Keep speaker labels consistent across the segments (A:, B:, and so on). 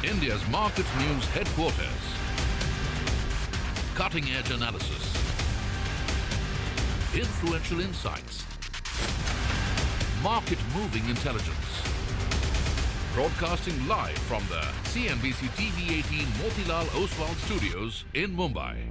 A: India's market news headquarters. Cutting-edge analysis. Influential insights. Market-moving intelligence. Broadcasting live from the CNBC-TV18 Motilal Oswal studios in Mumbai.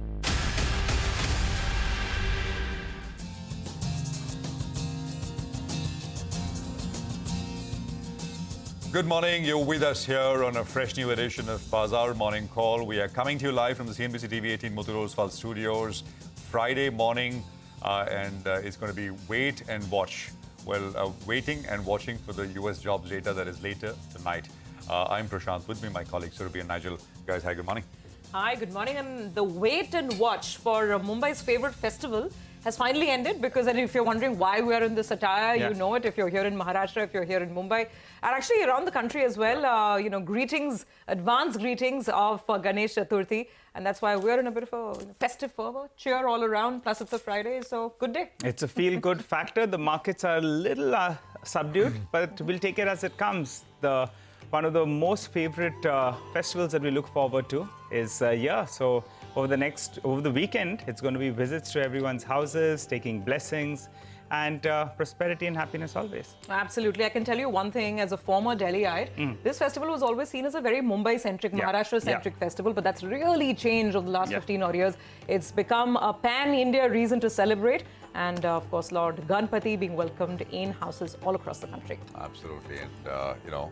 B: Good morning. You're with us here on a fresh new edition of Bazaar Morning Call. We are coming to you live from the CNBC-TV18 Motilal Oswal studios Friday morning, and it's going to be wait and watch. Well, waiting and watching for the US jobs data that is later tonight. I'm Prashant. With me, my colleagues Surabhi and Nigel. Guys, hi, good morning.
C: Hi, good morning. And the wait and watch for Mumbai's favorite festival has finally ended, because if you're wondering why we are in this attire, you know it. If you're here in Maharashtra, if you're here in Mumbai, and actually around the country as well, greetings, advanced greetings of Ganesh Chaturthi. And that's why we're in a bit of a festive fervor, cheer all around, plus it's a Friday, so good day.
D: It's a feel-good factor. The markets are a little subdued, but we'll take it as it comes. One of the most favorite festivals that we look forward to is here. So over the weekend, it's going to be visits to everyone's houses, taking blessings, and prosperity and happiness always.
C: Absolutely. I can tell you one thing, as a former Delhiite, this festival was always seen as a very Mumbai-centric, Maharashtra-centric festival, but that's really changed over the last 15 odd years. It's become a pan-India reason to celebrate, and of course, Lord Ganpati being welcomed in houses all across the country.
B: Absolutely. And,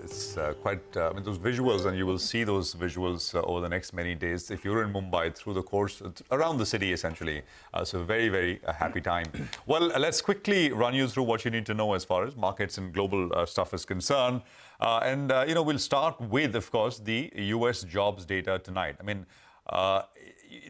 B: it's quite, those visuals, and you will see those visuals over the next many days if you're in Mumbai through the course, around the city essentially. So very, very happy time. Well, let's quickly run you through what you need to know as far as markets and global stuff is concerned. We'll start with, of course, the US jobs data tonight. I mean,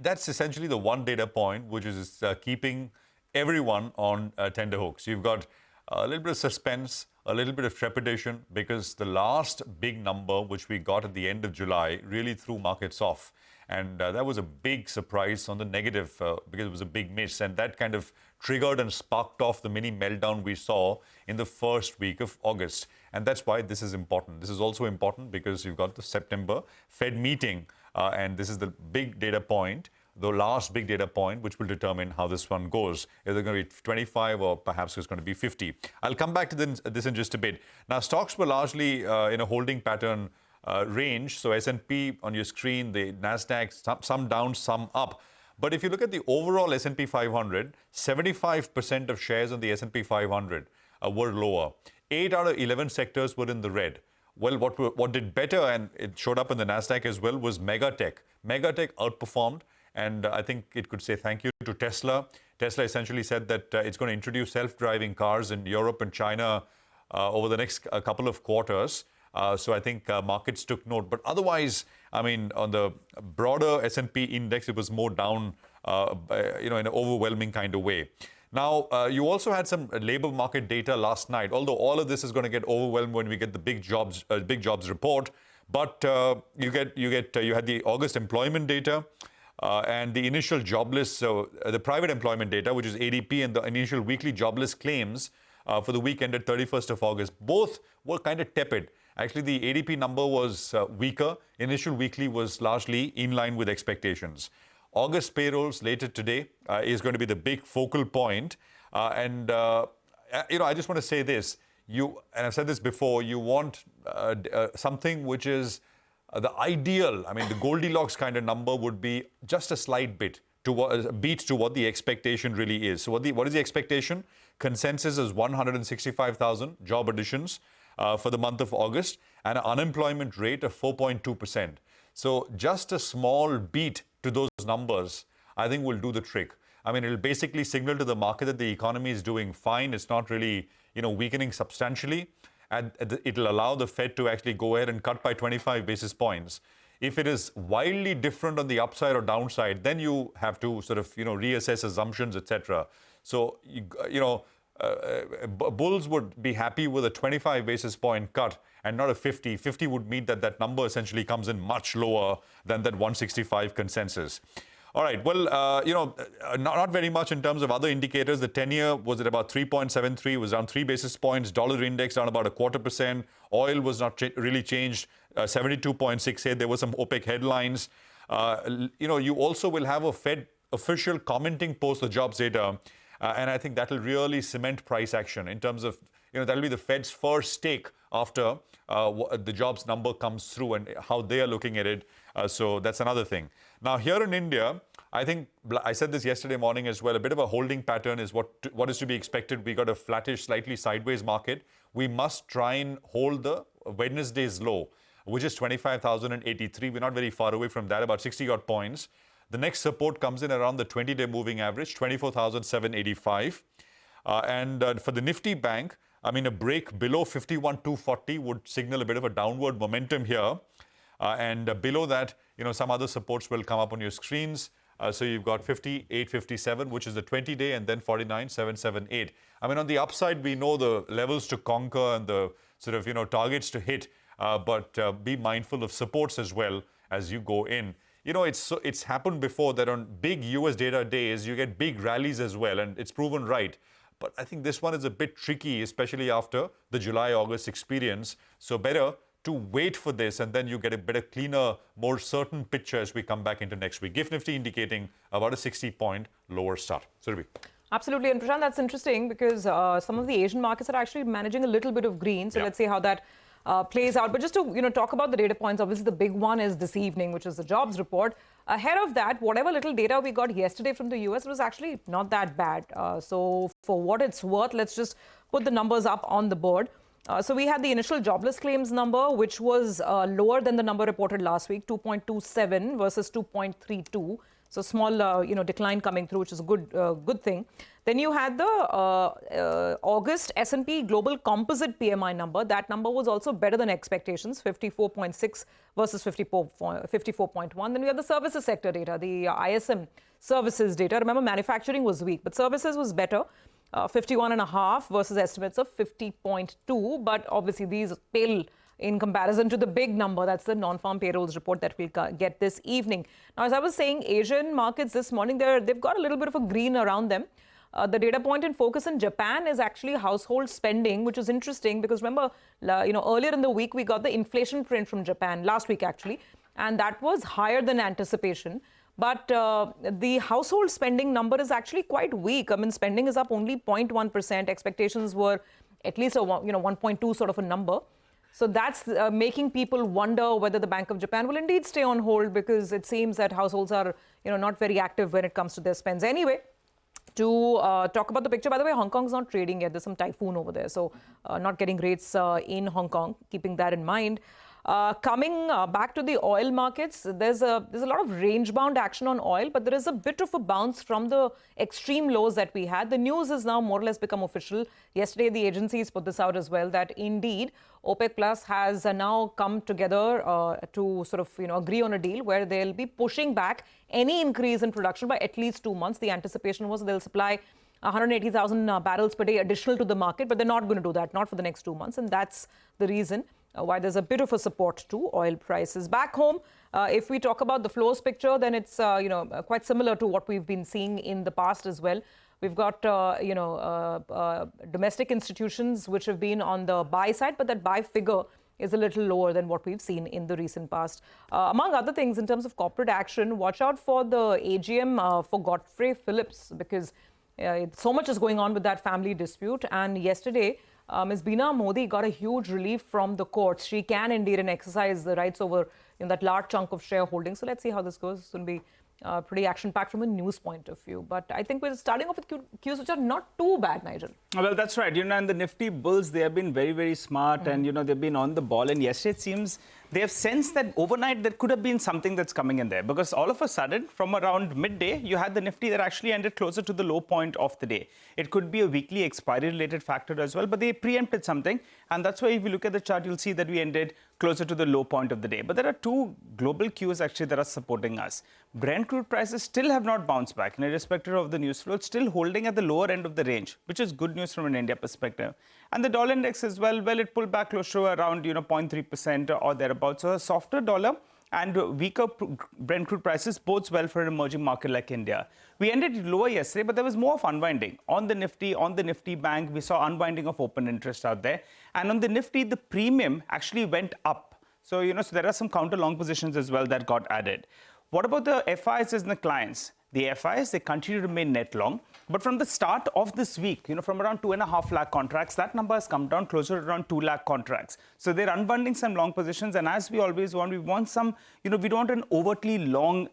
B: that's essentially the one data point which is keeping everyone on tenterhooks. You've got a little bit of suspense, a little bit of trepidation, because the last big number which we got at the end of July really threw markets off. And that was a big surprise on the negative because it was a big miss. And that kind of triggered and sparked off the mini meltdown we saw in the first week of August. And that's why this is important. This is also important because you've got the September Fed meeting. And this is the big data point, the last big data point, which will determine how this one goes. Is it going to be 25 or perhaps it's going to be 50? I'll come back to this in just a bit. Now, stocks were largely in a holding pattern range. So S&P on your screen, the NASDAQ, some down, some up. But if you look at the overall S&P 500, 75% of shares on the S&P 500 were lower. 8 out of 11 sectors were in the red. Well, what did better, and it showed up in the NASDAQ as well, was Megatech. Megatech outperformed. And I think it could say thank you to Tesla. Tesla essentially said that it's going to introduce self-driving cars in Europe and China over the next couple of quarters. So I think markets took note. But otherwise, I mean, on the broader S&P index, it was more down, in an overwhelming kind of way. Now, you also had some labor market data last night, although all of this is going to get overwhelmed when we get the big jobs report. But you had the August employment data. And the initial jobless, so the private employment data, which is ADP, and the initial weekly jobless claims for the week ended 31st of August, both were kind of tepid. Actually, the ADP number was weaker. Initial weekly was largely in line with expectations. August payrolls later today is going to be the big focal point. I just want to say this. And I've said this before, you want something which is the ideal, the Goldilocks kind of number would be just a slight beat to what the expectation really is. So what is the expectation? Consensus is 165,000 job additions for the month of August, and an unemployment rate of 4.2%. So just a small beat to those numbers, I think, will do the trick. It'll basically signal to the market that the economy is doing fine. It's not really, weakening substantially. And it'll allow the Fed to actually go ahead and cut by 25 basis points. If it is wildly different on the upside or downside, then you have to sort of, reassess assumptions, etc. So, bulls would be happy with a 25 basis point cut and not a 50. 50 would mean that number essentially comes in much lower than that 165 consensus. All right. Well, not very much in terms of other indicators. The 10-year was at about 3.73, was down 3 basis points. Dollar index down about 0.25%. Oil was not really changed, 72.68. There were some OPEC headlines. You also will have a Fed official commenting post the jobs data. And I think that will really cement price action in terms of, that'll be the Fed's first take after the jobs number comes through and how they are looking at it. So that's another thing. Now, here in India, I think I said this yesterday morning as well, a bit of a holding pattern is what is to be expected. We got a flattish, slightly sideways market. We must try and hold the Wednesday's low, which is 25,083. We're not very far away from that, about 60 odd points. The next support comes in around the 20-day moving average, 24,785. And for the Nifty Bank, I mean, a break below 51,240 would signal a bit of a downward momentum here. And below that, some other supports will come up on your screens. So you've got 58.57, which is the 20-day, and then 49.778. I mean, on the upside, we know the levels to conquer and the sort of, targets to hit. But be mindful of supports as well as you go in. It's happened before that on big US data days, you get big rallies as well, and it's proven right. But I think this one is a bit tricky, especially after the July-August experience. So better to wait for this, and then you get a better, cleaner, more certain picture as we come back into next week. GIFT Nifty indicating about a 60-point lower start. Surabhi.
C: Absolutely. And Prashant, that's interesting because some of the Asian markets are actually managing a little bit of green. So let's see how that plays out. But just to talk about the data points, obviously the big one is this evening, which is the jobs report. Ahead of that, whatever little data we got yesterday from the US was actually not that bad. So for what it's worth, let's just put the numbers up on the board. So we had the initial jobless claims number, which was lower than the number reported last week, 2.27 versus 2.32. So small, decline coming through, which is a good thing. Then you had the August S&P Global Composite PMI number. That number was also better than expectations, 54.6 versus 54.1. Then we have the services sector data, the ISM services data. Remember, manufacturing was weak, but services was better, 51.5 versus estimates of 50.2. But obviously, these pale in comparison to the big number. That's the non-farm payrolls report that we'll get this evening. Now, as I was saying, Asian markets this morning, they've got a little bit of a green around them. The data point in focus in Japan is actually household spending, which is interesting because remember, earlier in the week, we got the inflation print from Japan, last week actually, and that was higher than anticipation. But the household spending number is actually quite weak. I mean, spending is up only 0.1%. Expectations were at least a 1.2 sort of a number. So that's making people wonder whether the Bank of Japan will indeed stay on hold because it seems that households are, not very active when it comes to their spends. Anyway, to talk about the picture, by the way, Hong Kong's not trading yet. There's some typhoon over there, so not getting rates in Hong Kong, keeping that in mind. Coming back to the oil markets, there's a lot of range-bound action on oil, but there is a bit of a bounce from the extreme lows that we had. The news has now more or less become official. Yesterday, the agencies put this out as well, that indeed OPEC Plus has now come together to sort of agree on a deal where they'll be pushing back any increase in production by at least 2 months. The anticipation was they'll supply 180,000 barrels per day additional to the market, but they're not going to do that, not for the next 2 months, and that's the reason why there's a bit of a support to oil prices. Back home, if we talk about the flows picture, then it's quite similar to what we've been seeing in the past as well. We've got domestic institutions which have been on the buy side, but that buy figure is a little lower than what we've seen in the recent past. Among other things, in terms of corporate action, watch out for the AGM for Godfrey Phillips because so much is going on with that family dispute. And yesterday, Ms. Beena Modi got a huge relief from the courts. She can indeed exercise the rights over that large chunk of shareholding. So let's see how this goes. It's going to be pretty action-packed from a news point of view. But I think we're starting off with cues which are not too bad, Nigel.
D: Well, that's right. And the Nifty bulls, they have been very, very smart and, they've been on the ball. And yesterday, it seems they have sensed that overnight there could have been something that's coming in there because all of a sudden, from around midday, you had the Nifty that actually ended closer to the low point of the day. It could be a weekly expiry-related factor as well, but they preempted something. And that's why if you look at the chart, you'll see that we ended closer to the low point of the day. But there are two global cues actually that are supporting us. Brent crude prices still have not bounced back, irrespective of the news flow. It's still holding at the lower end of the range, which is good news from an India perspective. And the dollar index as well, it pulled back close to around 0.3% or thereabouts. So a softer dollar and weaker Brent crude prices bodes well for an emerging market like India. We ended lower yesterday, but there was more of unwinding. On the Nifty bank, we saw unwinding of open interest out there. And on the Nifty, the premium actually went up. So, so there are some counter long positions as well that got added. What about the FIs and the clients? The FIs, they continue to remain net long. But from the start of this week, from around 2.5 lakh contracts, that number has come down closer to around 2 lakh contracts. So they're unbundling some long positions. And as we always want, we want some, we don't want an overtly long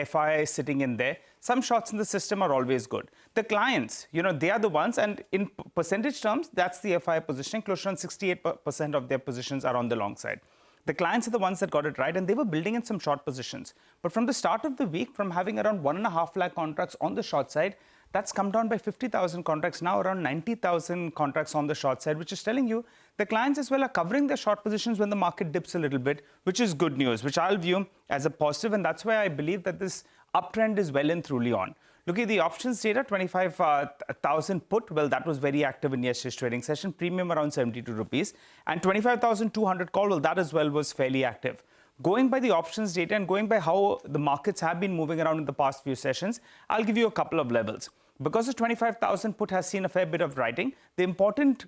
D: FI sitting in there. Some shorts in the system are always good. The clients, they are the ones. And in percentage terms, that's the FI positioning. Close to around 68% of their positions are on the long side. The clients are the ones that got it right, and they were building in some short positions. But from the start of the week, from having around 1.5 lakh contracts on the short side, that's come down by 50,000 contracts, now around 90,000 contracts on the short side, which is telling you the clients as well are covering their short positions when the market dips a little bit, which is good news, which I'll view as a positive, and that's why I believe that this uptrend is well and truly on. Look at the options data, 25,000 put. Well, that was very active in yesterday's trading session. Premium around 72 rupees. And 25,200 call, well, that as well was fairly active. Going by the options data and going by how the markets have been moving around in the past few sessions, I'll give you a couple of levels. Because the 25,000 put has seen a fair bit of writing, the important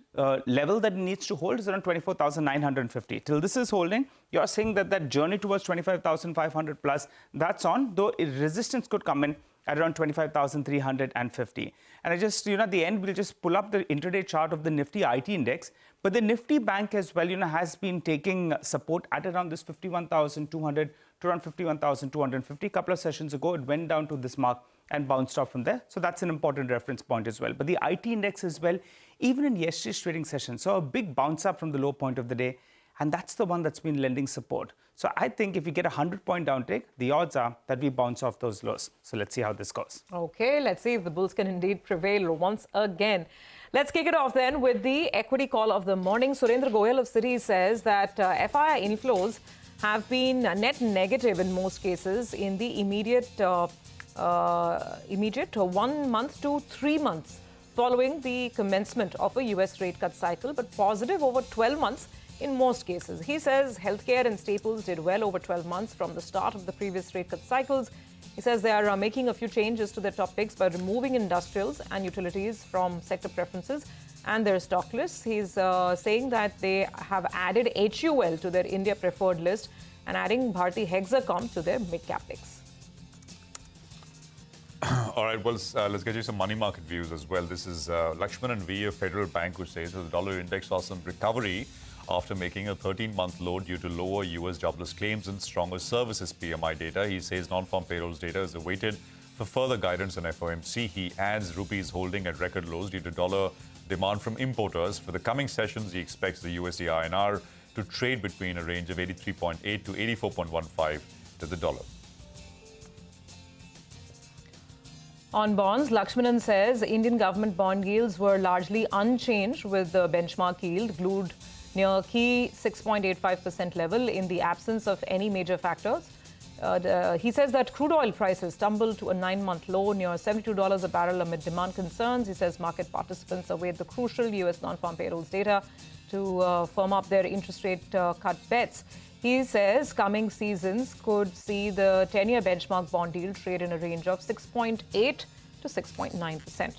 D: level that it needs to hold is around 24,950. Till this is holding, you're saying that that journey towards 25,500 plus, that's on, though resistance could come in at around 25,350. And I just, at the end, we'll just pull up the intraday chart of the Nifty IT index. But the Nifty bank as well, has been taking support at around this 51,200 to around 51,250. A couple of sessions ago, it went down to this mark and bounced off from there. So that's an important reference point as well. But the IT index as well, even in yesterday's trading session, saw a big bounce up from the low point of the day. And that's the one that's been lending support. So I think if we get a 100-point downtake, the odds are that we bounce off those lows. So let's see how this goes.
C: Okay, let's see if the bulls can indeed prevail once again. Let's kick it off then with the equity call of the morning. Surendra Goyal of Citi says that FII inflows have been net negative in most cases in the immediate 1 month to 3 months following the commencement of a US rate cut cycle, but positive over 12 months in most cases. He says healthcare and staples did well over 12 months from the start of the previous rate cut cycles. He says they are making a few changes to their top picks by removing industrials and utilities from sector preferences and their stock lists. He's saying that they have added HUL to their India preferred list and adding Bharti Hexacom to their mid-cap picks.
B: All right, well, let's get you some money market views as well. This is Lakshmanan V of Federal Bank, who says that the dollar index saw some recovery after making a 13-month low due to lower U.S. jobless claims and stronger services PMI data. He says non-farm payrolls data is awaited for further guidance on FOMC. He adds rupees holding at record lows due to dollar demand from importers. For the coming sessions, he expects the USD INR to trade between a range of 83.8 to 84.15 to the dollar.
C: On bonds, Lakshmanan says Indian government bond yields were largely unchanged, with the benchmark yield glued near key 6.85% level in the absence of any major factors. He says that crude oil prices tumbled to a 9-month low near $72 a barrel amid demand concerns. He says market participants await the crucial U.S. non-farm payrolls data to firm up their interest rate cut bets. He says coming seasons could see the 10-year benchmark bond yield trade in a range of 6.8 to 6.9%.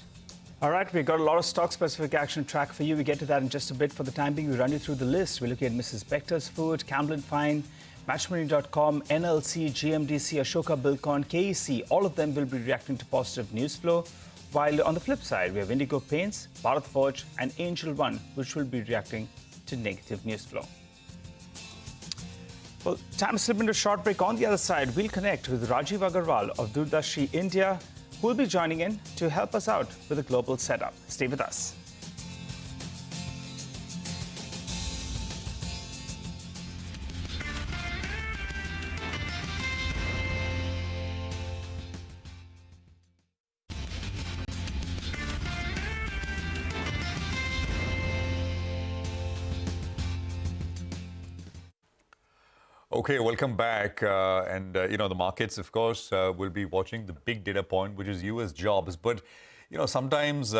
D: All right, we've got a lot of stock-specific action track for you. We get to that in just a bit. For the time being, we run you through the list. We're looking at Mrs. Bector's Food, Camlin Fine, Matchmoney.com, NLC, GMDC, Ashoka Bilcon, KEC. All of them will be reacting to positive news flow. While on the flip side, we have Indigo Paints, Bharat Forge, and Angel One, which will be reacting to negative news flow. Well, time to slip into a short break. On the other side, we'll connect with Rajiv Agarwal of Doordarshan India, who will be joining in to help us out with a global setup. Stay with us.
B: Okay, welcome back. The markets, of course, will be watching the big data point, which is U.S. jobs. But, sometimes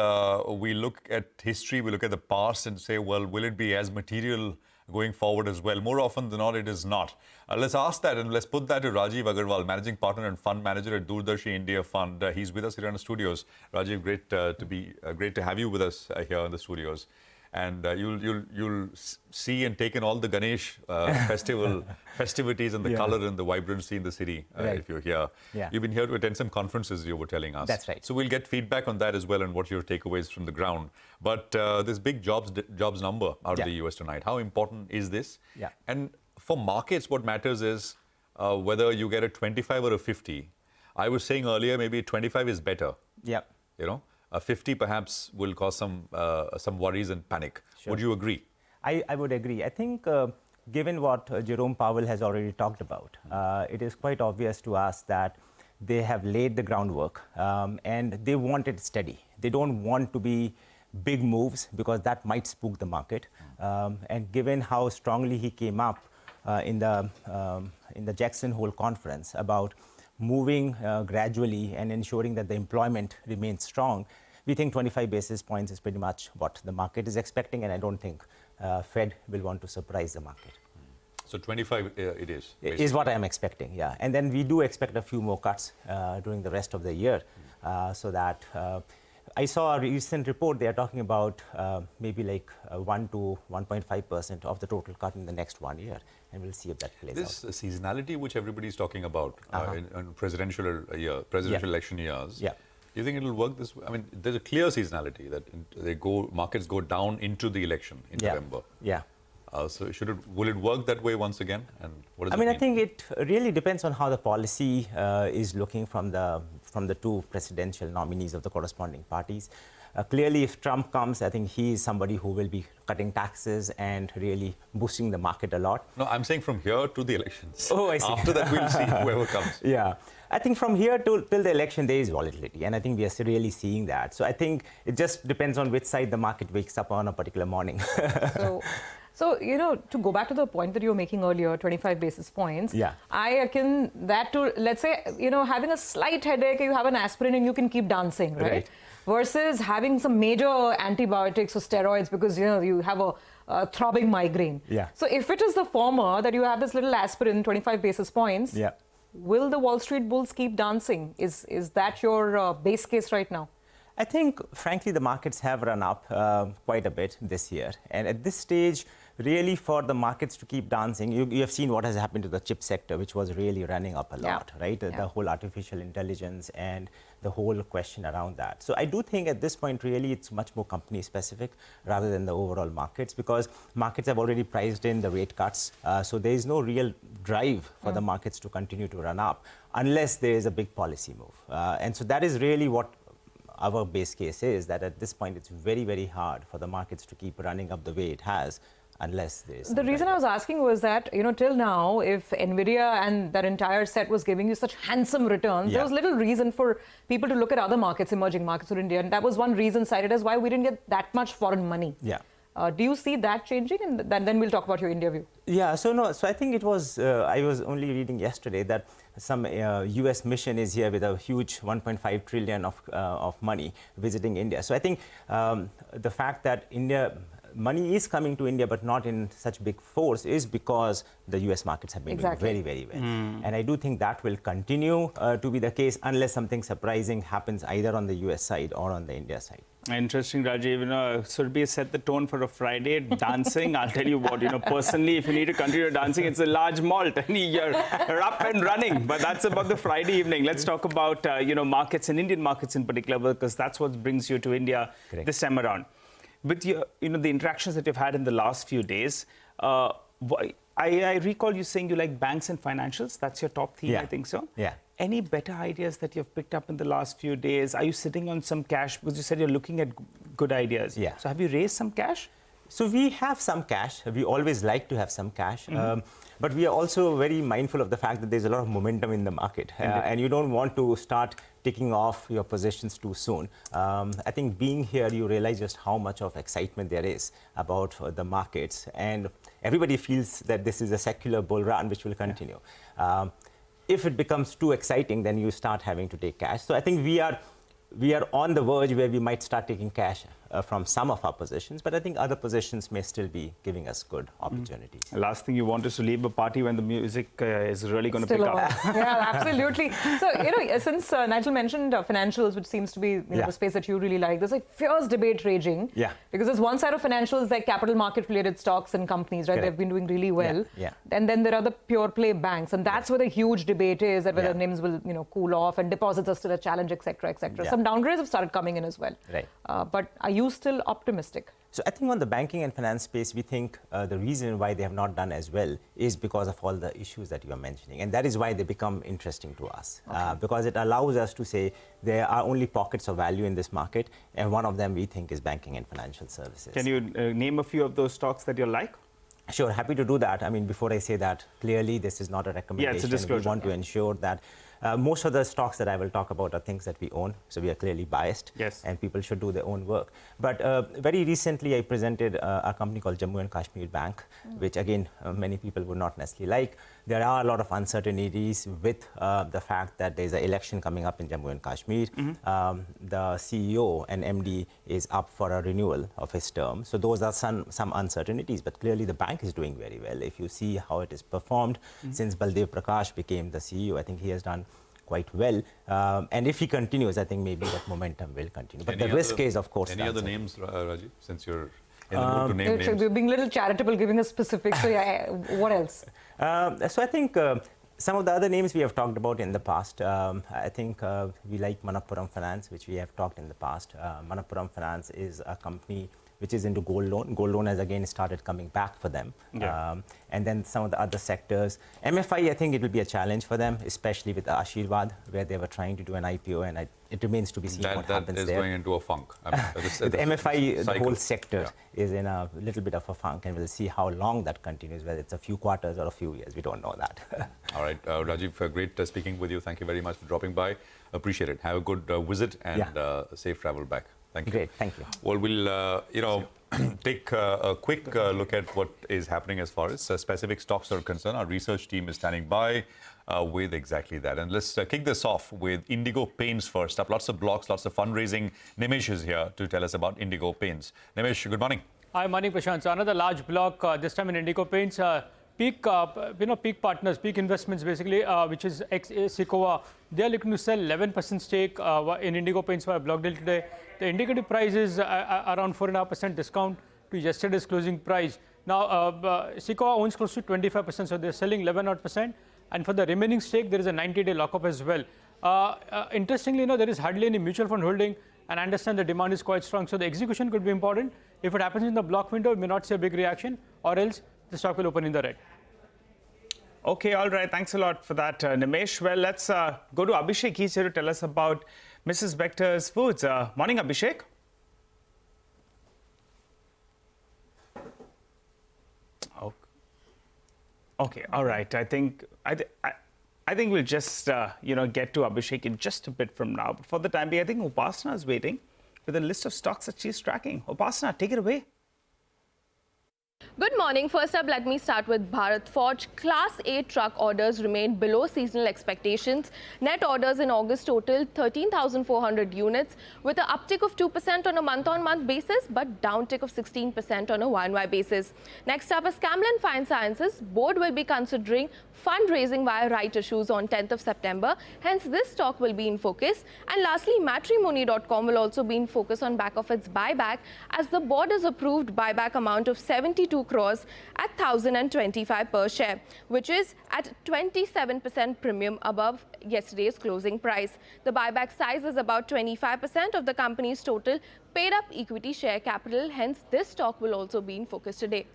B: we look at history, we look at the past and say, well, will it be as material going forward as well. More often than not, it is not. Let's ask that and let's put that to Rajiv Agarwal, Managing Partner and Fund Manager at Doordarshi India Fund. He's with us here in the studios. Rajiv, great to have you with us here in the studios. And you'll see and take in all the Ganesh festivities and the color and the vibrancy in the city if you're here.
E: Yeah.
B: You've been here to attend some conferences, you were telling us.
E: That's right.
B: So we'll get feedback on that as well and what your takeaways from the ground. But this big jobs number out of the US tonight, how important is this?
E: Yeah.
B: And for markets, what matters is whether you get a 25 or a 50. I was saying earlier, maybe 25 is better.
E: Yeah.
B: You know, a 50 perhaps will cause some worries and panic.
E: Sure.
B: Would you agree?
E: I would agree. I think given what Jerome Powell has already talked about, it is quite obvious to us that they have laid the groundwork and they want it steady. They don't want to be big moves because that might spook the market. And given how strongly he came up in the Jackson Hole conference about moving gradually and ensuring that the employment remains strong, we think 25 basis points is pretty much what the market is expecting, and I don't think Fed will want to surprise the market.
B: So 25 it is.
E: Is what I am expecting, yeah. And then we do expect a few more cuts during the rest of the year, so that I saw a recent report. They are talking about maybe like 1 to 1.5% of the total cut in the next 1 year, and we'll see if that plays
B: This
E: out.
B: seasonality which everybody is talking about in presidential election years.
E: Yeah.
B: Do you think it will work this way? I mean, there's a clear seasonality that markets go down into the election in November.
E: Yeah.
B: So will it work that way once again? And what does it mean?
E: I think it really depends on how the policy is looking from the two presidential nominees of the corresponding parties. Clearly, if Trump comes, I think he is somebody who will be cutting taxes and really boosting the market a lot.
B: No, I'm saying from here to the elections.
E: Oh, I see.
B: After that, we'll see whoever comes.
E: Yeah. I think from here till the election, there is volatility, and I think we are really seeing that. So I think it just depends on which side the market wakes up on a particular morning.
C: So, to go back to the point that you were making earlier, 25 basis points,
E: Yeah.
C: I akin that to, let's say, having a slight headache, you have an aspirin and you can keep dancing, right? Versus having some major antibiotics or steroids because, you have a throbbing migraine.
E: Yeah.
C: So if it is the former, that you have this little aspirin, 25 basis points,
E: Yeah.
C: will the Wall Street bulls keep dancing? Is that your base case right now?
E: I think, frankly, the markets have run up quite a bit this year. And at this stage, really for the markets to keep dancing, you have seen what has happened to the chip sector, which was really running up a lot, right? The whole artificial intelligence and the whole question around that. So I do think at this point, really, it's much more company specific rather than the overall markets, because markets have already priced in the rate cuts. So there is no real drive for the markets to continue to run up unless there is a big policy move. And so that is really what our base case is, that at this point, it's very, very hard for the markets to keep running up the way it has unless there is...
C: The reason I was asking was that, till now, if NVIDIA and that entire set was giving you such handsome returns, there was little reason for people to look at other markets, emerging markets or India. And that was one reason cited as why we didn't get that much foreign money.
E: Yeah.
C: Do you see that changing? And then we'll talk about your India view.
E: Yeah, so I think it was, I was only reading yesterday that some US mission is here with a huge 1.5 trillion of money visiting India. So I think the fact that money is coming to India, but not in such big force, is because the US markets have been doing very, very well. And I do think that will continue to be the case unless something surprising happens either on the US side or on the India side.
D: Interesting, Rajiv. Surabhi set the tone for a Friday. Dancing, I'll tell you what, personally, if you need to continue dancing, it's a large malt and you're up and running. But that's about the Friday evening. Let's talk about, markets and Indian markets in particular, because that's what brings you to India this time around. With your, the interactions that you've had in the last few days, I recall you saying you like banks and financials. That's your top theme, I think so.
E: Yeah.
D: Any better ideas that you've picked up in the last few days? Are you sitting on some cash? Because you said you're looking at good ideas.
E: Yeah.
D: So have you raised some cash?
E: So we have some cash. We always like to have some cash. But we are also very mindful of the fact that there's a lot of momentum in the market. And you don't want to start taking off your positions too soon. I think being here, you realize just how much of excitement there is about the markets. And everybody feels that this is a secular bull run, which will continue. If it becomes too exciting, then you start having to take cash. So I think we are on the verge where we might start taking cash from some of our positions, but I think other positions may still be giving us good opportunities.
D: Last thing you want is to leave a party when the music is really going to pick
C: Still
D: up.
C: on. Yeah, absolutely. So, since Nigel mentioned financials, which seems to be the space that you really like, there's a fierce debate raging.
E: Yeah.
C: Because there's one side of financials, like capital market-related stocks and companies, right?
E: Correct.
C: They've been doing really well.
E: Yeah.
C: And then there are the pure play banks, and that's where the huge debate is, that whether NIMs will, cool off, and deposits are still a challenge, etc., etc.
E: Yeah.
C: Some downgrades have started coming in as well.
E: Right.
C: But are you still optimistic?
E: So I think on the banking and finance space, we think the reason why they have not done as well is because of all the issues that you are mentioning. And that is why they become interesting to us. Because it allows us to say there are only pockets of value in this market. And one of them we think is banking and financial services.
D: Can you name a few of those stocks that you like?
E: Sure, happy to do that. I mean, before I say that, clearly this is not a recommendation.
D: Yeah, it's a disclosure.
E: We want to ensure that most of the stocks that I will talk about are things that we own, so we are clearly biased,
D: yes,
E: and people should do their own work. But very recently, I presented a company called Jammu and Kashmir Bank, which again, many people would not necessarily like. There are a lot of uncertainties with the fact that there's an election coming up in Jammu and Kashmir. The CEO and MD is up for a renewal of his term. So those are some uncertainties, but clearly the bank is doing very well. If you see how it is performed since Baldev Prakash became the CEO, I think he has done quite well. And if he continues, I think maybe that momentum will continue. But the risk is, of course,
B: any other names, Rajiv, since you're in the mood to name names?
C: We're being a little charitable, giving us specifics. So, yeah, what else?
E: So I think some of the other names we have talked about in the past. I think we like Manappuram Finance, which we have talked in the past. Manappuram Finance is a company which is into gold loan. Gold loan has again started coming back for them.
D: Yeah.
E: And then some of the other sectors. MFI, I think it will be a challenge for them, especially with Ashirwad, where they were trying to do an IPO, and it remains to be seen what happens there.
B: That is going into a funk. I mean,
E: with MFI, the whole sector is in a little bit of a funk, and we'll see how long that continues, whether it's a few quarters or a few years. We don't know that.
B: All right, Rajiv, great speaking with you. Thank you very much for dropping by. Appreciate it. Have a good visit and safe travel back. Thank you.
E: Great, thank you.
B: Well, we'll take a quick look at what is happening as far as specific stocks are concerned. Our research team is standing by with exactly that. And let's kick this off with Indigo Paints first up. Lots of blocks, lots of fundraising. Nimesh is here to tell us about Indigo Paints. Nimesh, good morning.
F: Hi, morning, Prashant. So another large block this time in Indigo Paints. Peak Partners, Peak Investments, basically, which is ex-Sikoa, they are looking to sell 11% stake in Indigo Paints via block deal today. The indicative price is around 4.5% discount to yesterday's closing price. Now, Sikoa owns close to 25%, so they're selling 11%. And for the remaining stake, there is a 90-day lockup as well. Interestingly, there is hardly any mutual fund holding, and I understand the demand is quite strong. So the execution could be important. If it happens in the block window, we may not see a big reaction, or else the stock will open in the red.
D: Okay, all right. Thanks a lot for that, Nimesh. Well, let's go to Abhishek. He's here to tell us about Mrs. Bector's Foods. Morning, Abhishek. Okay, all right. I think we'll just get to Abhishek in just a bit from now. But for the time being, I think Upasana is waiting with a list of stocks that she's tracking. Upasana, take it away.
G: Good morning. First up, let me start with Bharat Forge. Class A truck orders remained below seasonal expectations. Net orders in August totaled 13,400 units, with an uptick of 2% on a month-on-month basis, but downtick of 16% on a Y-on-Y basis. Next up is Camlin Fine Sciences. Board will be considering fundraising via right issues on 10th of September. Hence, this stock will be in focus. And lastly, matrimony.com will also be in focus on back of its buyback, as the board has approved buyback amount of 72 crores at 1,025 per share, which is at 27% premium above yesterday's closing price. The buyback size is about 25% of the company's total paid up equity share capital. Hence, this stock will also be in focus today.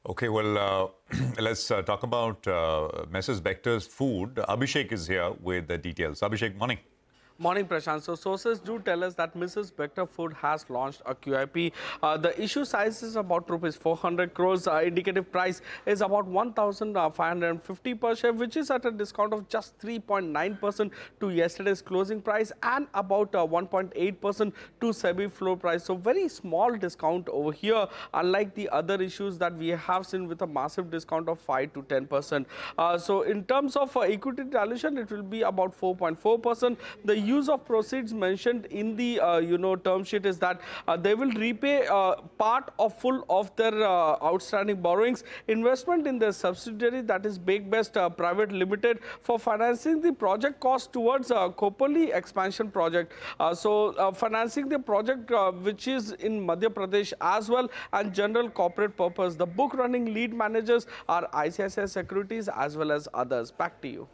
B: Okay, well, let's talk about Mrs. Bector's Food. Abhishek is here with the details. Abhishek, morning.
H: Morning, Prashant. So sources do tell us that Mrs. Bector Food has launched a QIP. The issue size is about rupees 400 crores. Indicative price is about 1,550 per share, which is at a discount of just 3.9% to yesterday's closing price and about 1.8% to SEBI floor price. So very small discount over here, unlike the other issues that we have seen with a massive discount of 5 to 10%. So in terms of equity dilution, it will be about 4.4%. The use of proceeds mentioned in the term sheet is that they will repay part of full of their outstanding borrowings, investment in their subsidiary, that is Bake Best Private Limited, for financing the project cost towards Khopoli expansion project. Financing the project which is in Madhya Pradesh as well, and general corporate purpose. The book running lead managers are ICICI Securities as well as others. Back to you.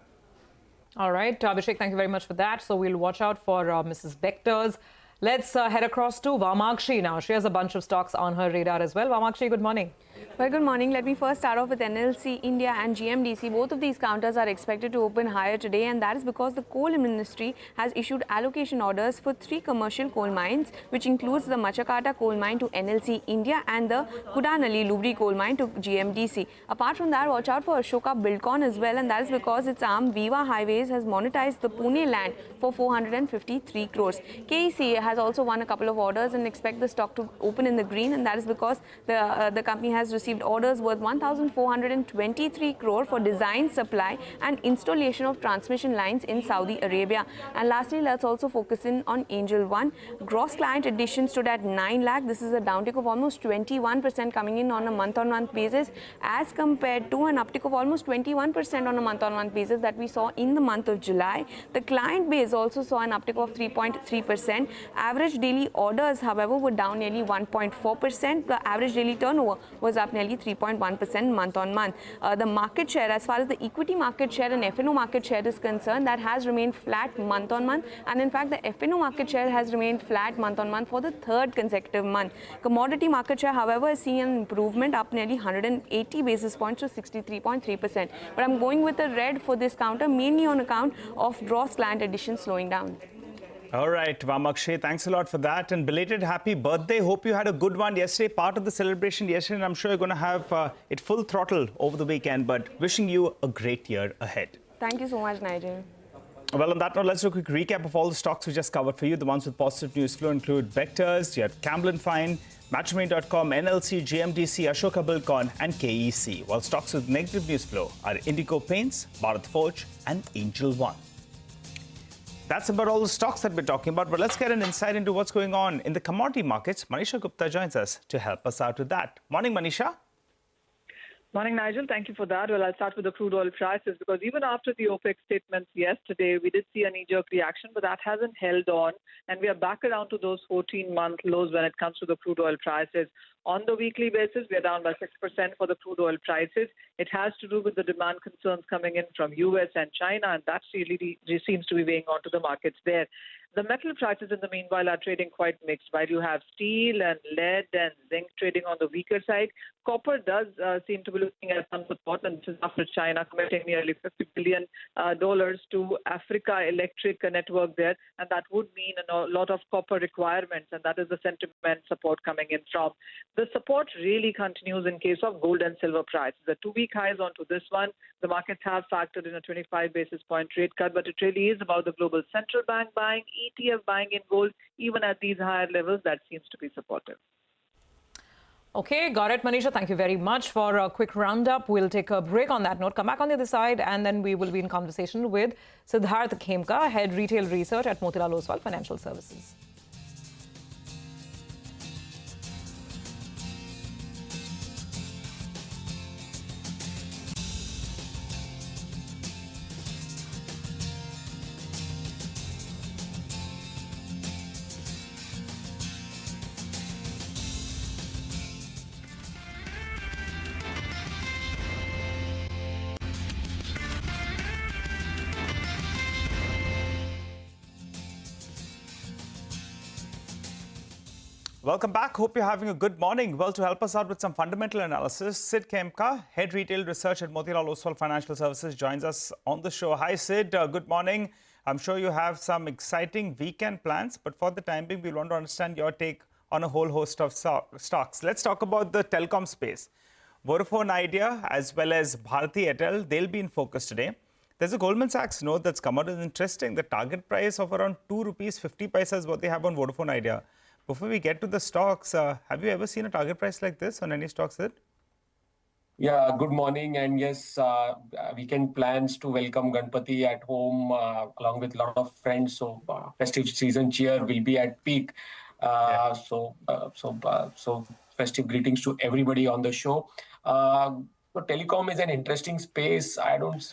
C: All right, Abhishek, thank you very much for that. So we'll watch out for Mrs. Bector's. Let's head across to Vamakshi now. She has a bunch of stocks on her radar as well. Vamakshi, good morning.
I: Well, good morning. Let me first start off with NLC India and GMDC. Both of these counters are expected to open higher today, and that is because the coal ministry has issued allocation orders for 3 commercial coal mines, which includes the Machakata coal mine to NLC India and the Kudanali Lubri coal mine to GMDC. Apart from that, watch out for Ashoka Buildcon as well, and that is because its arm Viva Highways has monetized the Pune land for 453 crores. KEC has also won a couple of orders and expect the stock to open in the green, and that is because the company has received orders worth 1,423 crore for design, supply and installation of transmission lines in Saudi Arabia. And lastly, let's also focus in on Angel One. Gross client addition stood at 9 lakh. This is a downtick of almost 21% coming in on a month-on-month basis, as compared to an uptick of almost 21% on a month-on-month basis that we saw in the month of July. The client base also saw an uptick of 3.3%. Average daily orders, however, were down nearly 1.4%. The average daily turnover was up nearly 3.1% month-on-month. The market share, as far as the equity market share and F&O market share is concerned, that has remained flat month-on-month, and in fact the F&O market share has remained flat month-on-month for the 3rd consecutive month. Commodity market share, however, has seen an improvement, up nearly 180 basis points to 63.3%. But I'm going with a red for this counter, mainly on account of gross client addition slowing down.
D: All right, Vamakshi, thanks a lot for that. And belated happy birthday. Hope you had a good one yesterday, part of the celebration yesterday. And I'm sure you're going to have it full throttle over the weekend. But wishing you a great year ahead.
I: Thank you so much, Nigel.
D: Well, on that note, let's do a quick recap of all the stocks we just covered for you. The ones with positive news flow include Vectors, you had Camblin Fine, Matrimony.com, NLC, GMDC, Ashoka Buildcon, and KEC. While stocks with negative news flow are Indigo Paints, Bharat Forge, and Angel One. That's about all the stocks that we're talking about, but let's get an insight into what's going on in the commodity markets. Manisha Gupta joins us to help us out with that. Morning, Manisha.
J: Morning, Nigel. Thank you for that. Well, I'll start with the crude oil prices, because even after the OPEC statements yesterday, we did see a knee-jerk reaction, but that hasn't held on, and we are back around to those 14-month lows when it comes to the crude oil prices. On the weekly basis, we are down by 6% for the crude oil prices. It has to do with the demand concerns coming in from US and China, and that really seems to be weighing onto the markets there. The metal prices in the meanwhile are trading quite mixed. While you have steel and lead and zinc trading on the weaker side, copper does seem to be looking at some support, and this is after China committing nearly $50 billion to Africa Electric Network there, and that would mean a lot of copper requirements, and that is the sentiment support coming in from. The support really continues in case of gold and silver prices. The 2-week highs onto this one, the markets have factored in a 25 basis point rate cut, but it really is about the global central bank buying, ETF buying in gold, even at these higher levels. That seems to be supportive.
C: Okay, got it, Manisha. Thank you very much for a quick roundup. We'll take a break on that note, come back on the other side, and then we will be in conversation with Siddharth Khemka, Head Retail Research at Motilal Oswal Financial Services.
D: Welcome back. Hope you're having a good morning. Well, to help us out with some fundamental analysis, Sid Khemka, Head Retail Research at Motilal Oswal Financial Services, joins us on the show. Hi, Sid. Good morning. I'm sure you have some exciting weekend plans, but for the time being, we want to understand your take on a whole host of stocks. Let's talk about the telecom space. Vodafone Idea as well as Bharti Airtel, they'll be in focus today. There's a Goldman Sachs note that's come out. It's interesting. The target price of around ₹2.50 is what they have on Vodafone Idea. Before we get to the stocks, have you ever seen a target price like this on any stocks?
K: Yeah, good morning. And yes, weekend plans to welcome Ganpati at home along with a lot of friends. So festive season cheer will be at peak. So festive greetings to everybody on the show. So telecom is an interesting space. I don't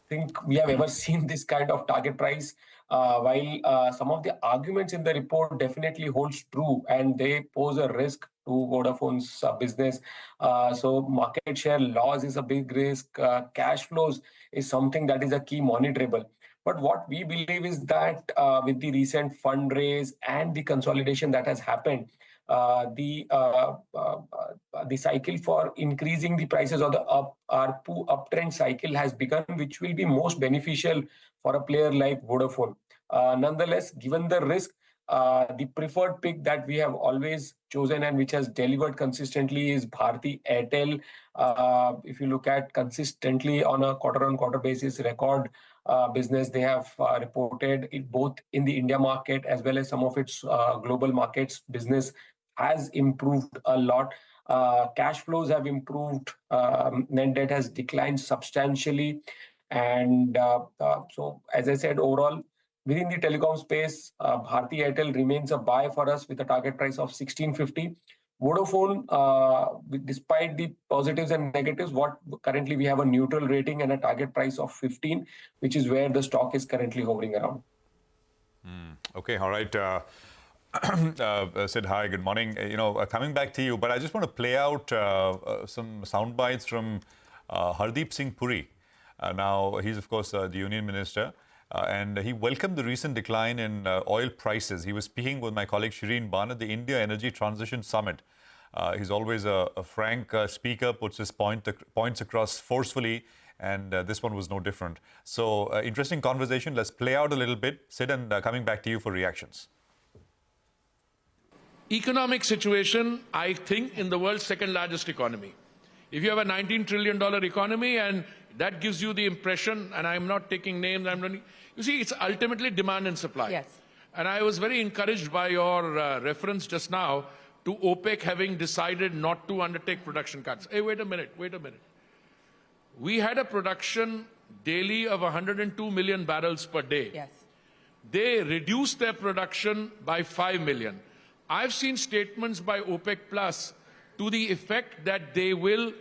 K: think we have ever seen this kind of target price. While some of the arguments in the report definitely holds true, and they pose a risk to Vodafone's business. So market share loss is a big risk. Cash flows is something that is a key monitorable. But what we believe is that with the recent fundraise and the consolidation that has happened, the cycle for increasing the prices or the ARPU uptrend cycle has begun, which will be most beneficial for a player like Vodafone. Nonetheless, given the risk, the preferred pick that we have always chosen and which has delivered consistently is Bharti Airtel. If you look at consistently on a quarter-on-quarter basis, record business they have reported it both in the India market as well as some of its global markets business has improved a lot. Cash flows have improved. Net debt has declined substantially. And so, as I said, overall, within the telecom space, Bharti Airtel remains a buy for us with a target price of 1650. Vodafone, despite the positives and negatives, currently we have a neutral rating and a target price of 15, which is where the stock is currently hovering around.
B: Okay, all right. Sid, hi, good morning. Coming back to you, but I just want to play out some sound bites from Hardeep Singh Puri. Now, he's, of course, the Union Minister, and he welcomed the recent decline in oil prices. He was speaking with my colleague Shireen Ban at the India Energy Transition Summit. He's always a frank speaker, puts his points across forcefully, and this one was no different. So, interesting conversation. Let's play out a little bit. Sid, and coming back to you for reactions.
A: Economic situation, I think, in the world's second largest economy. If you have a $19 trillion economy and that gives you the impression, and I'm not taking names, you see, it's ultimately demand and supply.
C: Yes.
A: And I was very encouraged by your reference just now to OPEC having decided not to undertake production cuts. Hey, wait a minute. We had a production daily of 102 million barrels per day.
C: Yes.
A: They reduced their production by 5 million. I've seen statements by OPEC Plus to the effect that they will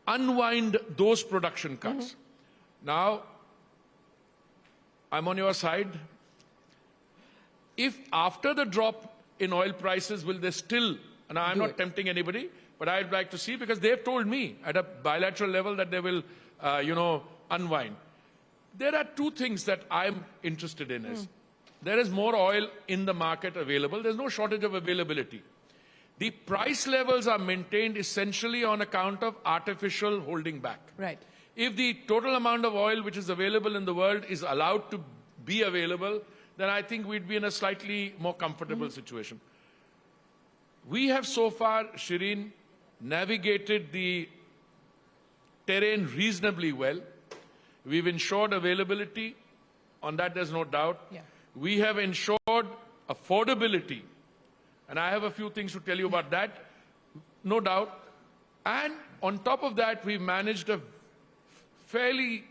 A: unwind those production cuts. Now, I'm on your side. If after the drop in oil prices, will they still, and I'm not tempting anybody, but I'd like to see, because they've told me at a bilateral level that they will, unwind. There are two things that I'm interested in. There is more oil in the market available. There's no shortage of availability. The price levels are maintained essentially on account of artificial holding back.
C: Right.
A: If the total amount of oil which is available in the world is allowed to be available, then I think we'd be in a slightly more comfortable situation. We have so far, Shireen, navigated the terrain reasonably well. We've ensured availability. On that, there's no doubt.
C: Yeah.
A: We have ensured affordability. And I have a few things to tell you about that, no doubt. And on top of that, we've managed a fairly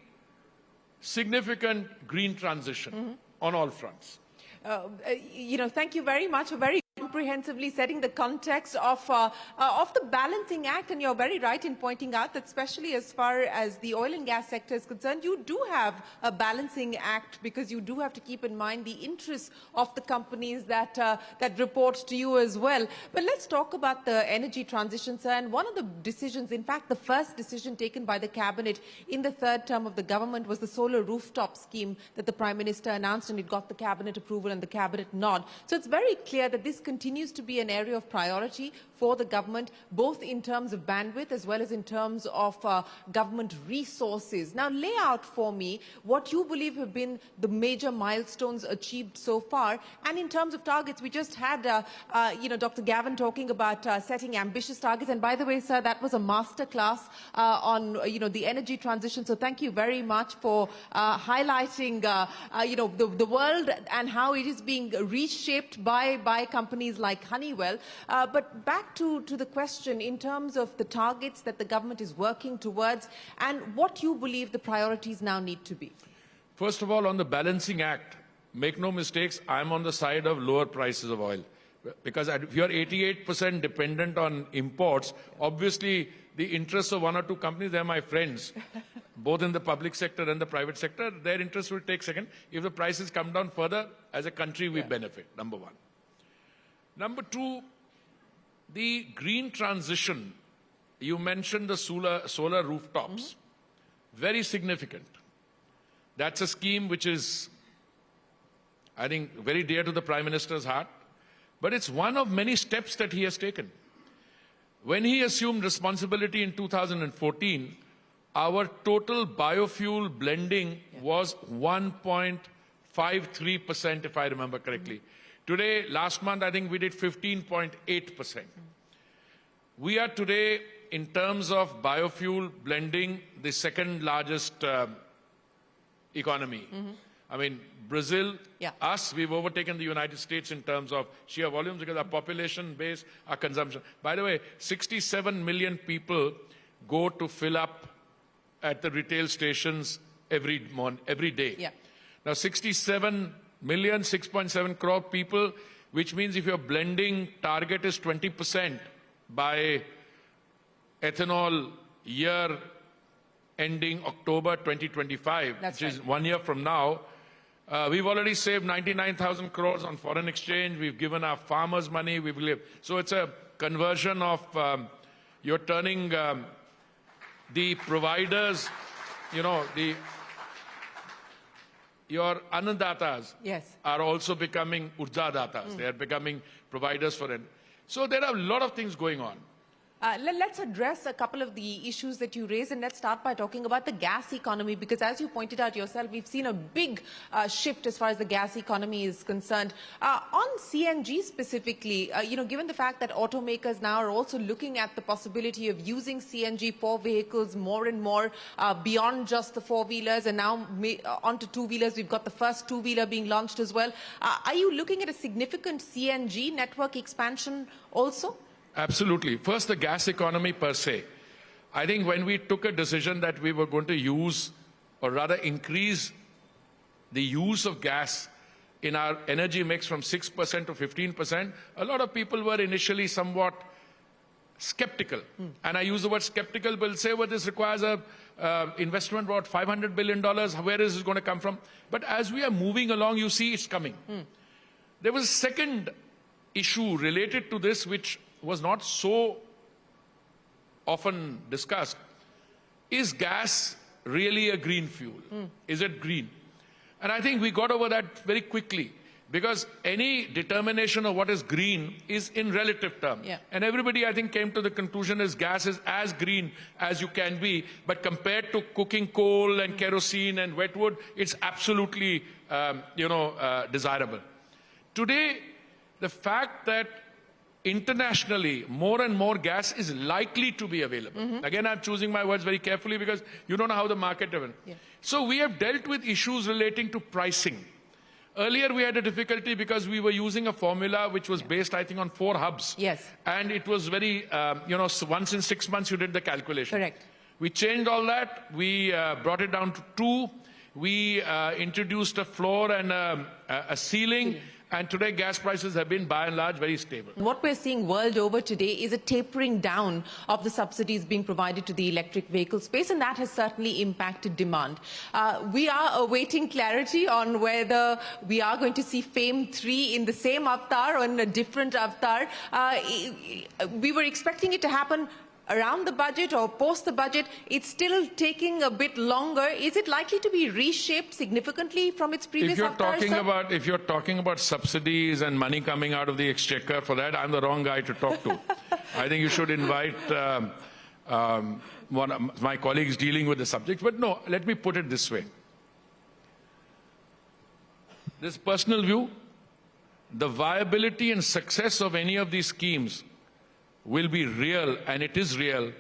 A: significant green transition on all fronts.
C: Thank you very much for very comprehensively setting the context of the balancing act, and you're very right in pointing out that, especially as far as the oil and gas sector is concerned, you do have a balancing act, because you do have to keep in mind the interests of the companies that that report to you as well. But let's talk about the energy transition, sir. And one of the decisions, in fact, the first decision taken by the cabinet in the third term of the government, was the solar rooftop scheme that the Prime Minister announced, and it got the cabinet approval and the cabinet nod. So it's very clear that this continues to be an area of priority for the government, both in terms of bandwidth as well as in terms of government resources. Now, lay out for me what you believe have been the major milestones achieved so far. And in terms of targets, we just had, Dr. Gavin talking about setting ambitious targets. And by the way, sir, that was a masterclass on, the energy transition. So thank you very much for highlighting, the world and how it is being reshaped by companies
L: companies like Honeywell. But back to the question in terms of the targets that the government is working towards and what you believe the priorities now need to be.
A: First of all, on the balancing act, make no mistakes, I'm on the side of lower prices of oil. Because if you're 88% dependent on imports, obviously the interests of one or two companies, they're my friends, both in the public sector and the private sector, their interests will take second. If the prices come down further, as a country, we benefit, number one. Number two, the green transition. You mentioned the solar rooftops. Very significant. That's a scheme which is, I think, very dear to the Prime Minister's heart. But it's one of many steps that he has taken. When he assumed responsibility in 2014, our total biofuel blending was 1.53%, if I remember correctly. Today, last month, I think we did 15.8%. We are today, in terms of biofuel blending, the second largest economy. I mean, Brazil, us, we've overtaken the United States in terms of sheer volumes because our population base, our consumption. By the way, 67 million people go to fill up at the retail stations every day.
L: Yeah.
A: Now, 67 million, 6.7 crore people, which means if your blending target is 20% by ethanol year ending October 2025, which is 1 year from now, we've already saved 99,000 crores on foreign exchange. We've given our farmers money. So it's a conversion of, you're turning the providers, you know, your annadatas are also becoming urjadatas. They are becoming providers for it. So there are a lot of things going on.
L: Let's address a couple of the issues that you raised, and let's start by talking about the gas economy, because as you pointed out yourself, we've seen a big shift as far as the gas economy is concerned. On CNG specifically, you know, given the fact that automakers now are also looking at the possibility of using CNG for vehicles more and more beyond just the four-wheelers, and now onto two-wheelers, we've got the first two-wheeler being launched as well. Are you looking at a significant CNG network expansion also?
A: Absolutely. First, the gas economy per se. I think when we took a decision that we were going to use, or rather increase the use of gas in our energy mix from 6% to 15%, a lot of people were initially somewhat skeptical. And I use the word skeptical, but say, well, this requires a investment about $500 billion. Where is this going to come from? But as we are moving along, you see it's coming. There was a second issue related to this, which was not so often discussed. Is gas really a green fuel? Is it green? And I think we got over that very quickly, because any determination of what is green is in relative terms. And everybody, I think, came to the conclusion is gas is as green as you can be, but compared to cooking coal and kerosene and wet wood, it's absolutely, desirable. Today, the fact that internationally, more and more gas is likely to be available. Again, I'm choosing my words very carefully because you don't know how the market develops. So we have dealt with issues relating to pricing. Earlier, we had a difficulty because we were using a formula which was based, I think, on 4 hubs. And it was very, once in 6 months you did the calculation.
L: Correct.
A: We changed all that. We brought it down to 2. We introduced a floor and a ceiling. And today, gas prices have been, by and large, very stable.
L: What we're seeing world over today is a tapering down of the subsidies being provided to the electric vehicle space, and that has certainly impacted demand. We are awaiting clarity on whether we are going to see FAME 3 in the same avatar or in a different avatar. We were expecting it to happen around the budget or post the budget. It's still taking a bit longer. Is it likely to be reshaped significantly from its previous avatar?
A: If you're talking about subsidies and money coming out of the exchequer, for that, I'm the wrong guy to talk to. I think you should invite one of my colleagues dealing with the subject. But no, let me put it this way. This personal view, the viability and success of any of these schemes will be real, and it is real,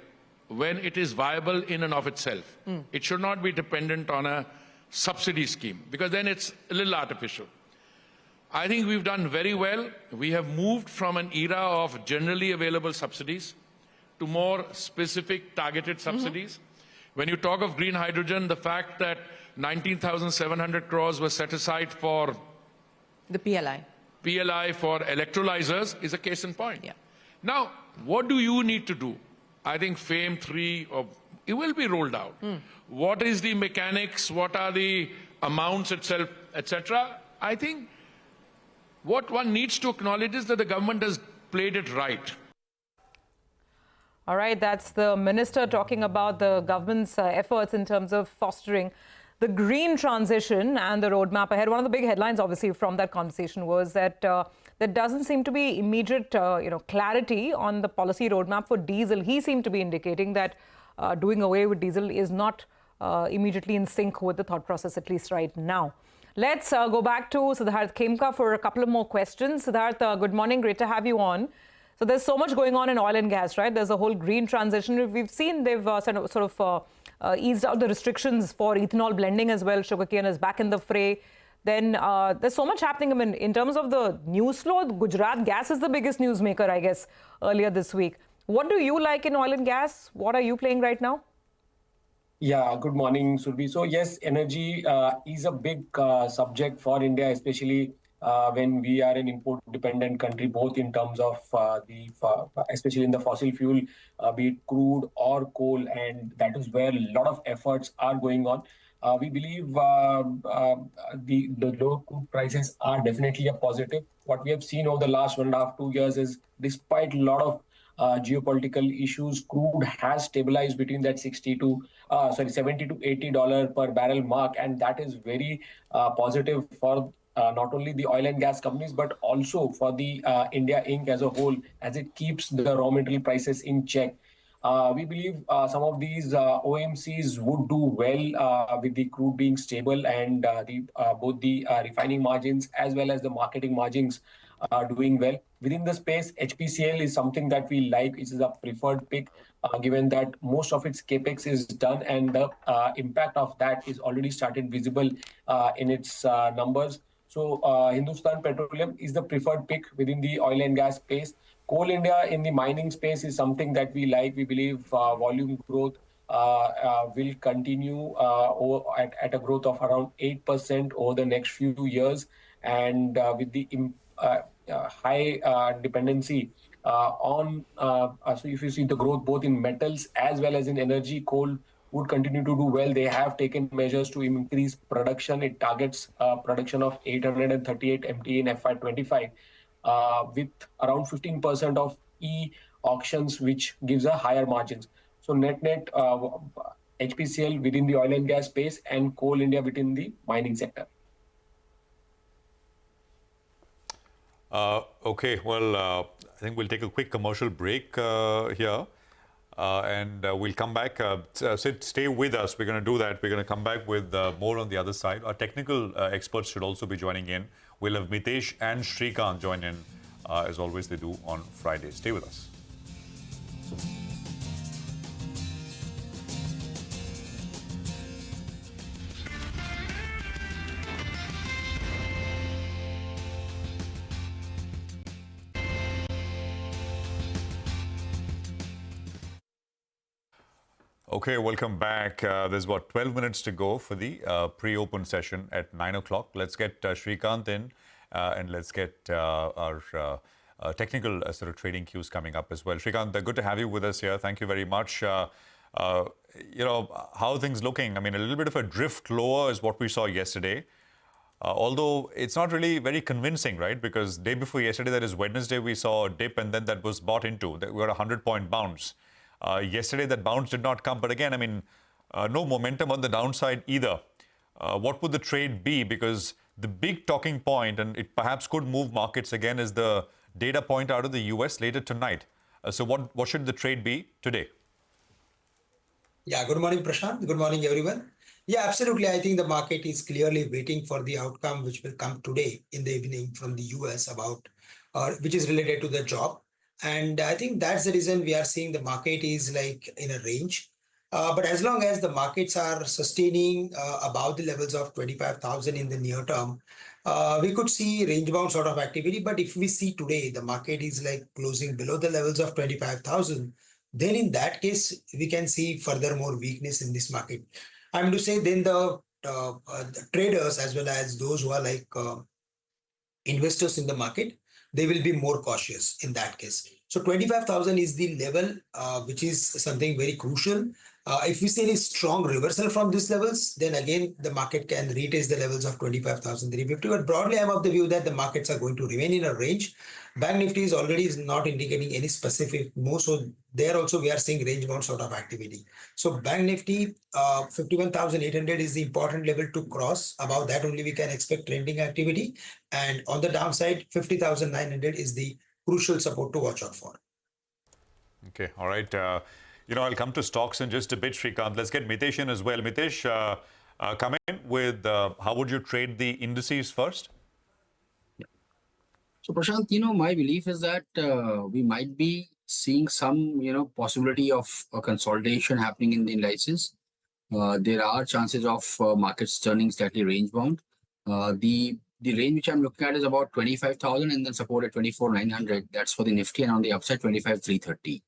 A: when it is viable in and of itself. It should not be dependent on a subsidy scheme, because then it's a little artificial. I think we've done very well. We have moved from an era of generally available subsidies to more specific targeted subsidies. When you talk of green hydrogen, the fact that 19,700 crores was set aside for
L: The PLI.
A: for electrolyzers is a case in point.
L: Yeah.
A: Now, what do you need to do? I think FAME 3, it will be rolled out. What is the mechanics? What are the amounts itself, etc.? I think what one needs to acknowledge is that the government has played it right.
C: All right, that's the minister talking about the government's efforts in terms of fostering the green transition and the roadmap ahead. One of the big headlines, obviously, from that conversation was that there doesn't seem to be immediate, clarity on the policy roadmap for diesel. He seemed to be indicating that doing away with diesel is not immediately in sync with the thought process, at least right now. Let's go back to Siddharth Khemka for a couple of more questions. Siddharth, good morning. Great to have you on. So there's so much going on in oil and gas, right? There's a whole green transition. We've seen they've eased out the restrictions for ethanol blending as well. Sugarcane is back in the fray. Then there's so much happening. I mean, in terms of the news flow, Gujarat Gas is the biggest newsmaker, I guess, earlier this week. What do you like in oil and gas? What are you playing right now?
K: Yeah, good morning, Surbhi. So yes, energy is a big subject for India, especially when we are an import-dependent country, both in terms of especially in the fossil fuel, be it crude or coal, and that is where a lot of efforts are going on. We believe the low crude prices are definitely a positive. What we have seen over the last 1.5 to 2 years is, despite a lot of geopolitical issues, crude has stabilized between that $70 to $80 per barrel mark, and that is very positive for not only the oil and gas companies, but also for the India Inc. as a whole, as it keeps the raw material prices in check. We believe some of these OMCs would do well with the crude being stable, and both the refining margins as well as the marketing margins are doing well. Within the space, HPCL is something that we like. It is a preferred pick, given that most of its capex is done, and the impact of that is already started visible in its numbers. So Hindustan Petroleum is the preferred pick within the oil and gas space. Coal India in the mining space is something that we like. We believe volume growth will continue at a growth of around 8% over the next few years. And with the high dependency on, so if you see the growth both in metals as well as in energy, coal would continue to do well. They have taken measures to increase production. It targets production of 838 MT in FY25 with around 15% of e-auctions, which gives a higher margins. So net HPCL within the oil and gas space and Coal India within the mining sector.
B: Okay, well, I think we'll take a quick commercial break here. And we'll come back. Sid, stay with us. We're going to do that. We're going to come back with more on the other side. Our technical experts should also be joining in. We'll have Mitesh and Srikanth join in, as always they do on Fridays. Stay with us. Okay, welcome back. There's about 12 minutes to go for the pre-open session at 9 o'clock. Let's get Srikanth in and let's get our technical sort of trading cues coming up as well. Srikanth, good to have you with us here. Thank you very much. How are things looking? I mean, a little bit of a drift lower is what we saw yesterday. Although it's not really very convincing, right? Because day before yesterday, that is Wednesday, we saw a dip and then that was bought into. We got a 100-point bounce. Yesterday, that bounce did not come. But again, I mean, no momentum on the downside either. What would the trade be? Because the big talking point, and it perhaps could move markets again, is the data point out of the US later tonight. So what should the trade be today?
M: Yeah, good morning, Prashant. Good morning, everyone. Yeah, absolutely. I think the market is clearly waiting for the outcome which will come today in the evening from the US about, which is related to the job. And I think that's the reason we are seeing the market is like in a range. But as long as the markets are sustaining above the levels of 25,000 in the near term, we could see range bound sort of activity. But if we see today, the market is like closing below the levels of 25,000, then in that case, we can see further more weakness in this market. I'm to say then the traders as well as those who are like investors in the market, they will be more cautious in that case. So 25,000 is the level which is something very crucial. If we see any strong reversal from these levels, then again the market can retest the levels of 25,350. But broadly, I'm of the view that the markets are going to remain in a range. Bank Nifty is already not indicating any specific move, so there also we are seeing range bound sort of activity. So Bank Nifty 51,800 is the important level to cross. Above that only we can expect trending activity, and on the downside 50,900 is the crucial support to watch out for.
B: Okay, all right. I'll come to stocks in just a bit, Srikanth. Let's get Mitesh in as well. Mitesh, come in with how would you trade the indices first?
N: So Prashant, my belief is that we might be seeing some, possibility of a consolidation happening in the indices. There are chances of markets turning slightly range bound. The range which I'm looking at is about 25,000 and then support at 24,900. That's for the Nifty, and on the upside 25,330.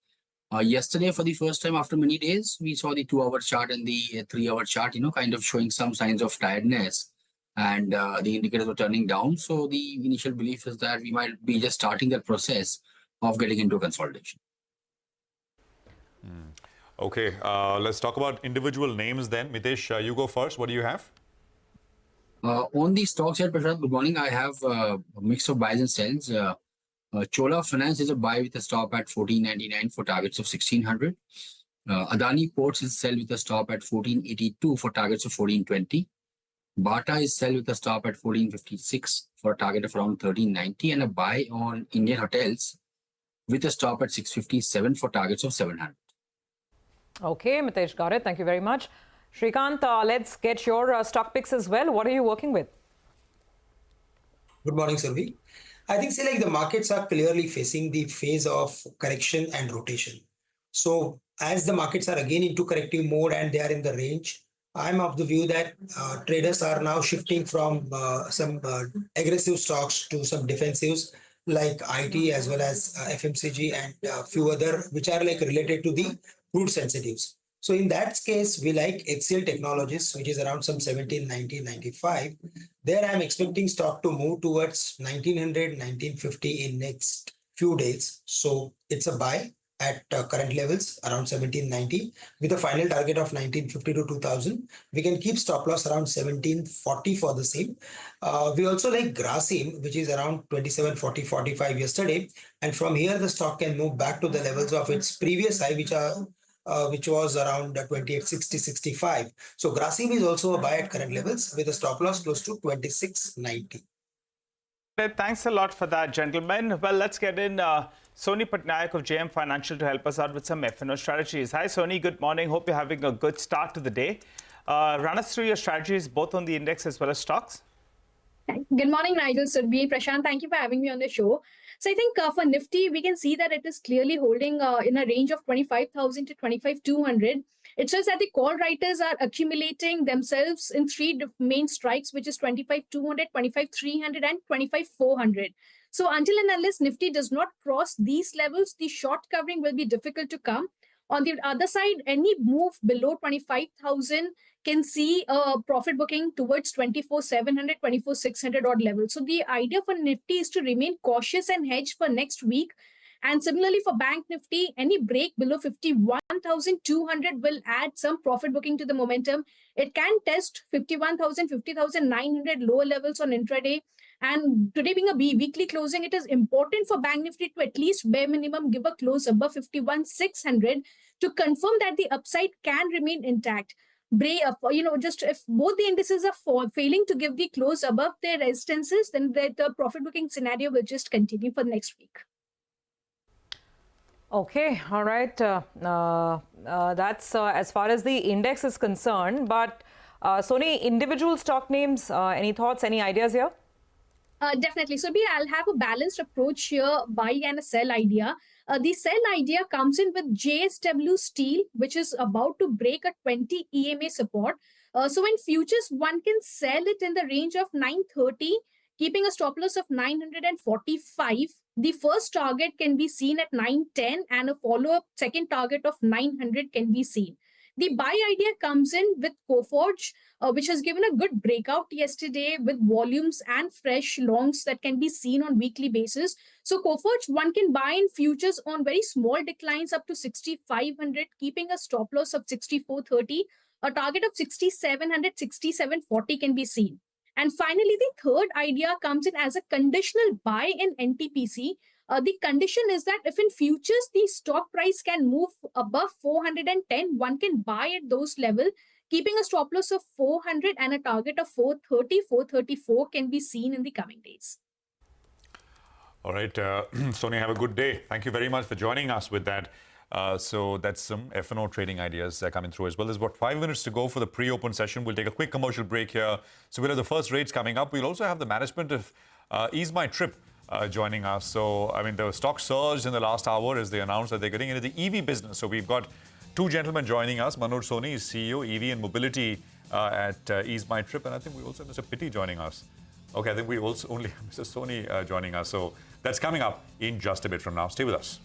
N: Yesterday, for the first time after many days, we saw the 2-hour chart and the 3-hour chart, kind of showing some signs of tiredness, and the indicators were turning down. So the initial belief is that we might be just starting that process of getting into consolidation.
B: Okay, let's talk about individual names then. Mitesh, you go first. What do you have?
N: On the stock side, Prashant, good morning. I have a mix of buys and sells. Chola Finance is a buy with a stop at 14.99 for targets of 1,600. Adani Ports is sell with a stop at 14.82 for targets of 14.20. Bata is sell with a stop at 14.56 for a target of around 13.90, and a buy on Indian Hotels with a stop at 6.57 for targets of 700.
C: Okay, Mitesh, got it. Thank you very much. Srikanth, let's get your stock picks as well. What are you working with?
M: Good morning, Survi. I think the markets are clearly facing the phase of correction and rotation. So as the markets are again into corrective mode and they are in the range, I'm of the view that traders are now shifting from some aggressive stocks to some defensives like IT as well as FMCG and a few other which are related to the crude sensitives. So in that case, we like HCL Technologies, which is around some 1790-95. There I'm expecting stock to move towards 1900, 1950 in next few days. So it's a buy at current levels around 1790 with a final target of 1950 to 2000. We can keep stop loss around 1740 for the same. We also like Grasim, which is around 2740-45 yesterday. And from here, the stock can move back to the levels of its previous high, which was around 2860-65. So Grasim is also a buy at current levels with a stop loss close to 2690.
D: Thanks a lot for that, gentlemen. Well, let's get in Sony Patnaik of JM Financial to help us out with some F&O strategies. Hi, Sony. Good morning. Hope you're having a good start to the day. Run us through your strategies, both on the index as well as stocks.
O: Good morning, Nigel, Surbhi, Prashant. Thank you for having me on the show. So I think for Nifty, we can see that it is clearly holding in a range of 25,000 to 25,200. It shows that the call writers are accumulating themselves in three main strikes, which is 25,200, 25,300 and 25,400. So until and unless Nifty does not cross these levels, the short covering will be difficult to come. On the other side, any move below 25,000 can see a profit booking towards 24,700, 24,600 odd levels. So the idea for Nifty is to remain cautious and hedge for next week. And similarly for Bank Nifty, any break below 51,200 will add some profit booking to the momentum. It can test 51,000, 50,900 lower levels on intraday. And today being a weekly closing, it is important for Bank Nifty to at least bare minimum give a close above 51,600 to confirm that the upside can remain intact. Just if both the indices are failing to give the close above their resistances, then the profit booking scenario will just continue for the next week.
C: Okay, all right. That's as far as the index is concerned. But Sony, individual stock names, any thoughts, any ideas here?
O: Definitely. So I'll have a balanced approach here, buy and a sell idea. The sell idea comes in with JSW Steel, which is about to break a 20 EMA support. So in futures, one can sell it in the range of 930, keeping a stop loss of 945. The first target can be seen at 910 and a follow-up second target of 900 can be seen. The buy idea comes in with Coforge, which has given a good breakout yesterday with volumes and fresh longs that can be seen on weekly basis. So Coforge, one can buy in futures on very small declines up to 6,500, keeping a stop loss of 6,430. A target of 6,700, 6,740 can be seen. And finally, the third idea comes in as a conditional buy in NTPC. The condition is that if in futures the stock price can move above 410, one can buy at those level, keeping a stop loss of 400 and a target of 430, 434 can be seen in the coming days.
B: All right, Sonia, have a good day. Thank you very much for joining us with that. So that's some F&O trading ideas coming through as well. There's about 5 minutes to go for the pre-open session. We'll take a quick commercial break here. So we'll have the first rates coming up. We'll also have the management of Ease My Trip joining us. So, I mean, the stock surged in the last hour as they announced that they're getting into the EV business. So we've got two gentlemen joining us. Manoj Soni is CEO, EV and Mobility at Ease My Trip. And I think we also have Mr. Pitti joining us. Okay, I think we also only have Mr. Soni joining us. So that's coming up in just a bit from now. Stay with us.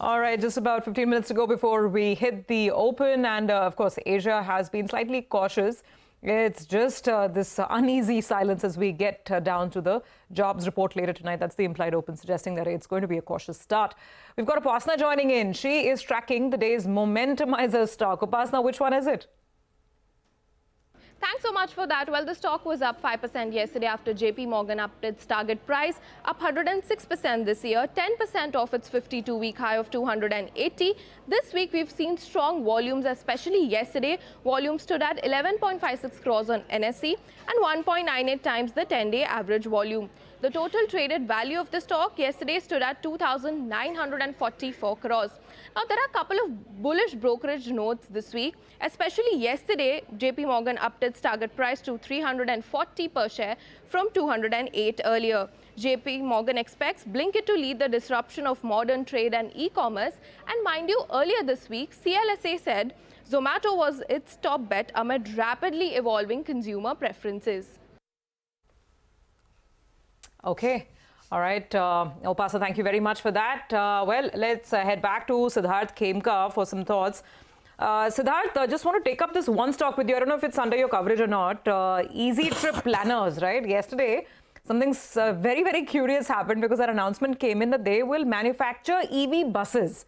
C: All right, just about 15 minutes to go before we hit the open. And of course, Asia has been slightly cautious. It's just this uneasy silence as we get down to the jobs report later tonight. That's the implied open, suggesting that it's going to be a cautious start. We've got Upasna joining in. She is tracking the day's momentumizer stock. Upasna, which one is it?
G: Thanks so much for that. Well, the stock was up 5% yesterday after JP Morgan upped its target price, up 106% this year, 10% off its 52-week high of 280. This week, we've seen strong volumes, especially yesterday. Volume stood at 11.56 crores on NSE and 1.98 times the 10-day average volume. The total traded value of the stock yesterday stood at 2,944 crores. Now, there are a couple of bullish brokerage notes this week, especially yesterday. JP Morgan upped its target price to 340 per share from 208 earlier. JP Morgan expects Blinkit to lead the disruption of modern trade and e-commerce. And mind you, earlier this week, CLSA said Zomato was its top bet amid rapidly evolving consumer preferences.
C: Okay. All right. Upasna, thank you very much for that. Well, let's head back to Siddharth Khemka for some thoughts. Siddharth, I just want to take up this one stock with you. I don't know if it's under your coverage or not. Easy Trip Planners, right? Yesterday, something very, very curious happened because an announcement came in that they will manufacture EV buses.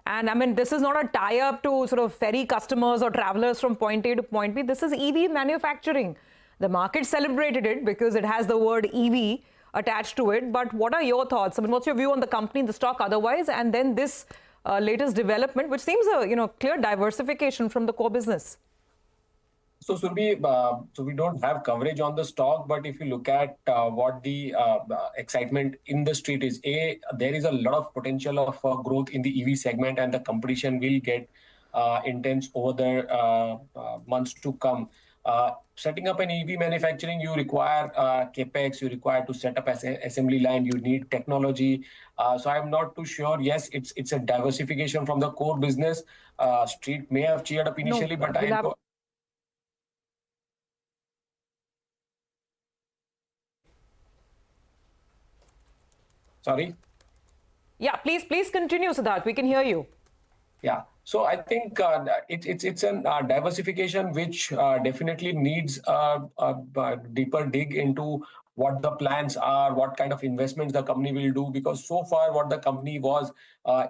C: And I mean, this is not a tie-up to sort of ferry customers or travelers from point A to point B. This is EV manufacturing. The market celebrated it because it has the word EV attached to it. But what are your thoughts? I mean, what's your view on the company, the stock otherwise, and then this latest development, which seems a clear diversification from the core business?
K: So, Surbi, so we don't have coverage on the stock, but if you look at what the excitement in the street is, there is a lot of potential of growth in the EV segment, and the competition will get intense over the months to come. Setting up an EV manufacturing, you require capex, you require to set up an assembly line, you need technology. So I'm not too sure. Yes, it's a diversification from the core business. Street may have cheered up initially, but Sorry?
C: Yeah, please continue, Siddharth. We can hear you.
K: Yeah. So I think it's a diversification which definitely needs a deeper dig into what the plans are, what kind of investments the company will do, because so far what the company was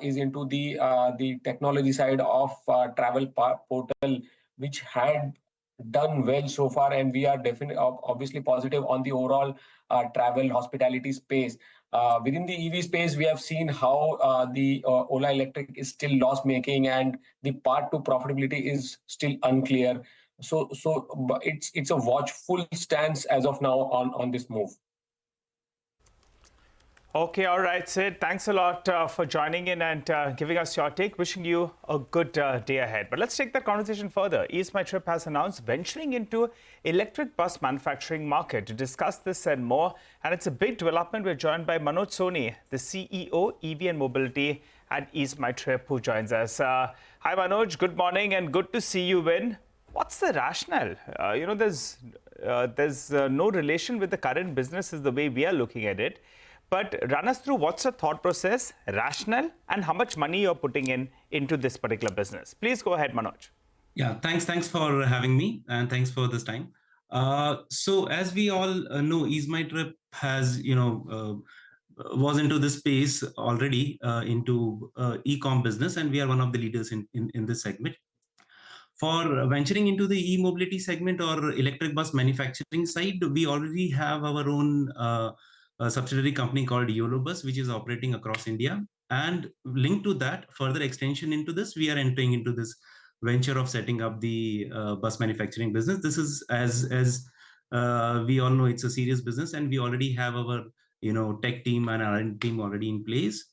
K: is into the technology side of travel portal, which had done well so far, and we are definitely obviously positive on the overall travel hospitality space. Within the EV space, we have seen how the Ola Electric is still loss-making, and the path to profitability is still unclear. So it's a watchful stance as of now on this move.
D: Okay, all right, Sid. Thanks a lot for joining in and giving us your take. Wishing you a good day ahead. But let's take that conversation further. EaseMyTrip has announced venturing into electric bus manufacturing market. To discuss this and more, and it's a big development, we're joined by Manoj Soni, the CEO, EV and Mobility at EaseMyTrip, who joins us. Hi, Manoj. Good morning and good to see you in. What's the rationale? There's no relation with the current business is the way we are looking at it. But run us through what's the thought process, rationale, and how much money you're putting into this particular business. Please go ahead, Manoj.
P: Yeah, thanks for having me, and thanks for this time. So as we all know, EaseMyTrip has, was into this space already into e-com business, and we are one of the leaders in this segment. For venturing into the e-mobility segment or electric bus manufacturing side, we already have our own a subsidiary company called YOLO Bus, which is operating across India. And linked to that, further extension into this, we are entering into this venture of setting up the bus manufacturing business. This is, as we all know, it's a serious business, and we already have our tech team and R&D team already in place.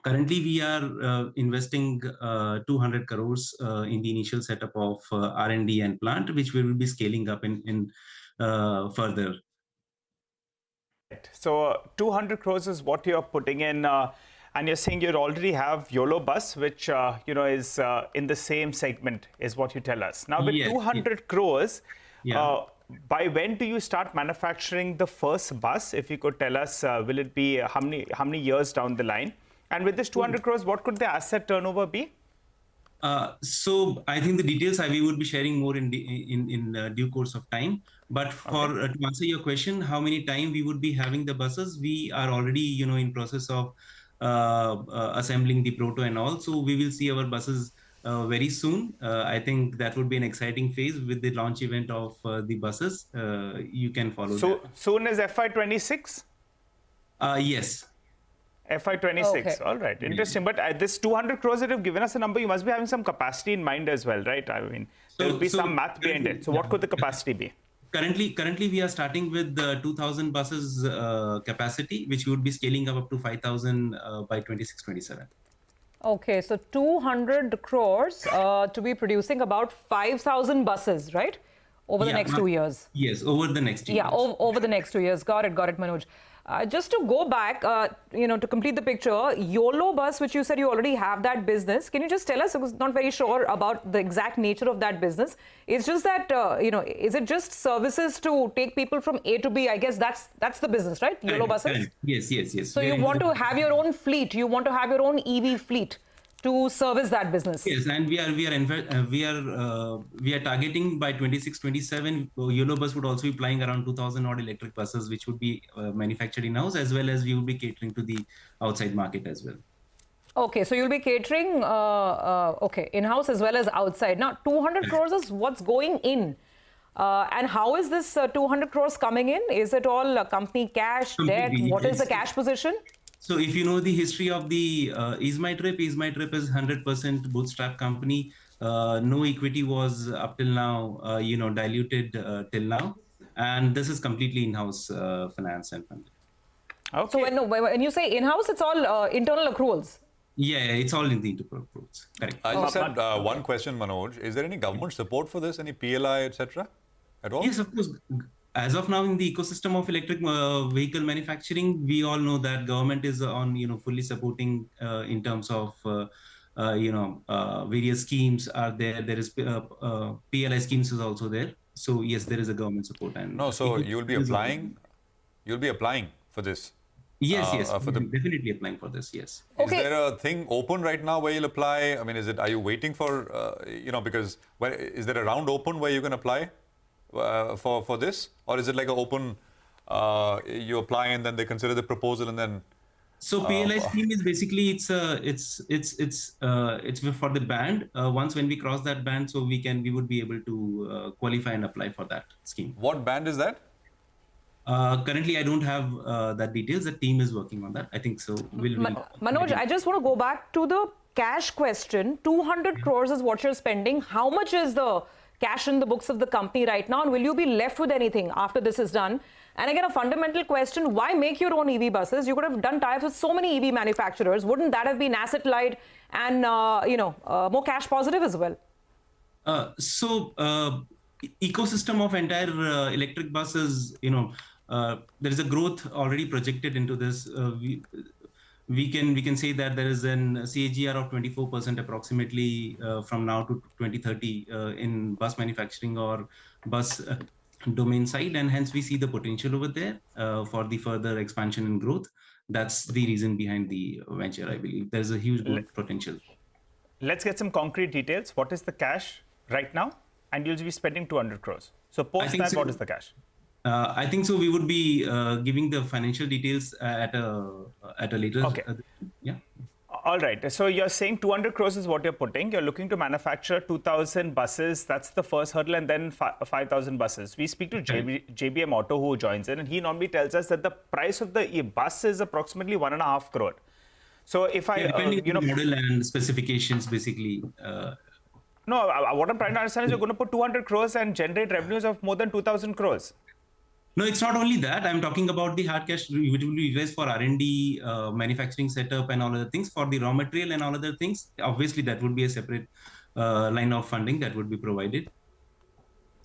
P: Currently, we are investing 200 crores in the initial setup of R&D and plant, which we will be scaling up in further.
D: So 200 crores is what you're putting in, and you're saying you already have YOLO Bus, which is in the same segment, is what you tell us. Now, with 200 crores, by when do you start manufacturing the first bus? If you could tell us, will it be how many years down the line? And with this 200 crores, what could the asset turnover be?
P: So I think the details we would be sharing more in due course of time. But to answer your question, how many time we would be having the buses, we are already in process of assembling the proto and all. So we will see our buses very soon. I think that would be an exciting phase with the launch event of the buses. You can follow.
D: So soon is FY26?
P: Yes.
D: FY26. Okay. All right. Interesting.
P: Yeah.
D: But this 200 crores that you've given us a number, you must be having some capacity in mind as well, right? I mean, there will be some math behind it. So what could the capacity be?
P: Currently, we are starting with 2,000 buses capacity, which we would be scaling up to 5,000 by 26-27.
C: Okay, so 200 crores to be producing about 5,000 buses, right? Over the next 2 years.
P: Yes, over the next 2 years.
C: Yeah, over the next 2 years. Got it, Manoj. Just to go back, to complete the picture, YOLO Bus, which you said you already have that business. Can you just tell us? I was not very sure about the exact nature of that business. It's just that, is it just services to take people from A to B? I guess that's the business, right? YOLO buses?
P: Yes.
C: So you want to have your own fleet. You want to have your own EV fleet to service that business.
P: Yes, and we are targeting by 26-27. YOLO Bus would also be flying around 2,000 odd electric buses, which would be manufactured in house, as well as we will be catering to the outside market as well.
C: Okay, so you'll be catering in house as well as outside. Now, 200 crores is what's going in. And how is this 200 crores coming in? Is it all company cash, debt? What is the cash position?
P: So if you know the history of the EaseMyTrip is 100% bootstrap company. No equity was up till now, diluted till now. And this is completely in-house finance and funding.
C: Okay. So when you say in-house, it's all internal accruals?
P: Yeah, it's all in the internal accruals. Correct.
B: I just had one question, Manoj. Is there any government support for this, any PLI, etc. at all?
P: Yes, of course. As of now, in the ecosystem of electric vehicle manufacturing, we all know that government is on, fully supporting in terms of, various schemes are there. There is PLI schemes is also there. So yes, there is a government support. And
B: no, so you'll be applying. You'll be applying for this.
P: Yes. Definitely applying for this. Yes.
B: Is there a thing open right now where you'll apply? I mean, are you waiting for, because is there a round open where you can apply? For this, or is it like an open? You apply and then they consider the proposal and then.
P: So PLI scheme is basically it's for the band. Once when we cross that band, so we would be able to qualify and apply for that scheme.
B: What band is that?
P: Currently, I don't have that details. The team is working on that. I think so.
C: Manoj, I just want to go back to the cash question. 200 crores is what you're spending. How much is the cash in the books of the company right now, and will you be left with anything after this is done? And again, a fundamental question, why make your own EV buses? You could have done tie-ups with so many EV manufacturers. Wouldn't that have been asset light and, more cash positive as well?
P: Ecosystem of entire electric buses, there is a growth already projected into this. We can say that there is an CAGR of 24% approximately from now to 2030 in bus manufacturing or bus domain side, and hence we see the potential over there for the further expansion and growth. That's the reason behind the venture, I believe. There's a huge growth potential.
D: Let's get some concrete details. What is the cash right now? And you'll be spending 200 crores. So post that, what is the cash?
P: I think so. We would be giving the financial details at a later.
D: Okay.
P: Yeah.
D: All right. So you're saying 200 crores is what you're putting. You're looking to manufacture 2,000 buses. That's the first hurdle, and then 5,000 buses. We speak to JBM Auto, who joins in, and he normally tells us that the price of the bus is approximately 1.5 crore. So if I,
P: depending on model and specifications, basically.
D: No, what I'm trying to understand is you're going to put 200 crores and generate revenues of more than 2,000 crores.
P: No, it's not only that. I'm talking about the hard cash which will be raised for R&D, manufacturing setup and all other things, for the raw material and all other things. Obviously, that would be a separate line of funding that would be provided.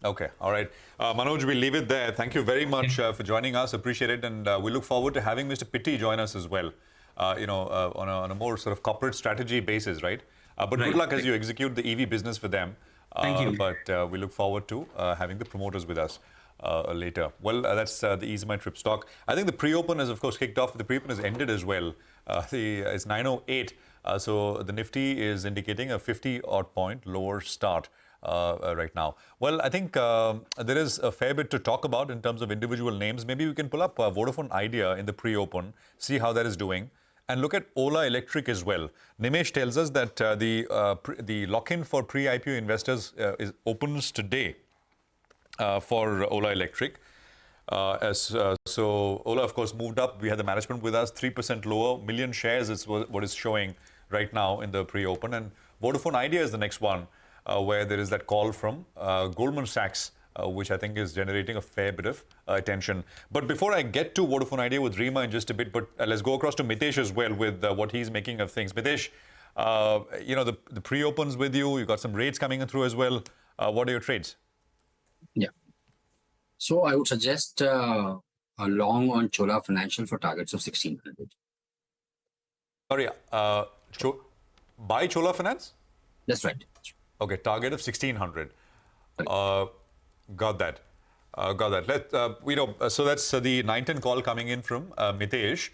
B: Okay, all right. Manoj, we'll leave it there. Thank you very much for joining us. Appreciate it. And we look forward to having Mr. Pitti join us as well, on a more sort of corporate strategy basis, right? But good luck as you execute the EV business for them.
P: Thank you.
B: But we look forward to having the promoters with us later. Well, that's the Easy My Trip stock. I think the pre-open has, of course, kicked off. The pre-open has ended as well. It's 9:08. So the Nifty is indicating a 50-odd point lower start right now. Well, I think there is a fair bit to talk about in terms of individual names. Maybe we can pull up Vodafone Idea in the pre-open, see how that is doing, and look at Ola Electric as well. Nimesh tells us that the lock-in for pre-IPO investors opens today for Ola Electric. So Ola, of course, moved up. We had the management with us, 3% lower. Million shares is what is showing right now in the pre-open. And Vodafone Idea is the next one, where there is that call from Goldman Sachs, which I think is generating a fair bit of attention. But before I get to Vodafone Idea with Rima in just a bit, but let's go across to Mitesh as well with what he's making of things. Mitesh, the pre-opens with you. You've got some rates coming in through as well. What are your trades?
N: Yeah. So I would suggest a long on Chola Financial for targets of 1,600.
B: Sorry, buy Chola Finance?
N: That's right.
B: Okay, target of 1,600. Got that. So that's the 9:10 call coming in from Mitesh.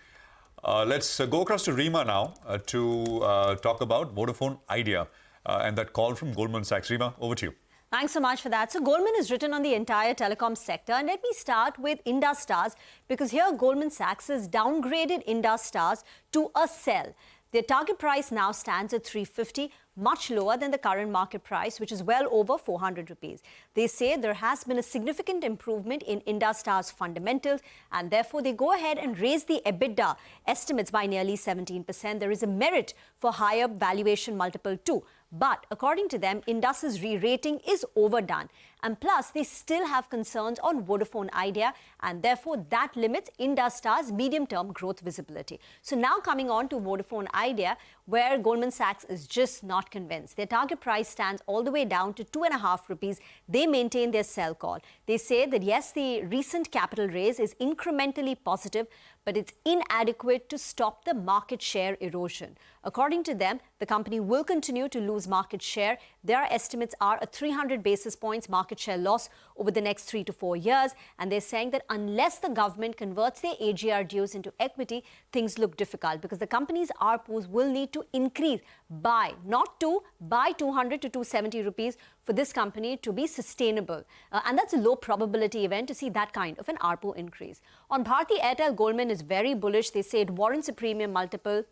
B: Let's go across to Rima now to talk about Vodafone Idea and that call from Goldman Sachs. Rima, over to you.
Q: Thanks so much for that. So Goldman is written on the entire telecom sector. And let me start with Indus Stars, because here Goldman Sachs has downgraded Indus Stars to a sell. Their target price now stands at 350, much lower than the current market price, which is well over 400 rupees. They say there has been a significant improvement in Indus Stars fundamentals, and therefore they go ahead and raise the EBITDA estimates by nearly 17%. There is a merit for higher valuation multiple too. But according to them, Indus's re-rating is overdone. And plus, they still have concerns on Vodafone Idea, and therefore that limits Indus Star's medium-term growth visibility. So now coming on to Vodafone Idea, where Goldman Sachs is just not convinced. Their target price stands all the way down to 2.5 rupees. They maintain their sell call. They say that yes, the recent capital raise is incrementally positive, but it's inadequate to stop the market share erosion. According to them, the company will continue to lose market share. Their estimates are a 300 basis points market share loss over the next 3 to 4 years. And they're saying that unless the government converts their AGR dues into equity, things look difficult because the company's ARPUs will need to increase by 200 to 270 rupees for this company to be sustainable. And that's a low probability event to see that kind of an ARPU increase. On Bharti Airtel, Goldman is very bullish. They say it warrants a premium multiple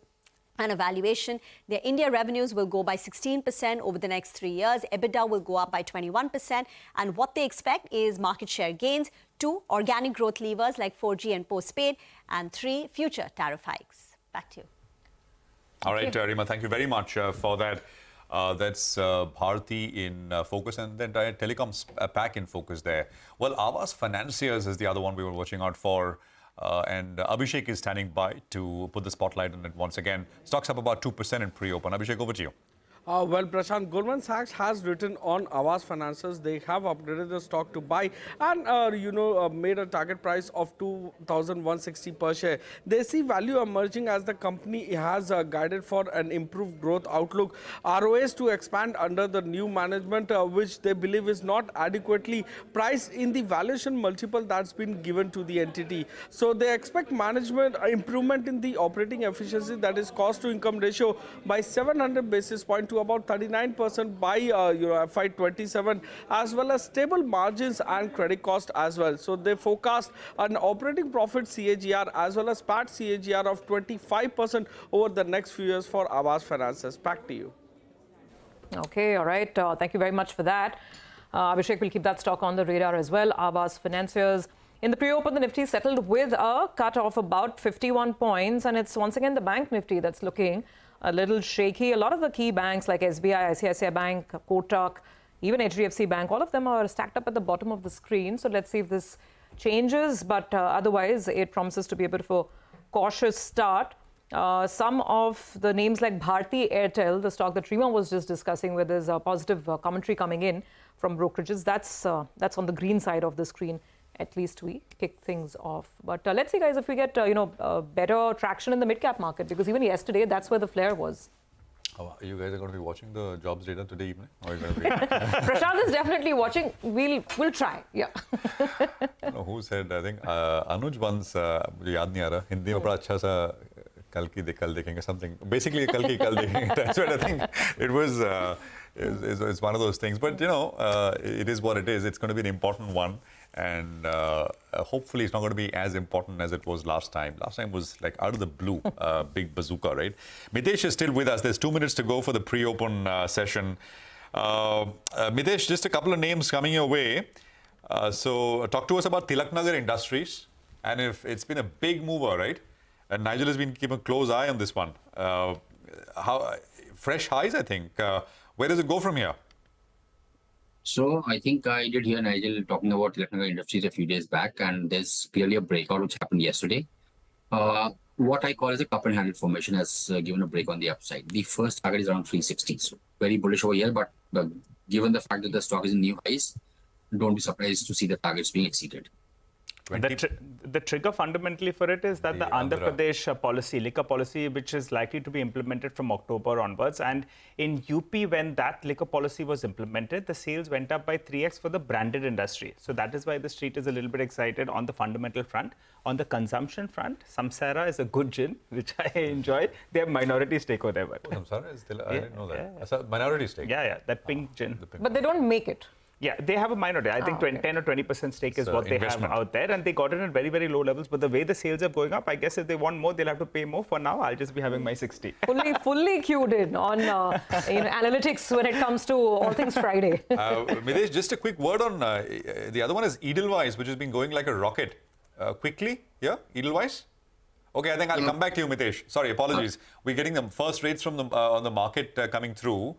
Q: and evaluation. Their India revenues will go by 16% over the next 3 years. EBITDA will go up by 21%. And what they expect is market share gains, 2, organic growth levers like 4G and postpaid, and 3, future tariff hikes. Back to you.
B: All right, Rima, thank you very much for that. That's Bharti in focus, and the entire telecoms pack in focus there. Well, Aavas Financiers is the other one we were watching out for. And Abhishek is standing by to put the spotlight on it once again. Stocks up about 2% in pre-open. Abhishek, over to you.
H: Well, Prashant, Goldman Sachs has written on Aavas Financiers. They have upgraded the stock to buy and, made a target price of 2,160 per share. They see value emerging as the company has guided for an improved growth outlook. ROAs to expand under the new management, which they believe is not adequately priced in the valuation multiple that's been given to the entity. So they expect management improvement in the operating efficiency, that is cost to income ratio, by 700 basis points to about 39% by FY27, as well as stable margins and credit cost as well. So they forecast an operating profit CAGR as well as PAT CAGR of 25% over the next few years for Aavas Financiers. Back to you.
C: Okay, all right. Thank you very much for that. Abhishek will keep that stock on the radar as well. Aavas Financiers. In the pre-open, the Nifty settled with a cut of about 51 points, and it's once again the bank Nifty that's looking a little shaky. A lot of the key banks like SBI, ICICI Bank, Kotak, even HDFC Bank, all of them are stacked up at the bottom of the screen. So let's see if this changes. But otherwise, it promises to be a bit of a cautious start. Some of the names like Bharti Airtel, the stock that Rima was just discussing, where there's a positive commentary coming in from brokerages, that's on the green side of the screen. At least we kick things off. But let's see, guys, if we get better traction in the mid-cap market, because even yesterday, that's where the flare was.
B: Oh, you guys are going to be watching the jobs data today evening? Or are you going to be...
C: Prashant is definitely watching. We'll try. Yeah.
B: Who said? I think Anuj once, मुझे याद नहीं आ रहा, हिंदी में बड़ा अच्छा सा कल देखेंगे something. Basically, कल देखेंगे. That's what I think. It was. It's one of those things. But it is what it is. It's going to be an important one. And hopefully it's not going to be as important as it was last time. Last time was like out of the blue, big bazooka, right? Mitesh is still with us. There's 2 minutes to go for the pre-open session. Mitesh, just a couple of names coming your way. So talk to us about Tilaknagar Industries. And if it's been a big mover, right? And Nigel has been keeping a close eye on this one. Fresh highs, I think. Where does it go from here?
N: So I think I did hear Nigel talking about Tilaknagar Industries a few days back, and there's clearly a breakout which happened yesterday. What I call as a cup and handle formation has given a break on the upside. The first target is around 360, so very bullish over here. But given the fact that the stock is in new highs, don't be surprised to see the targets being exceeded.
D: The trigger fundamentally for it is that the Andhra Pradesh policy, liquor policy, which is likely to be implemented from October onwards. And in UP, when that liquor policy was implemented, the sales went up by 3x for the branded industry. So that is why the street is a little bit excited on the fundamental front. On the consumption front, Samsara is a good gin, which I enjoy. They have minority stake over there.
B: Samsara is still, I didn't know that. Yeah. Minority stake?
D: Yeah, that pink gin.
C: But they don't make it.
D: Yeah, they have a minority. I think 10 or 20% stake is what they have out there. And they got it at very, very low levels. But the way the sales are going up, I guess if they want more, they'll have to pay more. For now, I'll just be having my 60.
C: Fully cued in on analytics when it comes to all things Friday.
B: Mitesh, just a quick word on the other one is Edelweiss, which has been going like a rocket. Quickly, yeah, Edelweiss? Okay, I think I'll come back to you, Mitesh. Sorry, apologies. We're getting the first rates from the on the market coming through.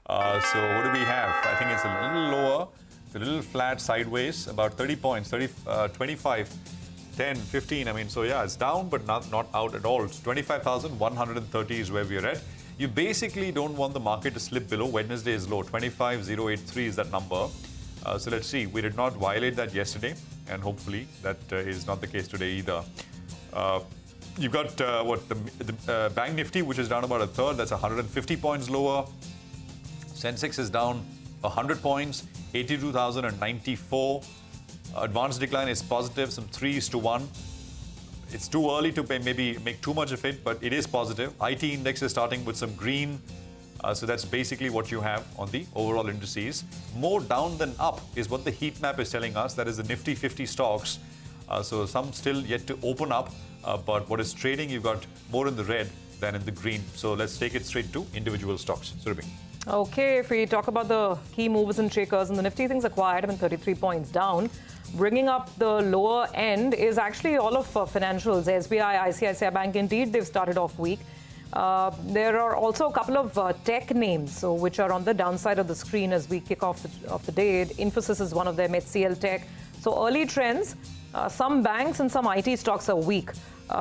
B: So what do we have? I think it's a little lower. It's a little flat sideways, about 30 points, 25, 10, 15. I mean, so yeah, it's down, but not out at all. It's 25,130 is where we're at. You basically don't want the market to slip below Wednesday's low. 25,083 is that number. So let's see. We did not violate that yesterday, and hopefully that is not the case today either. You've got the Bank Nifty, which is down about a third. That's 150 points lower. Sensex is down 100 points, 82,094. Advanced decline is positive, some 3:1. It's too early to maybe make too much of it, but it is positive. IT index is starting with some green. So that's basically what you have on the overall indices. More down than up is what the heat map is telling us. That is the Nifty 50 stocks. So some still yet to open up. But what is trading, you've got more in the red than in the green. So let's take it straight to individual stocks. Surabhi.
C: Okay, if we talk about the key movers and shakers, and the Nifty things are quiet, 33 points down. Bringing up the lower end is actually all of financials. SBI, ICICI Bank, indeed, they've started off weak. There are also a couple of tech names which are on the downside of the screen as we kick off the day. Infosys is one of them, HCL Tech. So early trends, some banks and some IT stocks are weak.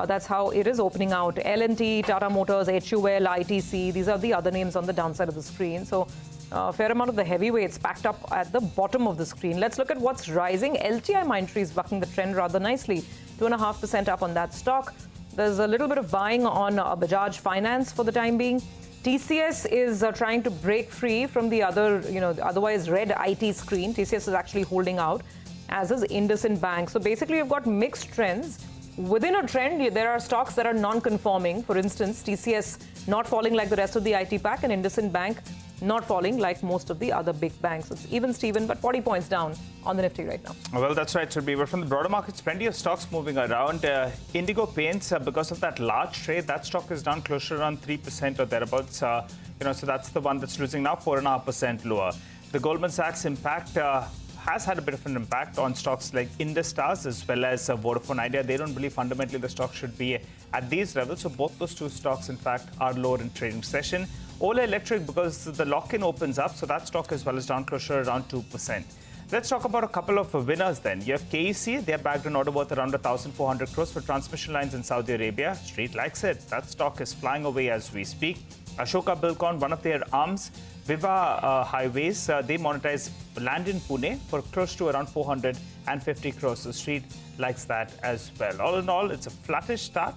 C: That's how it is opening out. L&T, Tata Motors, HUL, ITC, these are the other names on the downside of the screen. So a fair amount of the heavyweights packed up at the bottom of the screen. Let's look at what's rising. LTI Mindtree is bucking the trend rather nicely. 2.5% up on that stock. There's a little bit of buying on Bajaj Finance for the time being. TCS is trying to break free from the other, otherwise red IT screen. TCS is actually holding out, as is IndusInd Bank. So basically, you've got mixed trends. Within a trend, there are stocks that are non-conforming. For instance, TCS not falling like the rest of the IT pack, and IndusInd Bank not falling like most of the other big banks. It's even Steven, but 40 points down on the Nifty right now.
D: Well, that's right, Surbhi. But from the broader markets, plenty of stocks moving around. Indigo Paints, because of that large trade, that stock is down closer around 3% or thereabouts. So that's the one that's losing now 4.5% lower. The Goldman Sachs impact has had a bit of an impact on stocks like Indus-Stars as well as Vodafone Idea. They don't believe fundamentally the stock should be at these levels. So both those two stocks, in fact, are lower in trading session. Ola Electric, because the lock-in opens up, so that stock as well is down closer around 2%. Let's talk about a couple of winners then. You have KEC. They're bagged an order worth around 1,400 crores for transmission lines in Saudi Arabia. Street likes it. That stock is flying away as we speak. Ashoka Buildcon, one of their arms, Viva Highways, they monetize land in Pune for close to around 450 crores. The street likes that as well. All in all, it's a flattish start.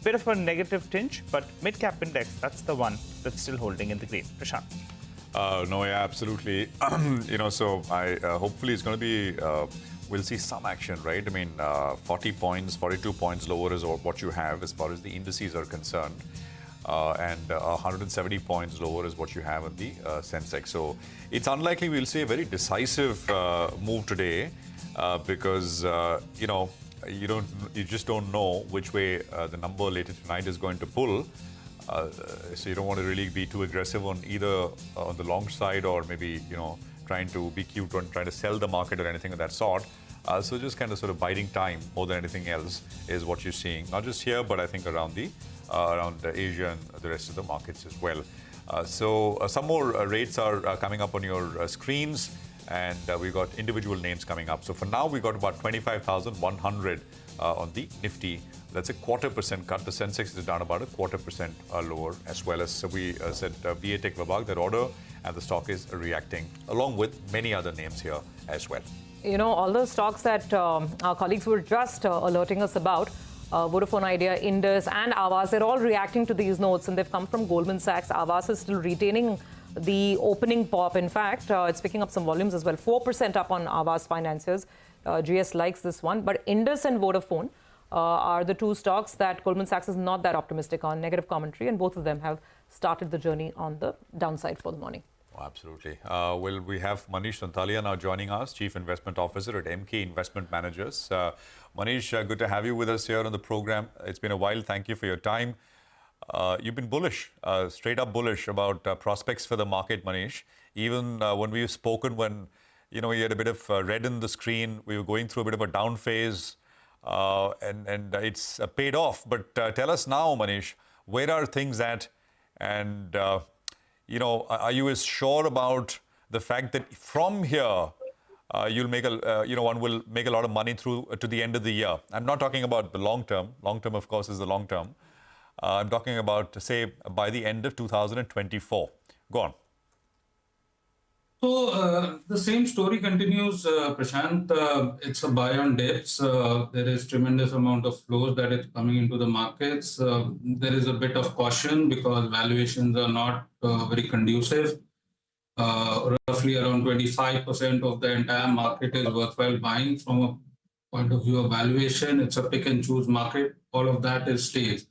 D: Bit of a negative tinge, but mid-cap index, that's the one that's still holding in the green. Prashant.
B: No, yeah, absolutely. So hopefully it's going to be, we'll see some action, right? I mean, 40 points, 42 points lower is what you have as far as the indices are concerned. And 170 points lower is what you have in the sensex. So it's unlikely we'll see a very decisive move today because, you just don't know which way the number later tonight is going to pull. So you don't want to really be too aggressive on either on the long side or maybe, trying to be cute and trying to sell the market or anything of that sort. So just kind of sort of biding time more than anything else is what you're seeing. Not just here, but I think around Asia and the rest of the markets as well. So some more rates are coming up on your screens, and we've got individual names coming up. So for now, we've got about 25,100 on the Nifty. That's a 0.25% cut. The Sensex is down about a 0.25% lower, as well as we said BA Tech Vibhag, that order, and the stock is reacting, along with many other names here as well.
C: All the stocks that our colleagues were just alerting us about, Vodafone Idea, Indus, and Aavas, they're all reacting to these notes, and they've come from Goldman Sachs. Aavas is still retaining the opening pop. In fact, it's picking up some volumes as well. 4% up on Aavas Financiers. GS likes this one. But Indus and Vodafone are the two stocks that Goldman Sachs is not that optimistic on. Negative commentary, and both of them have started the journey on the downside for the morning.
B: Oh, absolutely. Well, we have Manish Santalia now joining us, Chief Investment Officer at MK Investment Managers. Manish, good to have you with us here on the program. It's been a while. Thank you for your time. You've been bullish, straight up bullish about prospects for the market, Manish. Even when we've spoken, when we had a bit of red in the screen, we were going through a bit of a down phase, and it's paid off. But tell us now, Manish, where are things at? And are you as sure about the fact that from here you'll make one will make a lot of money through to the end of the year? I'm not talking about the long term. Long term, of course, is the long term. I'm talking about, say, by the end of 2024. Go on.
R: So the same story continues, Prashant. It's a buy on dips. There is tremendous amount of flows that is coming into the markets. There is a bit of caution because valuations are not very conducive. Roughly around 25% of the entire market is worthwhile buying from a point of view of valuation. It's a pick and choose market. All of that is staged.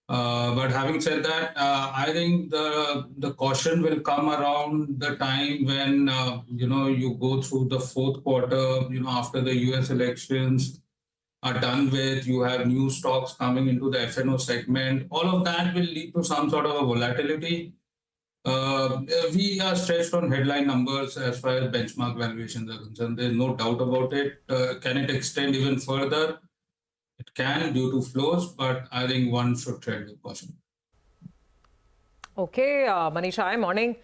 R: But having said that, I think the caution will come around the time when you go through the fourth quarter. After the US elections are done with, you have new stocks coming into the F&O segment. All of that will lead to some sort of a volatility. We are stretched on headline numbers as far as benchmark valuations are concerned. There's no doubt about it. Can it extend even further? It can due to flows, but I think one should tread with caution.
C: Okay, Manisha, hi, morning.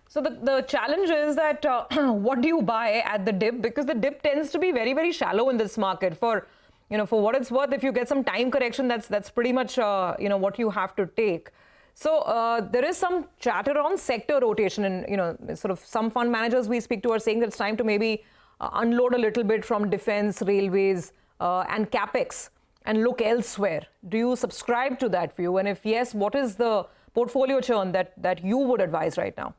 C: So the challenge is that what do you buy at the dip? Because the dip tends to be very, very shallow in this market. For what it's worth, if you get some time correction, that's pretty much what you have to take. So there is some chatter on sector rotation, and sort of some fund managers we speak to are saying that it's time to maybe unload a little bit from defense, railways, and capex, and look elsewhere. Do you subscribe to that view? And if yes, what is the portfolio churn that you would advise right now?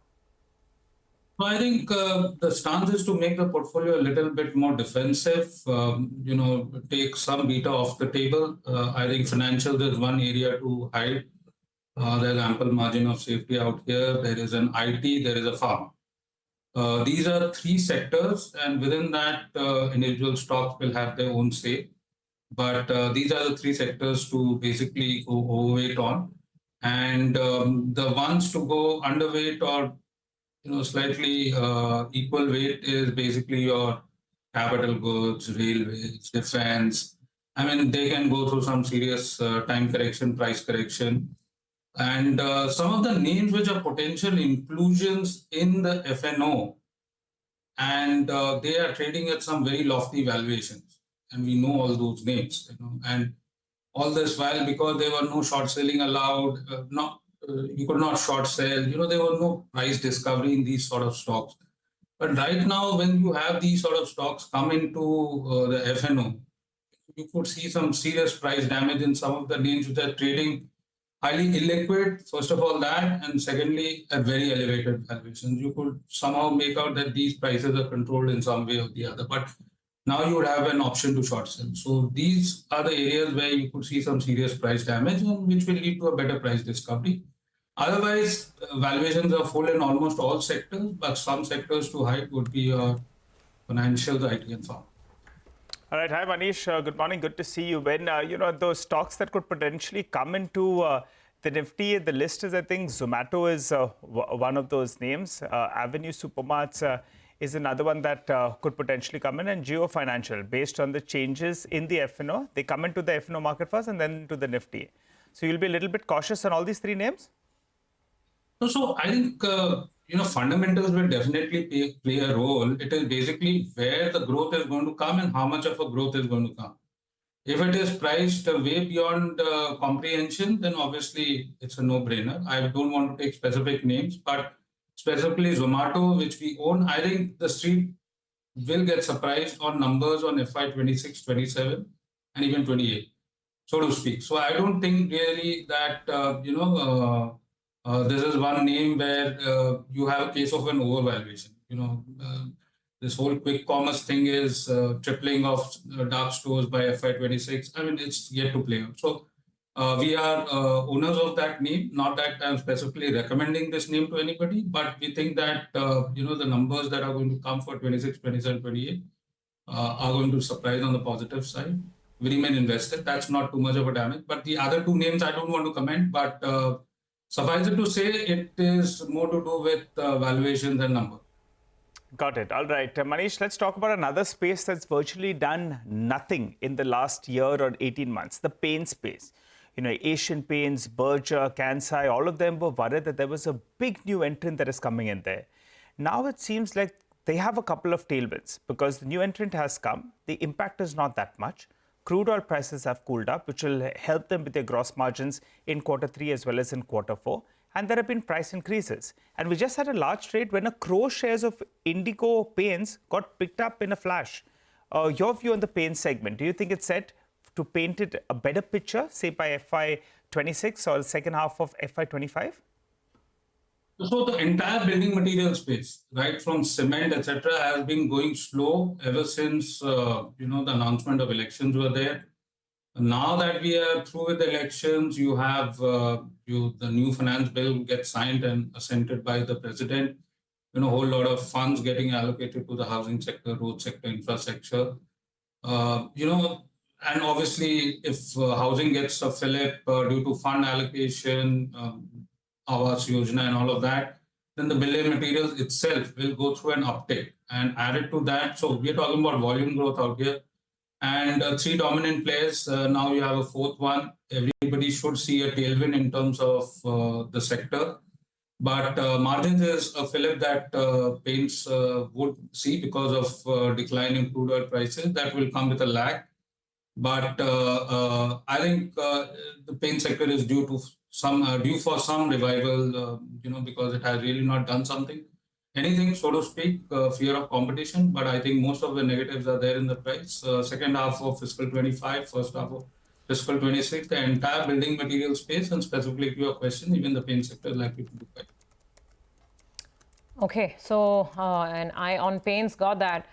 R: I think the stance is to make the portfolio a little bit more defensive, take some beta off the table. I think financials is one area to hide. There's ample margin of safety out here. There is an IT, there is a farm. These are three sectors, and within that, individual stocks will have their own say. But these are the three sectors to basically go overweight on. And the ones to go underweight or slightly equal weight is basically your capital goods, railways, defense. I mean, they can go through some serious time correction, price correction. And some of the names which are potential inclusions in the FNO, and they are trading at some very lofty valuations. And we know all those names, and all this while, because there were no short selling allowed, you could not short sell, there was no price discovery in these sort of stocks. But right now, when you have these sort of stocks come into the FNO, you could see some serious price damage in some of the names which are trading highly illiquid, first of all that, and secondly, at very elevated valuations. You could somehow make out that these prices are controlled in some way or the other. But now you would have an option to short sell. So these are the areas where you could see some serious price damage, and which will lead to a better price discovery. Otherwise, valuations are full in almost all sectors, but some sectors to hide would be your financials, IT, and farm.
D: All right. Hi, Manish. Good morning. Good to see you. When, those stocks that could potentially come into the Nifty, the list is, I think, Zomato is one of those names. Avenue Supermarts is another one that could potentially come in, and Geo Financial, based on the changes in the FNO. They come into the FNO market first and then to the Nifty. So you'll be a little bit cautious on all these three names?
R: So I think, fundamentals will definitely play a role. It is basically where the growth is going to come and how much of a growth is going to come. If it is priced way beyond comprehension, then obviously it's a no-brainer. I don't want to take specific names, but specifically Zomato, which we own, I think the street will get surprised on numbers on FY 26, 27, and even 28, so to speak. So I don't think really that, this is one name where you have a case of an overvaluation. This whole quick commerce thing is tripling of dark stores by FY 26. I mean, it's yet to play out. So we are owners of that name. Not that I'm specifically recommending this name to anybody, but we think that the numbers that are going to come for 26, 27, 28 are going to surprise on the positive side. We remain invested. That's not too much of a damage. But the other two names I don't want to comment, but suffice it to say, it is more to do with valuations and number.
D: Got it. All right. Manish, let's talk about another space that's virtually done nothing in the last year or 18 months, the paint space. Asian Paints, Berger, Kansai, all of them were worried that there was a big new entrant that is coming in there. Now it seems like they have a couple of tailwinds because the new entrant has come. The impact is not that much. Crude oil prices have cooled up, which will help them with their gross margins in Q3 as well as in Q4. And there have been price increases. And we just had a large trade when a crore shares of Indigo Paints got picked up in a flash. Your view on the paint segment, do you think it's set to paint it a better picture, say by FY 26 or the second half of FY 25?
R: So the entire building material space, right from cement, etc., has been going slow ever since the announcement of elections were there. Now that we are through with the elections, you have the new finance bill get signed and assented by the president. A whole lot of funds getting allocated to the housing sector, road sector, infrastructure. And obviously, if housing gets a fillip due to fund allocation, Awas Yojana and all of that, then the building materials itself will go through an uptick. And added to that, so we're talking about volume growth out here. And three dominant players, now you have a fourth one. Everybody should see a tailwind in terms of the sector. But margins is a fillip that paints would see because of decline in crude oil prices. That will come with a lag. But I think the paint sector is due for some revival, because it has really not done anything, so to speak, fear of competition. But I think most of the negatives are there in the price. Second half of fiscal 25, first half of fiscal 26, the entire building material space, and specifically to your question, even the paint sector is likely to do quite.
C: Okay, so an eye on paints, got that.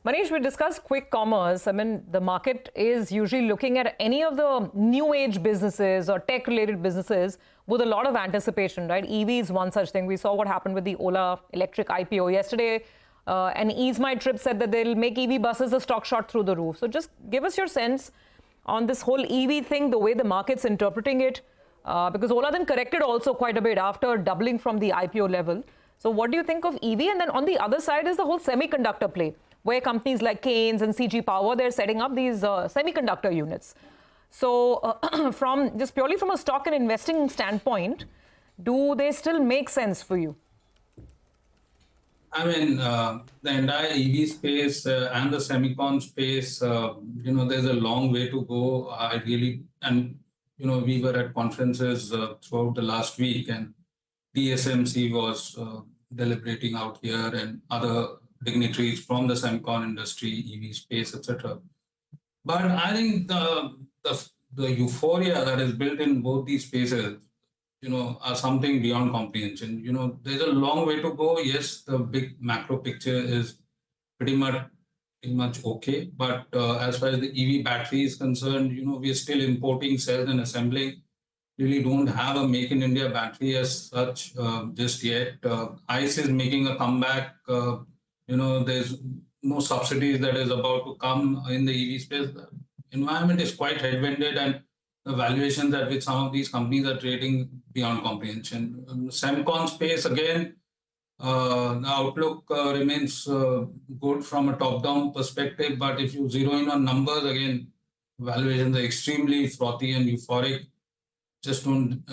C: Manish, we discussed quick commerce. I mean, the market is usually looking at any of the new age businesses or tech-related businesses with a lot of anticipation, right? EV is one such thing. We saw what happened with the Ola electric IPO yesterday. And Ease My Trip said that they'll make EV buses a stock shot through the roof. So just give us your sense on this whole EV thing, the way the market's interpreting it, because Ola then corrected also quite a bit after doubling from the IPO level. So what do you think of EV? And then on the other side is the whole semiconductor play, where companies like Keynes and CG Power, they're setting up these semiconductor units. So from just purely from a stock and investing standpoint, do they still make sense for you?
R: I mean, the entire EV space and the semicon space, there's a long way to go. We were at conferences throughout the last week, and TSMC was deliberating out here, and other dignitaries from the semicon industry, EV space, etc. But I think the euphoria that is built in both these spaces, are something beyond comprehension. There's a long way to go. Yes, the big macro picture is pretty much okay. But as far as the EV battery is concerned, we are still importing cells and assembling. Really don't have a make in India battery as such just yet. ICE is making a comeback. There's no subsidies that is about to come in the EV space. The environment is quite headwinded, and the valuations at which some of these companies are trading beyond comprehension. Semicon space, again, the outlook remains good from a top-down perspective, but if you zero in on numbers, again, valuations are extremely frothy and euphoric. Just don't,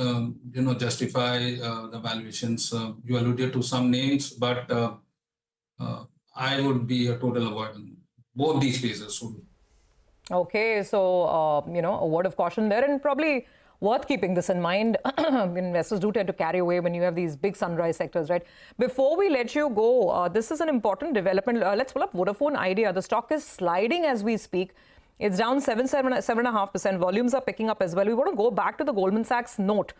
R: justify the valuations. You alluded to some names, but I would be a total avoidant. Both these spaces would.
C: Okay, so, a word of caution there, and probably worth keeping this in mind. Investors do tend to carry away when you have these big sunrise sectors, right? Before we let you go, this is an important development. Let's pull up Vodafone Idea. The stock is sliding as we speak. It's down 7.5%. Volumes are picking up as well. We want to go back to the Goldman Sachs note.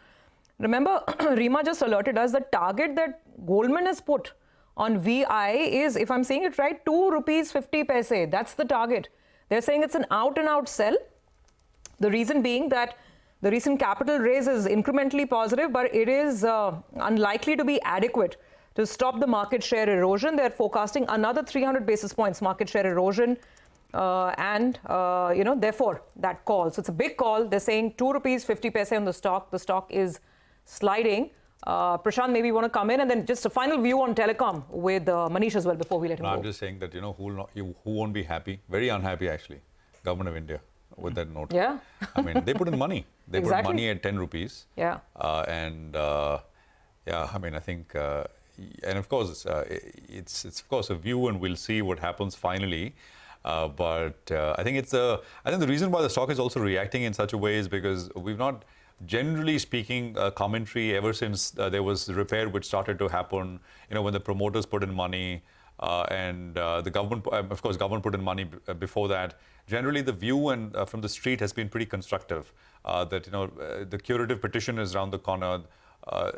C: Remember, Rima just alerted us the target that Goldman has put on VI is, if I'm saying it right, ₹2.50. That's the target. They're saying it's an out-and-out sell. The reason being that the recent capital raise is incrementally positive, but it is unlikely to be adequate to stop the market share erosion. They're forecasting another 300 basis points market share erosion. Therefore, that call. So it's a big call. They're saying ₹2.50 on the stock. The stock is sliding. Prashant, maybe you want to come in, and then just a final view on telecom with Manish as well before we let him go.
B: I'm just saying that, who won't be happy, very unhappy actually, Government of India with that note.
C: Yeah.
B: I mean, they put in money. They
C: Exactly.
B: put money at 10 rupees.
C: Yeah.
B: I think, and of course, it's of course a view, and we'll see what happens finally. But I think the reason why the stock is also reacting in such a way is because we've not, generally speaking, commentary ever since there was the repair which started to happen, when the promoters put in money and the government, of course, government put in money before that. Generally, the view and from the street has been pretty constructive that, the curative petition is around the corner.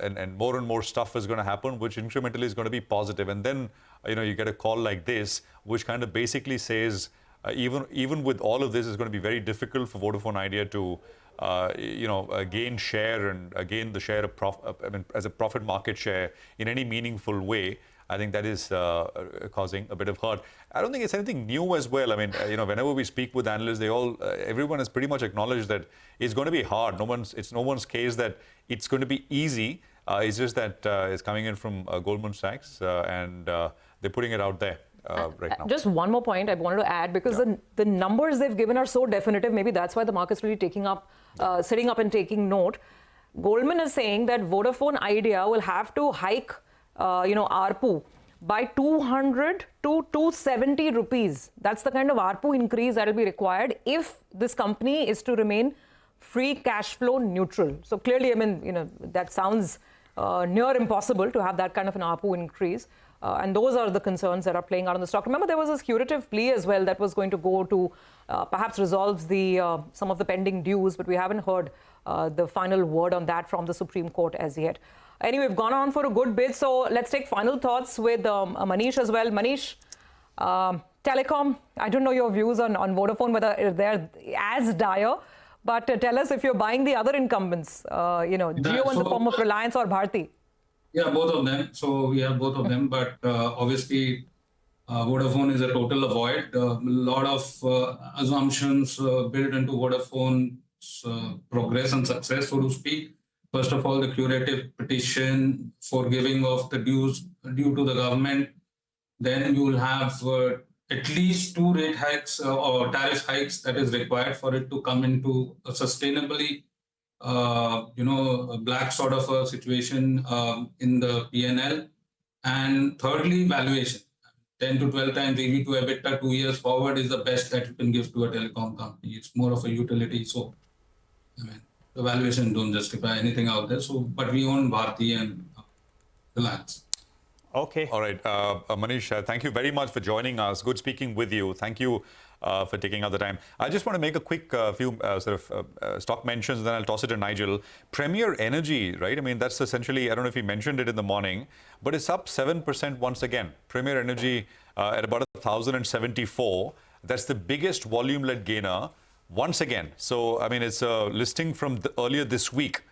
B: And more stuff is going to happen, which incrementally is going to be positive. And then, you get a call like this, which kind of basically says, even with all of this, it's going to be very difficult for Vodafone Idea to, gain share and gain the share of as a profit market share in any meaningful way. I think that is causing a bit of hurt. I don't think it's anything new as well. I mean, whenever we speak with analysts, everyone has pretty much acknowledged that it's going to be hard. It's no one's case that it's going to be easy. It's just that it's coming in from Goldman Sachs, and they're putting it out there right now.
C: Just one more point I wanted to add, because the numbers they've given are so definitive. Maybe that's why the market's really sitting up and taking note. Goldman is saying that Vodafone Idea will have to hike, ARPU by 200 to 270 rupees. That's the kind of ARPU increase that will be required if this company is to remain free cash flow neutral. So clearly, that sounds near impossible to have that kind of an ARPU increase. And those are the concerns that are playing out on the stock. Remember, there was this curative plea as well that was going to go to perhaps resolve some of the pending dues, but we haven't heard the final word on that from the Supreme Court as yet. Anyway, we've gone on for a good bit, so let's take final thoughts with Manish as well. Manish, telecom, I don't know your views on Vodafone, whether they're as dire, but tell us if you're buying the other incumbents, Jio in the form of Reliance or Bharti.
R: Yeah, both of them. So we have both of them, but obviously Vodafone is a total avoid. A lot of assumptions built into Vodafone's progress and success, so to speak. First of all, the curative petition, forgiving of the dues due to the government. Then you will have at least 2 rate hikes or tariff hikes that is required for it to come into a sustainably a black sort of a situation in the P&L. And thirdly, valuation. 10 to 12 times EV to EBITDA 2 years forward is the best that you can give to a telecom company. It's more of a utility. So, the valuation don't justify anything out there. So, but we own Bharti and Reliance.
B: Okay. All right. Manish, thank you very much for joining us. Good speaking with you. Thank you for taking out the time. I just want to make a quick few stock mentions, then I'll toss it to Nigel. Premier Energy, right? I mean, that's essentially, I don't know if he mentioned it in the morning, but it's up 7% once again. Premier Energy at about 1,074. That's the biggest volume-led gainer once again. So, I mean, it's a listing from earlier this week.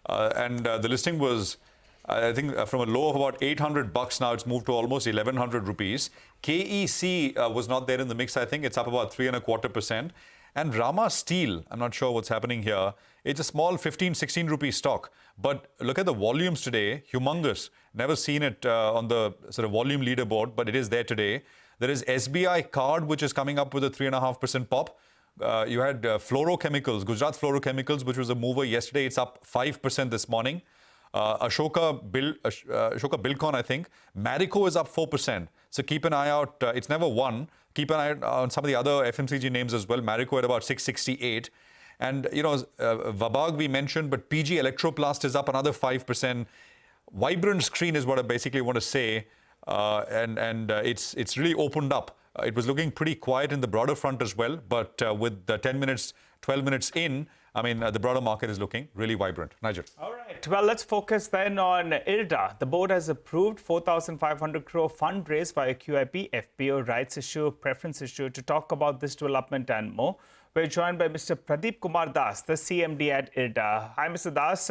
B: And the listing was, I think, from a low of about $800 now, it's moved to almost 1,100 rupees. KEC was not there in the mix, I think. It's up about 3.25%. And Rama Steel, I'm not sure what's happening here. It's a small 15, 16 rupee stock. But look at the volumes today, humongous. Never seen it on the sort of volume leaderboard, but it is there today. There is SBI Card, which is coming up with a 3.5% pop. You had fluorochemicals, Gujarat Fluorochemicals, which was a mover yesterday. It's up 5% this morning. Ashoka Bilcon, I think. Marico is up 4%. So keep an eye out. It's never won. Keep an eye out on some of the other FMCG names as well. Marico at about 668. And, Vabag we mentioned, but PG Electroplast is up another 5%. Vibrant Screen is what I basically want to say. It's really opened up. It was looking pretty quiet in the broader front as well. But with the 10 minutes, 12 minutes in, I mean, the broader market is looking really vibrant. Nigel.
D: All right. Well, let's focus then on IRDA. The board has approved 4,500 crore fundraise via QIP, FPO, rights issue, preference issue. To talk about this development and more, we're joined by Mr. Pradeep Kumar Das, the CMD at IRDA. Hi, Mr. Das.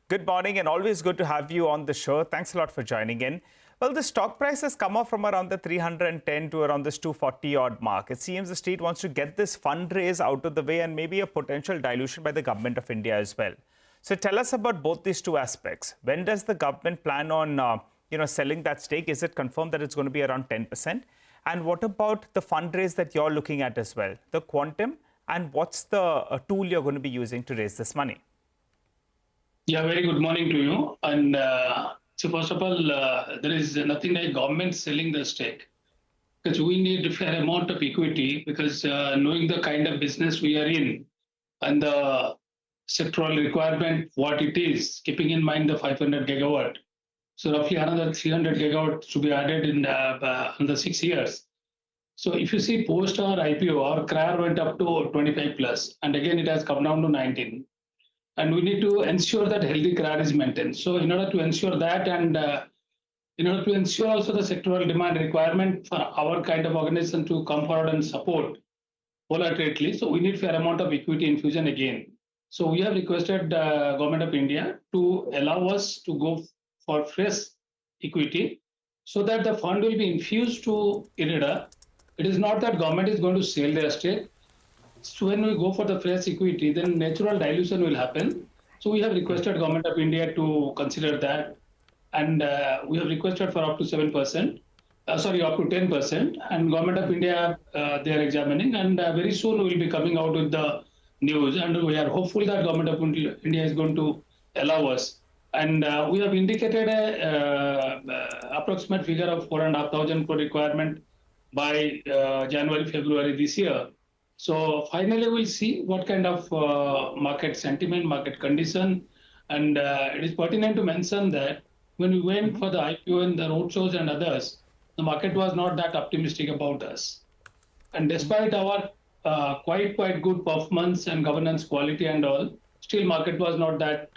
D: Good morning and always good to have you on the show. Thanks a lot for joining in. Well, the stock price has come off from around the 310 to around this 240 odd mark. It seems the street wants to get this fundraise out of the way and maybe a potential dilution by the government of India as well. So tell us about both these two aspects. When does the government plan on selling that stake? Is it confirmed that it's going to be around 10%? And what about the fundraise that you're looking at as well? The quantum and what's the tool you're going to be using to raise this money?
S: Yeah, very good morning to you. And so first of all, there is nothing like government selling the stake, because we need a fair amount of equity, because knowing the kind of business we are in and the sectoral requirement, what it is, keeping in mind the 500 gigawatt. So roughly another 300 gigawatt to be added in the 6 years. So if you see post our IPO, our CRAR went up to 25 plus, and again it has come down to 19. And we need to ensure that healthy CRAR is maintained. So in order to ensure that, and in order to ensure also the sectoral demand requirement for our kind of organization to come forward and support voluntarily, so we need fair amount of equity infusion again. So we have requested Government of India to allow us to go for fresh equity so that the fund will be infused to IRDA. It is not that government is going to sell their stake. So when we go for the fresh equity, then natural dilution will happen. So we have requested Government of India to consider that. And we have requested for up to 7%, up to 10%. And Government of India, they are examining. And very soon we will be coming out with the news. And we are hopeful that Government of India is going to allow us. And we have indicated a approximate figure of 4,500 crore requirement by January, February this year. So finally, we'll see what kind of market sentiment, market condition. And it is pertinent to mention that when we went for the IPO and the roadshows and others, the market was not that optimistic about us. And despite our quite good performance and governance quality and all, still market was not that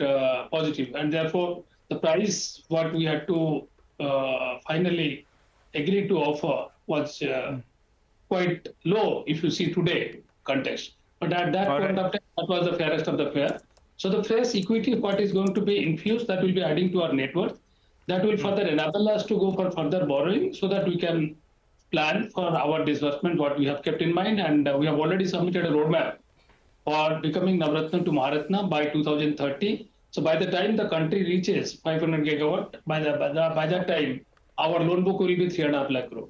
S: positive. And therefore, the price what we had to finally agree to offer was quite low if you see today context. But at that point of time, that was the fairest of the fair. So the fresh equity, what is going to be infused, that will be adding to our net worth. That will further enable us to go for further borrowing so that we can plan for our disbursement, what we have kept in mind. And we have already submitted a roadmap for becoming Navratna to Maharatna by 2030. So by the time the country reaches 500 gigawatt, by that time, our loan book will be 3.5 lakh crore.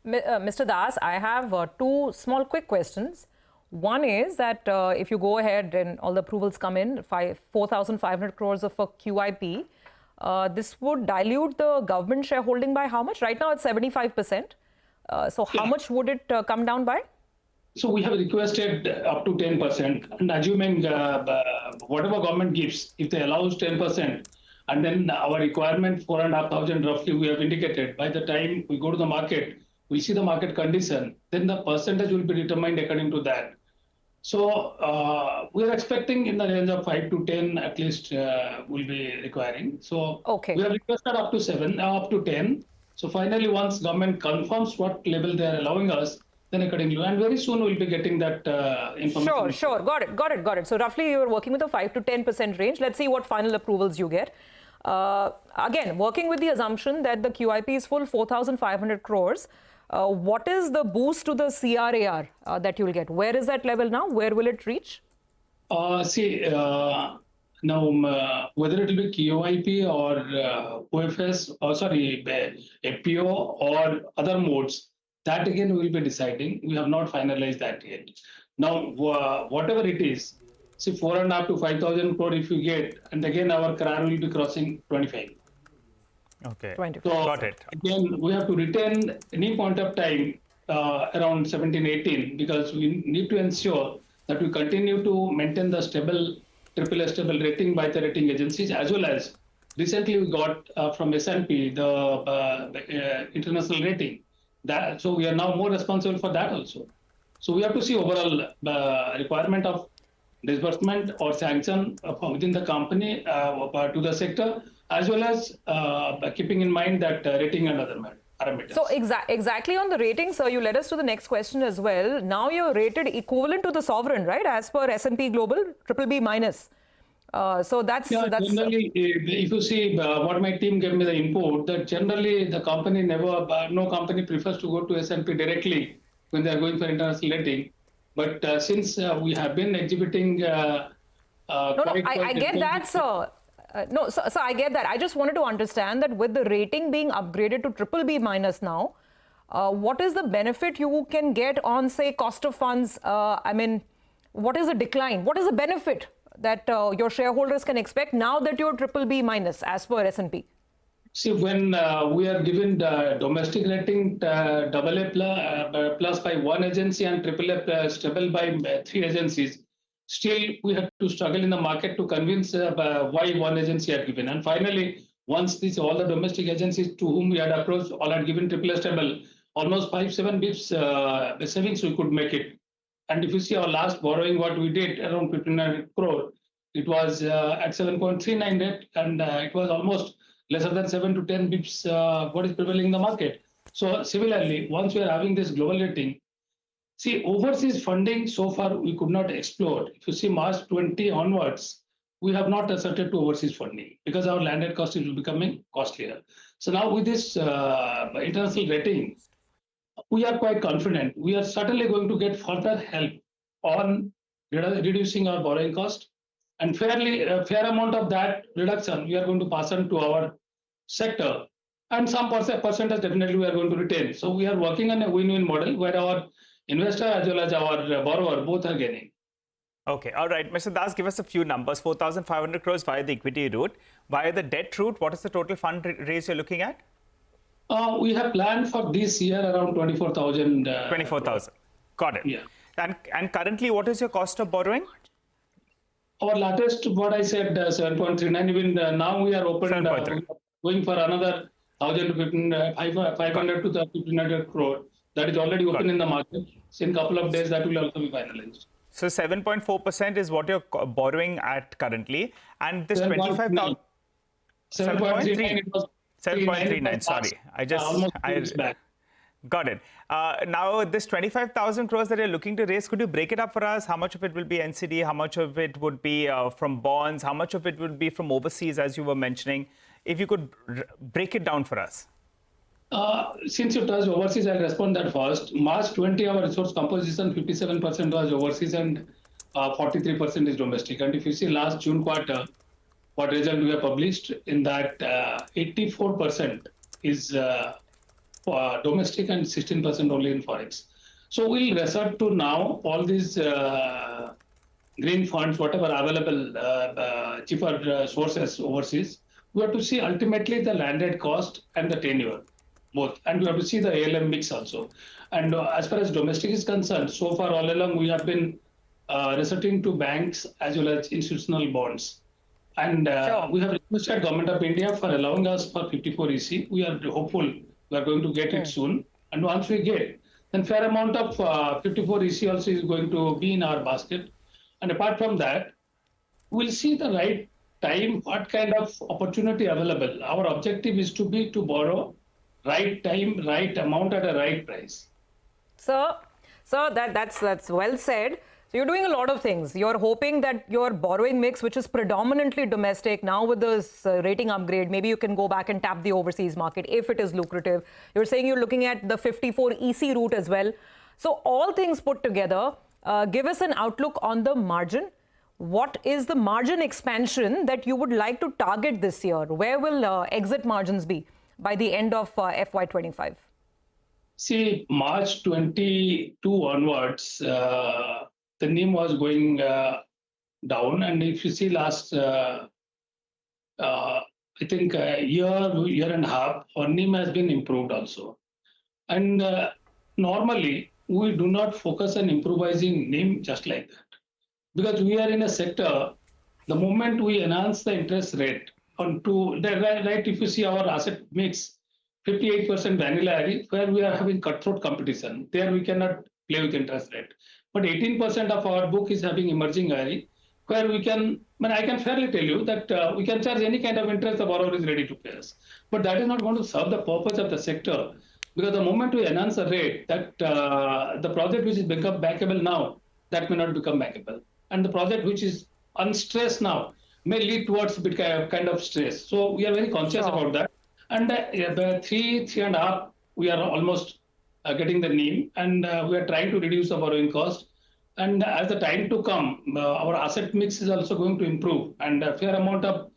C: Mr. Das, I have two small quick questions. One is that if you go ahead and all the approvals come in, 4,500 crores of a QIP, this would dilute the government shareholding by how much? Right now it's 75%. So how much would it come down by?
S: So we have requested up to 10%, and assuming whatever government gives, if they allow 10%, and then our requirement 4,500 roughly we have indicated, by the time we go to the market, we see the market condition, then the percentage will be determined according to that. So we are expecting in the range of 5 to 10 at least will be requiring. So we have requested up to 10. So finally, once government confirms what level they are allowing us, then accordingly, and very soon we'll be getting that information.
C: Sure. Got it. So roughly you're working with a 5 to 10% range. Let's see what final approvals you get. Again, working with the assumption that the QIP is full 4,500 crores, what is the boost to the CRAR that you'll get? Where is that level now? Where will it reach?
S: Now, whether it will be QIP or OFS, or sorry, FPO or other modes, that again we will be deciding. We have not finalized that yet. Now, whatever it is, see 4.5 to 5,000 crore if you get, and again our CRAR will be crossing 25.
D: Okay.
C: 25.
S: So
D: Got it.
S: again, we have to retain any point of time around 17, 18, because we need to ensure that we continue to maintain the stable AAA stable rating by the rating agencies, as well as recently we got from S&P the international rating. So we are now more responsible for that also. So we have to see overall requirement of disbursement or sanction from within the company to the sector, as well as keeping in mind that rating and other parameters.
C: So exactly on the rating, sir, you led us to the next question as well. Now you're rated equivalent to the sovereign, right? As per S&P Global, BBB minus. So that's
S: generally, if you see what my team gave me the input, that generally the company no company prefers to go to S&P directly when they are going for international rating. But since we have been exhibiting,
C: I get that, sir. So I get that. I just wanted to understand that with the rating being upgraded to BBB minus now, what is the benefit you can get on, say, cost of funds? I mean, what is the decline? What is the benefit that your shareholders can expect now that you're BBB minus as per S&P?
S: See, when we are given the domestic rating AA plus by one agency and AAA stable by 3 agencies, still we have to struggle in the market to convince why one agency had given. And finally, once all the domestic agencies to whom we had approached all had given AAA stable, almost 5-7 bips savings we could make it. And if you see our last borrowing, what we did around 1,500 crore, it was at 7.39 rate, and it was almost lesser than 7 to 10 bips what is prevailing in the market. So similarly, once we are having this global rating, see, overseas funding so far we could not explore. If you see March 20 onwards, we have not asserted to overseas funding because our landed cost is becoming costlier. So now with this international rating, we are quite confident. We are certainly going to get further help on reducing our borrowing cost, and fair amount of that reduction we are going to pass on to our sector, and some percentage definitely we are going to retain. So we are working on a win-win model where our investor as well as our borrower both are gaining.
D: Okay, all right. Mr. Das, give us a few numbers. 4,500 crores via the equity route. Via the debt route, what is the total fund raise you're looking at?
S: We have planned for this year around 24,000.
D: 24,000. Got it.
S: Yeah.
D: And currently, what is your cost of borrowing?
S: Our latest, what I said, 7.39. Even now we are open, going for another 1,000 to 500 to 1,500 crore. That is already open in the market. So in a couple of days, that will also be finalized.
D: So 7.4% is what you're borrowing at currently, and this 25,000.
S: 7.39.
D: 7.39. Sorry,
S: almost back.
D: Got it. Now, this 25,000 crores that you're looking to raise, could you break it up for us? How much of it will be NCD? How much of it would be from bonds? How much of it would be from overseas, as you were mentioning? If you could break it down for us.
S: Since you touched overseas, I'll respond that first. March 20, our resource composition, 57% was overseas and 43% is domestic. And if you see last June quarter, what result we have published, in that 84% is domestic and 16% only in forex. So we'll resort to now all these green funds, whatever available cheaper sources overseas. We have to see ultimately the landed cost and the tenure, both. And we have to see the ALM mix also. And as far as domestic is concerned, so far all along we have been resorting to banks as well as institutional bonds. And we have requested Government of India for allowing us for 54 EC. We are hopeful we are going to get it soon. And once we get, then fair amount of 54 EC also is going to be in our basket. And apart from that, we'll see the right time, what kind of opportunity available. Our objective is to borrow right time, right amount at a right price.
C: So that's well said. So you're doing a lot of things. You're hoping that your borrowing mix, which is predominantly domestic, now with this rating upgrade, maybe you can go back and tap the overseas market if it is lucrative. You're saying you're looking at the 54 EC route as well. So all things put together, give us an outlook on the margin. What is the margin expansion that you would like to target this year? Where will exit margins be by the end of FY25?
S: See, March 22 onwards, the NIM was going down. And if you see last, I think year and a half, our NIM has been improved also. And normally, we do not focus on improvising NIM just like that. Because we are in a sector, the moment we enhance the interest rate onto the right, if you see our asset mix, 58% vanilla area, where we are having cutthroat competition. There we cannot play with interest rate. But 18% of our book is having emerging area, where we can, I can fairly tell you that we can charge any kind of interest the borrower is ready to pay us. But that is not going to serve the purpose of the sector, because the moment we enhance the rate, that the project which is become bankable now, that may not become bankable. And the project which is unstressed now may lead towards a bit kind of stress. So we are very conscious about that. And the 3.5, we are almost getting the NIM, and we are trying to reduce the borrowing cost. And as the time to come, our asset mix is also going to improve, and a fair amount of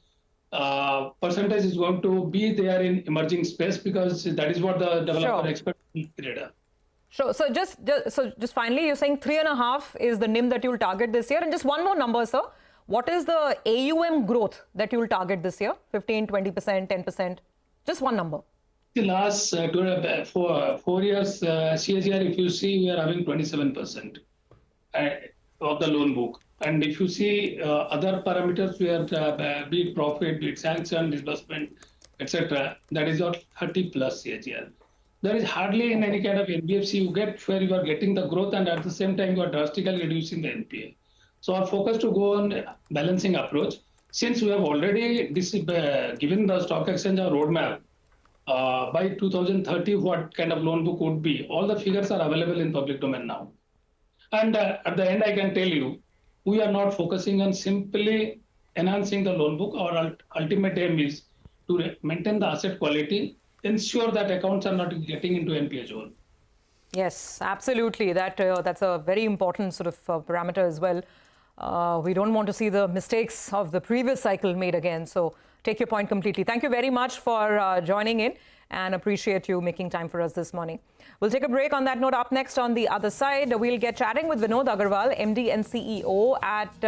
S: percentage is going to be there in emerging space, because that is what the developer expects.
C: Sure. So just finally, you're saying 3.5 is the NIM that you'll target this year. And just one more number, sir. What is the AUM growth that you'll target this year? 15, 20%, 10%? Just one number.
S: The last 4 years, CAGR, if you see, we are having 27% of the loan book. And if you see other parameters, we are be it profit, be it sanction, disbursement, etc., that is not 30 plus CAGR. There is hardly in any kind of NBFC you get where you are getting the growth, and at the same time you are drastically reducing the NPA. So our focus to go on balancing approach. Since we have already given the stock exchange a roadmap, by 2030, what kind of loan book would be, all the figures are available in public domain now. And at the end, I can tell you, we are not focusing on simply enhancing the loan book. Our ultimate aim is to maintain the asset quality, ensure that accounts are not getting into NPA zone.
C: Yes, absolutely. That's a very important sort of parameter as well. We don't want to see the mistakes of the previous cycle made again. So take your point completely. Thank you very much for joining in, and appreciate you making time for us this morning. We'll take a break on that note. Up next on the other side, we'll get chatting with Vinod Agarwal, MD and CEO at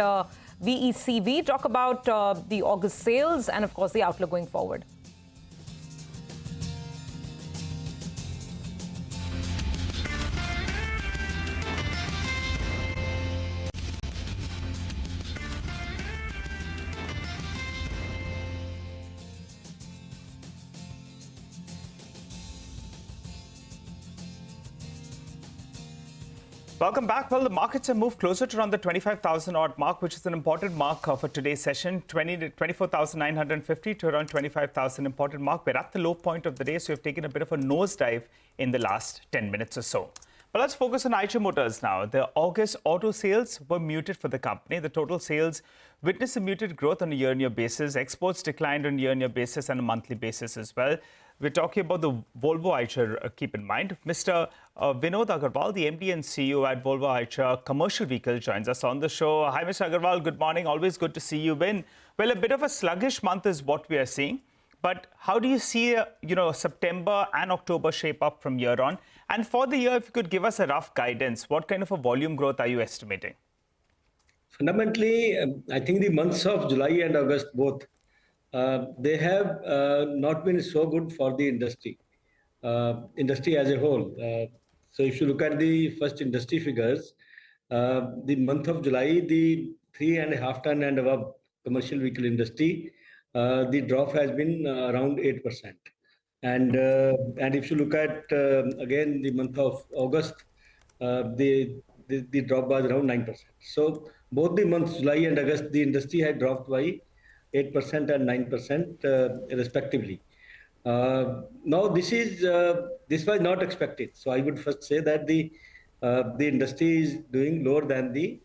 C: VECV, talk about the August sales and, of course, the outlook going forward.
D: Welcome back. Well, the markets have moved closer to around the 25,000 odd mark, which is an important mark for today's session. 24,950 to around 25,000 important mark. We're at the low point of the day, so we've taken a bit of a nosedive in the last 10 minutes or so. But let's focus on Eicher Motors now. The August auto sales were muted for the company. The total sales witnessed a muted growth on a year-on-year basis. Exports declined on a year-on-year basis and a monthly basis as well. We're talking about the Volvo Eicher, keep in mind. Mr. Vinod Agarwal, the MD and CEO at Volvo Eicher Commercial Vehicle, joins us on the show. Hi, Mr. Agarwal. Good morning. Always good to see you. Well, a bit of a sluggish month is what we are seeing. But how do you see, September and October shape up from here on? And for the year, if you could give us a rough guidance, what kind of a volume growth are you estimating?
T: Fundamentally, I think the months of July and August both, they have not been so good for the industry as a whole. So if you look at the first industry figures, the month of July, the 3.5 ton and above commercial vehicle industry, the drop has been around 8%. And if you look at, again, the month of August, the drop was around 9%. So both the months, July and August, the industry had dropped by 8% and 9% respectively. Now, this was not expected. So I would first say that the industry is doing lower than the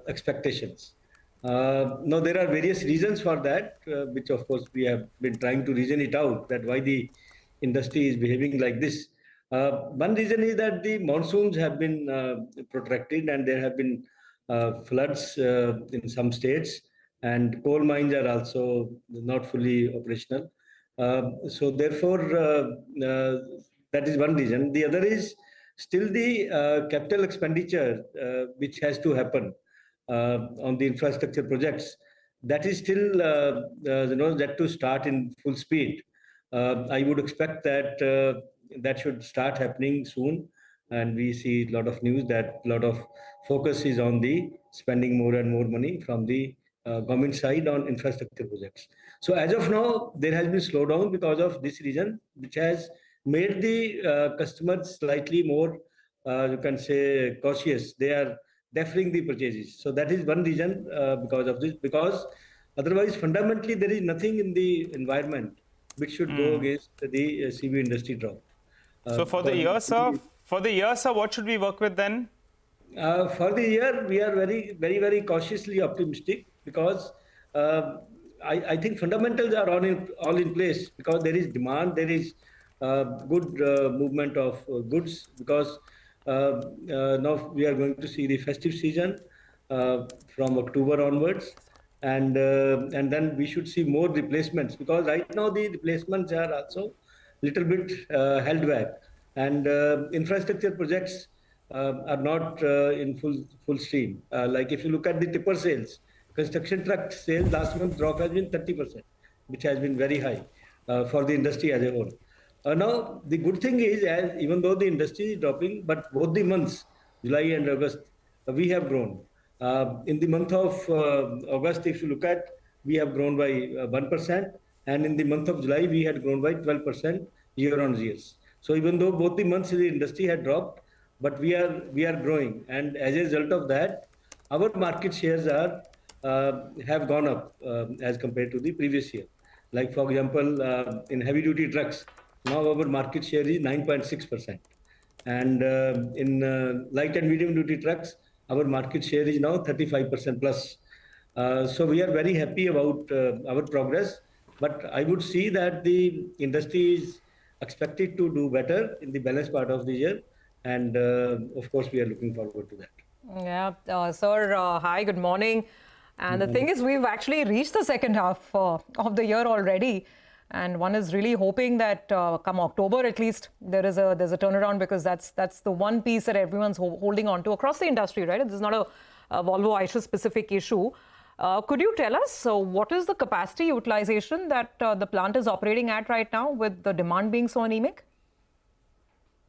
T: expectations. Now, there are various reasons for that, which of course we have been trying to reason it out, that why the industry is behaving like this. One reason is that the monsoons have been protracted and there have been floods in some states, and coal mines are also not fully operational. So therefore, that is one reason. The other is still the capital expenditure which has to happen on the infrastructure projects. That is still yet to start in full speed. I would expect that that should start happening soon. And we see a lot of news that a lot of focus is on the spending more and more money from the government side on infrastructure projects. So as of now, there has been slowdown because of this reason, which has made the customers slightly more, you can say, cautious. They are deferring the purchases. So that is one reason because of this, because otherwise, fundamentally, there is nothing in the environment which should go against the CV industry drop.
D: So for the year, sir, what should we work with then?
T: For the year, we are very, very cautiously optimistic because I think fundamentals are all in place because there is demand, there is good movement of goods because now we are going to see the festive season from October onwards, and then we should see more replacements because right now the replacements are also little bit held back, and infrastructure projects are not in full stream. Like if you look at the tipper sales, construction truck sales last month drop has been 30%, which has been very high for the industry as a whole. Now, the good thing is, even though the industry is dropping, but both the months, July and August, we have grown. In the month of August, if you look at, we have grown by 1%, and in the month of July, we had grown by 12% year on year. So even though both the months the industry had dropped, but we are growing, and as a result of that, our market shares have gone up as compared to the previous year. Like for example, in heavy duty trucks, now our market share is 9.6%, and in light and medium duty trucks, our market share is now 35% plus. So we are very happy about our progress, but I would see that the industry is expected to do better in the balance part of the year. And of course, we are looking forward to that.
C: Yeah, sir, hi, good morning. And the thing is, we've actually reached the second half of the year already. And one is really hoping that come October, at least, there's a turnaround, because that's the one piece that everyone's holding on to across the industry, right? This is not a Volvo Eicher specific issue. Could you tell us what is the capacity utilization that the plant is operating at right now, with the demand being so anemic?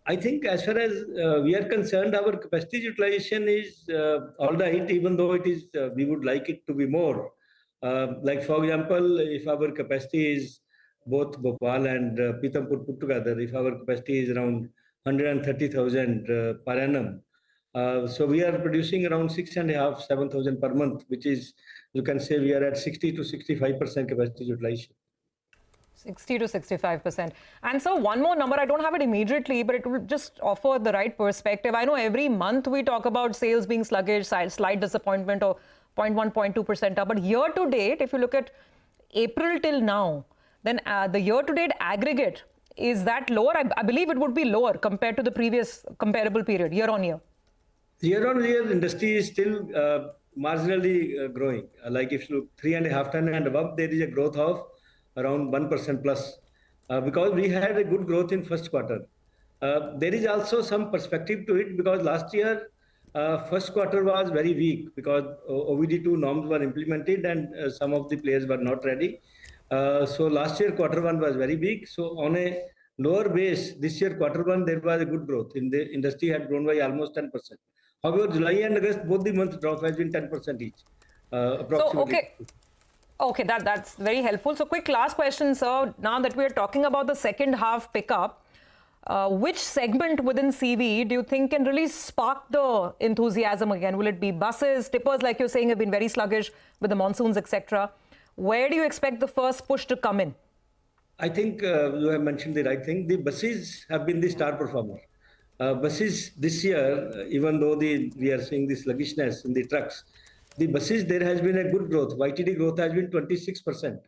T: I think as far as we are concerned, our capacity utilization is all right, even though it is, we would like it to be more. Like, for example, if our capacity is both Bhopal and Pithampur put together, if our capacity is around 130,000 per annum, so we are producing around 6,500, 7,000 per month, which is, you can say we are at 60 to 65% capacity utilization.
C: 60 to 65%. And so one more number, I don't have it immediately, but it will just offer the right perspective. I know every month we talk about sales being sluggish, slight disappointment, or 0.1, 0.2% up. But year to date, if you look at April till now, then the year to date aggregate, is that lower? I believe it would be lower compared to the previous comparable period, year on year.
T: Year on year, industry is still marginally growing. Like, if you look 3.5 ton and above, there is a growth of around 1% plus, because we had a good growth in first quarter. There is also some perspective to it, because last year first quarter was very weak because OBD2 norms were implemented and some of the players were not ready. So last year quarter one was very weak. So on a lower base, this year quarter one there was a good growth. In the industry had grown by almost 10%. However, July and August, both the months drop has been 10% each, approximately.
C: So, okay, that's very helpful. So quick last question, sir. Now that we're talking about the second half pickup, which segment within CV do you think can really spark the enthusiasm again? Will it be buses, tippers, like you're saying, have been very sluggish with the monsoons, etc.? Where do you expect the first push to come in?
T: I think you have mentioned the right thing. The buses have been the star performer. Buses this year, even though we are seeing the sluggishness in the trucks, the buses, there has been a good growth. YTD growth has been 26%,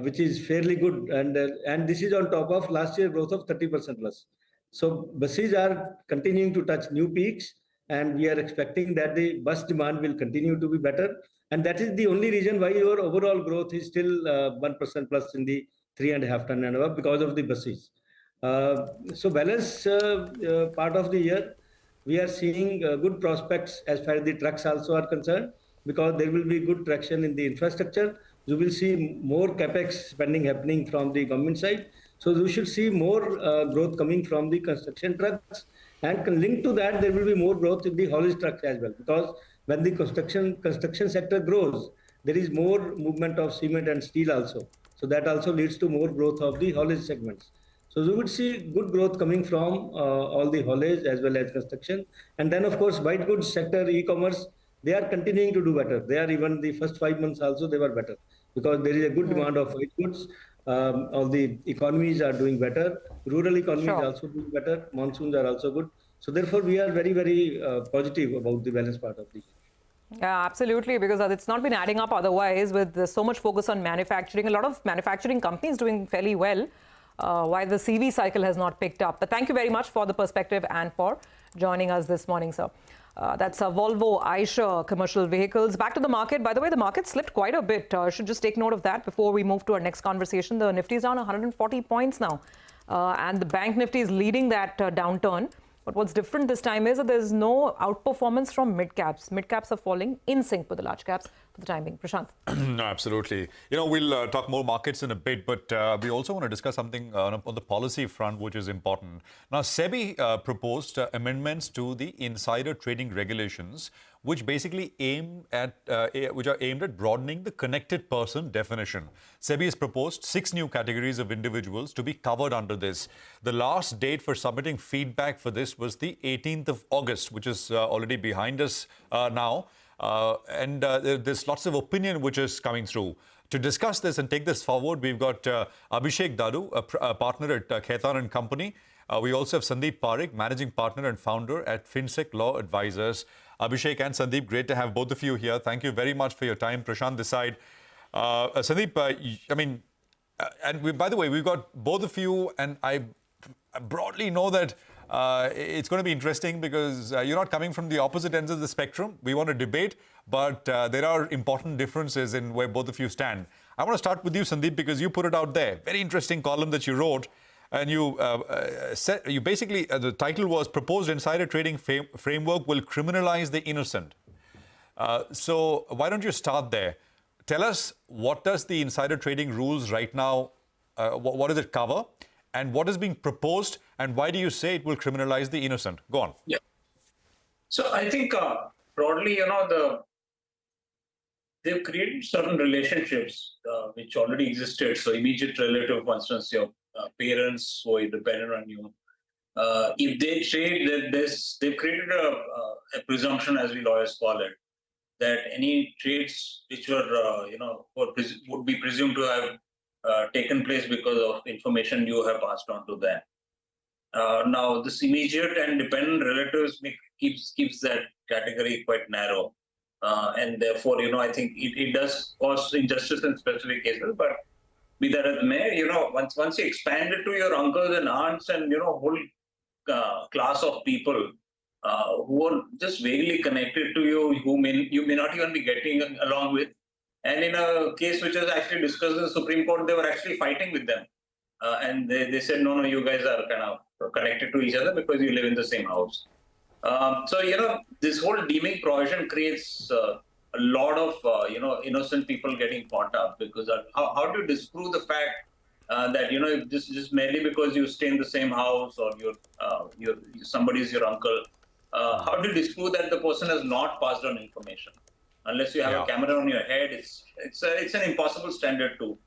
T: which is fairly good. And this is on top of last year growth of 30% plus. So buses are continuing to touch new peaks, and we are expecting that the bus demand will continue to be better. And that is the only reason why your overall growth is still 1% plus in the 3.5 ton and above, because of the buses. So balance part of the year, we are seeing good prospects as far as the trucks also are concerned, because there will be good traction in the infrastructure. You will see more capex spending happening from the government side. So you should see more growth coming from the construction trucks. And linked to that, there will be more growth in the haulage trucks as well, because when the construction sector grows, there is more movement of cement and steel also. So that also leads to more growth of the haulage segments. So you would see good growth coming from all the haulage as well as construction. And then, of course, white goods sector, e-commerce, they are continuing to do better. They are, even the first 5 months also, they were better, because there is a good demand of white goods. All the economies are doing better. Rural economies are also doing better. Monsoons are also good. So therefore, we are very, very positive about the balance part of the year.
C: Yeah, absolutely, because it's not been adding up otherwise, with so much focus on manufacturing. A lot of manufacturing companies doing fairly well, while the CV cycle has not picked up. But thank you very much for the perspective and for joining us this morning, sir. That's Volvo Eicher commercial vehicles. Back to the market. By the way, the market slipped quite a bit. Should just take note of that before we move to our next conversation. The Nifty is down 140 points now, and the Bank Nifty is leading that downturn. But what's different this time is that there's no outperformance from mid-caps. Mid-caps are falling in sync with the large caps for the time being. Prashant.
B: No, absolutely. You know, we'll talk more markets in a bit, but we also want to discuss something on the policy front, which is important. Now, SEBI proposed amendments to the insider trading regulations, which basically which are aimed at broadening the connected person definition. SEBI has proposed 6 new categories of individuals to be covered under this. The last date for submitting feedback for this was the 18th of August, which is already behind us now. And there's lots of opinion which is coming through. To discuss this and take this forward, we've got Abhishek Dadu, a partner at Khaitan & Company. We also have Sandeep Parekh, managing partner and founder at FinSec Law Advisors. Abhishek and Sandeep, great to have both of you here. Thank you very much for your time. Prashant this side. Sandeep, I mean, and by the way, we've got both of you, and I broadly know that it's going to be interesting because you're not coming from the opposite ends of the spectrum. We want to debate, but there are important differences in where both of you stand. I want to start with you, Sandeep, because you put it out there. Very interesting column that you wrote. And you basically, the title was Proposed Insider Trading Framework Will Criminalize the Innocent. So why don't you start there? Tell us, what does the insider trading rules right now, what does it cover? And what is being proposed? And why do you say it will criminalize the innocent? Go on.
U: Yeah. So I think broadly, they've created certain relationships which already existed. So immediate relative, for instance, your parents who are dependent on you. If they trade, they've created a presumption, as we lawyers call it, that any trades which were, would be presumed to have taken place because of information you have passed on to them. Now, this immediate and dependent relatives keeps that category quite narrow. And therefore, I think it does cause injustice in specific cases, but be that as may, once you expand it to your uncles and aunts and, whole class of people who are just vaguely connected to you, you may not even be getting along with. And in a case which was actually discussed in the Supreme Court, they were actually fighting with them. And they said, no, you guys are kind of connected to each other because you live in the same house. So, this whole deeming provision creates a lot of, innocent people getting caught up because how do you disprove the fact that, just merely because you stay in the same house or somebody is your uncle, how do you disprove that the person has not passed on information? Unless you have a camera on your head, it's an impossible standard to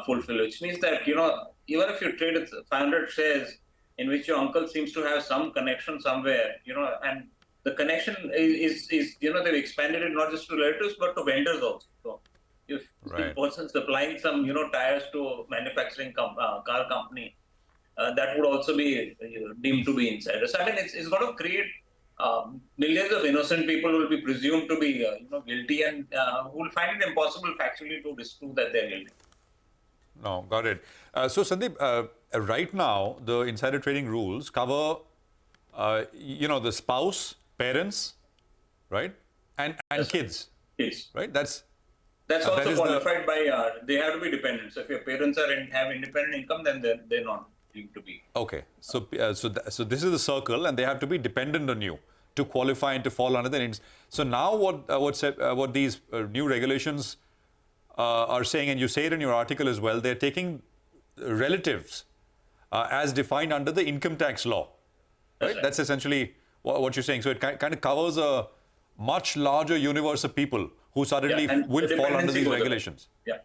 U: fulfill, which means that, even if you trade 500 shares in which your uncle seems to have some connection somewhere, and the connection is they've expanded it not just to relatives, but to vendors also. So if the person's supplying some, tires to a manufacturing car company, that would also be deemed to be insider. So, I mean, it's going to create millions of innocent people who will be presumed to be, guilty and who will find it impossible factually to disprove that they're guilty.
B: No, got it. So, Sandeep, right now, the insider trading rules cover, the spouse, parents, right? And kids.
U: Kids.
B: Right? That's
U: also qualified by, they have to be dependent. So, if your parents have independent income, then they're not deemed to be.
B: Okay. So this is the circle, and they have to be dependent on you to qualify and to fall under the. So now what these new regulations are saying, and you say it in your article as well, they're taking relatives as defined under the income tax law. Right? That's essentially what you're saying. So it kind of covers a much larger universe of people who suddenly will fall under these regulations.
U: Yeah.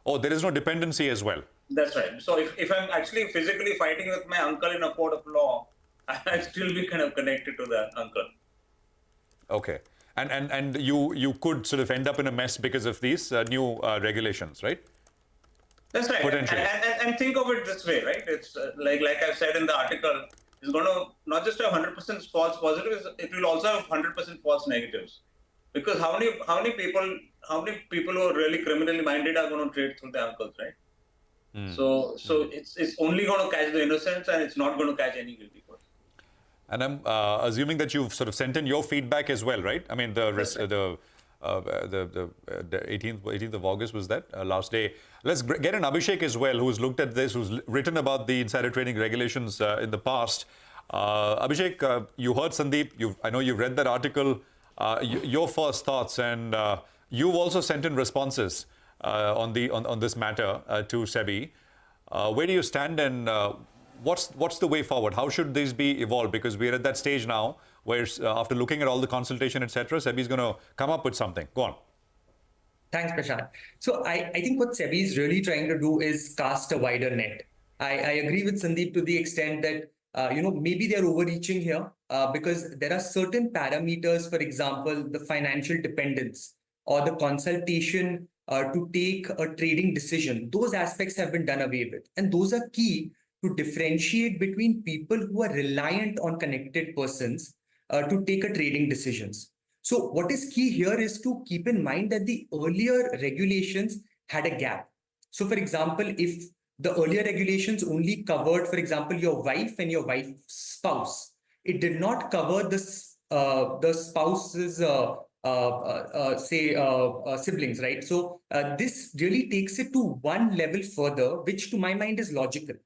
B: Oh, there is no dependency as well.
U: That's right. So if I'm actually physically fighting with my uncle in a court of law, I'd still be kind of connected to that uncle.
B: Okay. And you could sort of end up in a mess because of these new regulations, right?
U: That's right.
B: Potentially.
U: And think of it this way, right? It's like I've said in the article, it's going to not just have 100% false positives, it will also have 100% false negatives. Because how many people who are really criminally minded are going to trade through their uncles, right? So it's only going to catch the innocents, and it's not going to catch any guilty person.
B: And I'm assuming that you've sort of sent in your feedback as well, right? I mean, the 18th of August was that last day. Let's get an Abhishek as well, who's looked at this, who's written about the insider trading regulations in the past. Abhishek, you heard Sandeep. I know you've read that article. Your first thoughts, and you've also sent in responses on this matter to SEBI. Where do you stand, and what's the way forward? How should these be evolved? Because we're at that stage now where after looking at all the consultation, etc., SEBI is going to come up with something. Go on.
V: Thanks, Prashant. So I think what SEBI is really trying to do is cast a wider net. I agree with Sandeep to the extent that, maybe they're overreaching here because there are certain parameters, for example, the financial dependence or the consultation to take a trading decision. Those aspects have been done away with. And those are key to differentiate between people who are reliant on connected persons to take a trading decisions. So what is key here is to keep in mind that the earlier regulations had a gap. So for example, if the earlier regulations only covered, for example, your wife and your wife's spouse. It did not cover the spouse's siblings, right? So this really takes it to one level further, which to my mind is logical.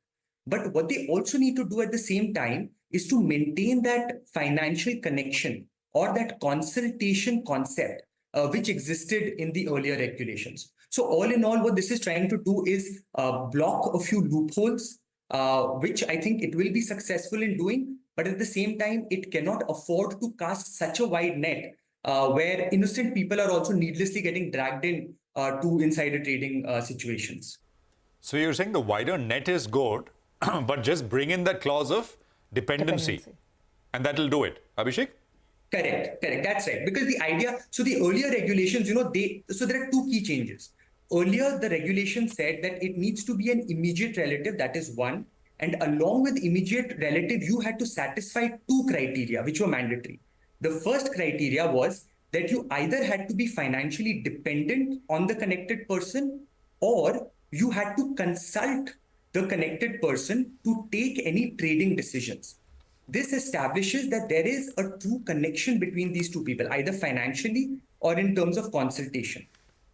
V: But what they also need to do at the same time is to maintain that financial connection or that consultation concept which existed in the earlier regulations. So all in all, what this is trying to do is block a few loopholes, which I think it will be successful in doing. But at the same time, it cannot afford to cast such a wide net where innocent people are also needlessly getting dragged in to insider trading situations.
B: So you're saying the wider net is good, but just bring in that clause of dependency. And that will do it. Abhishek?
V: Correct. That's right. Because the idea, so the earlier regulations, so there are two key changes. Earlier, the regulation said that it needs to be an immediate relative, that is one. And along with immediate relative, you had to satisfy two criteria, which were mandatory. The first criteria was that you either had to be financially dependent on the connected person, or you had to consult the connected person to take any trading decisions. This establishes that there is a true connection between these two people, either financially or in terms of consultation.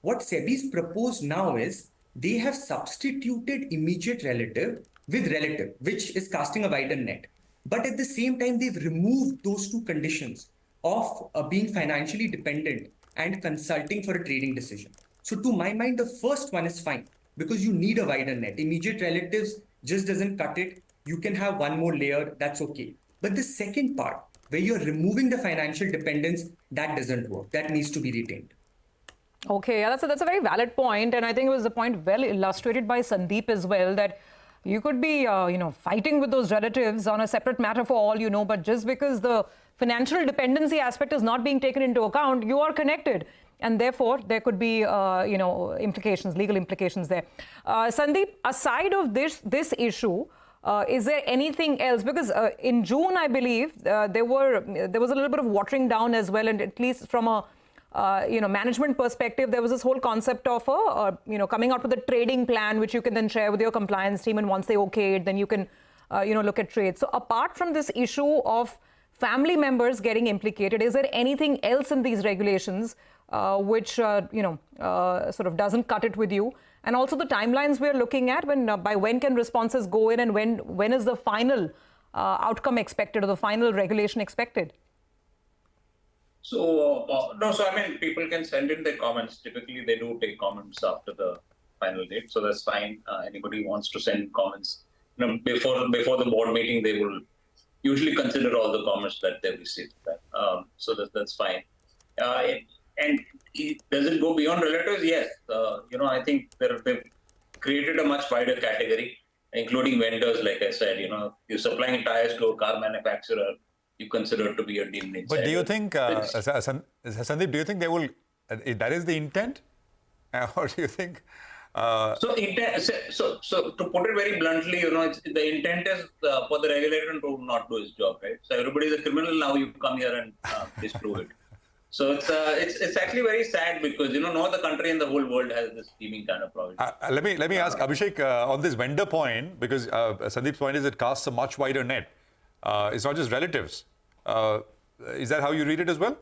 V: What SEBI's proposed now is they have substituted immediate relative with relative, which is casting a wider net. But at the same time, they've removed those two conditions of being financially dependent and consulting for a trading decision. So to my mind, the first one is fine because you need a wider net. Immediate relatives just doesn't cut it. You can have one more layer, that's okay. But the second part, where you're removing the financial dependence, that doesn't work. That needs to be retained.
C: Okay, yeah, that's a very valid point, and I think it was the point well illustrated by Sandeep as well, that you could be, fighting with those relatives on a separate matter for all you know, but just because the financial dependency aspect is not being taken into account, you are connected, and therefore there could be, implications, legal implications there. Sandeep, aside of this issue, is there anything else? Because in June, I believe there was a little bit of watering down as well, and at least from a management perspective, there was this whole concept of coming out with a trading plan, which you can then share with your compliance team, and once they okay it, then you can look at trades. So apart from this issue of family members getting implicated, is there anything else in these regulations which sort of doesn't cut it with you? And also the timelines we're looking at, by when can responses go in, and when is the final outcome expected, or the final regulation expected?
U: So, people can send in their comments. Typically, they do take comments after the final date, so that's fine. Anybody who wants to send comments, before the board meeting, they will usually consider all the comments that they received. So that's fine. And does it go beyond relatives? Yes. I think they've created a much wider category, including vendors. Like I said, you're supplying tires to a car manufacturer, you consider it to be a deal insider.
B: But do you think, Sandeep, do you think they will, that is the intent? Or do you think...
U: So to put it very bluntly, the intent is for the regulator to not do his job, right? So everybody is a criminal, now you come here and disprove it. So it's actually very sad because, no other country in the whole world has this scheming kind of problem.
B: Let me ask Abhishek on this vendor point, because Sandeep's point is it casts a much wider net. It's not just relatives. Is that how you read it as well?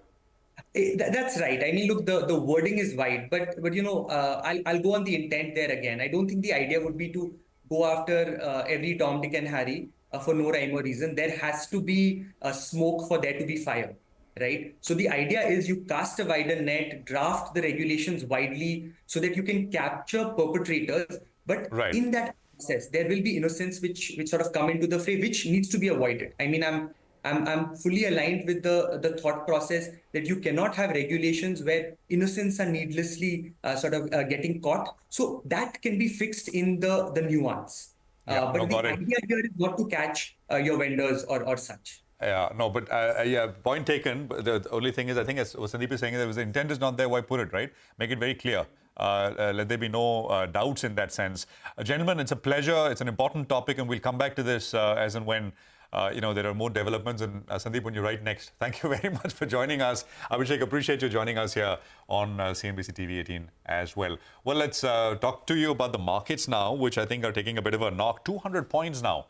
V: That's right. I mean, look, the wording is wide, but I'll go on the intent there again. I don't think the idea would be to go after every Tom, Dick and Harry for no rhyme or reason. There has to be smoke for there to be fire, right? So the idea is you cast a wider net, draft the regulations widely so that you can capture perpetrators. But in that process, there will be innocence which sort of come into the fray, which needs to be avoided. I mean, I'm fully aligned with the thought process that you cannot have regulations where innocents are needlessly getting caught. So that can be fixed in the nuance. But the idea here is not to catch your vendors or such.
B: Point taken. The only thing is, I think as Sandeep is saying, the intent is not there, why put it, right? Make it very clear. Let there be no doubts in that sense. Gentlemen, it's a pleasure. It's an important topic, and we'll come back to this as and when there are more developments. And Sandeep, when you're right next, thank you very much for joining us. Abhishek, appreciate you joining us here on CNBC-TV18 as well. Well, let's talk to you about the markets now, which I think are taking a bit of a knock. 200 points now.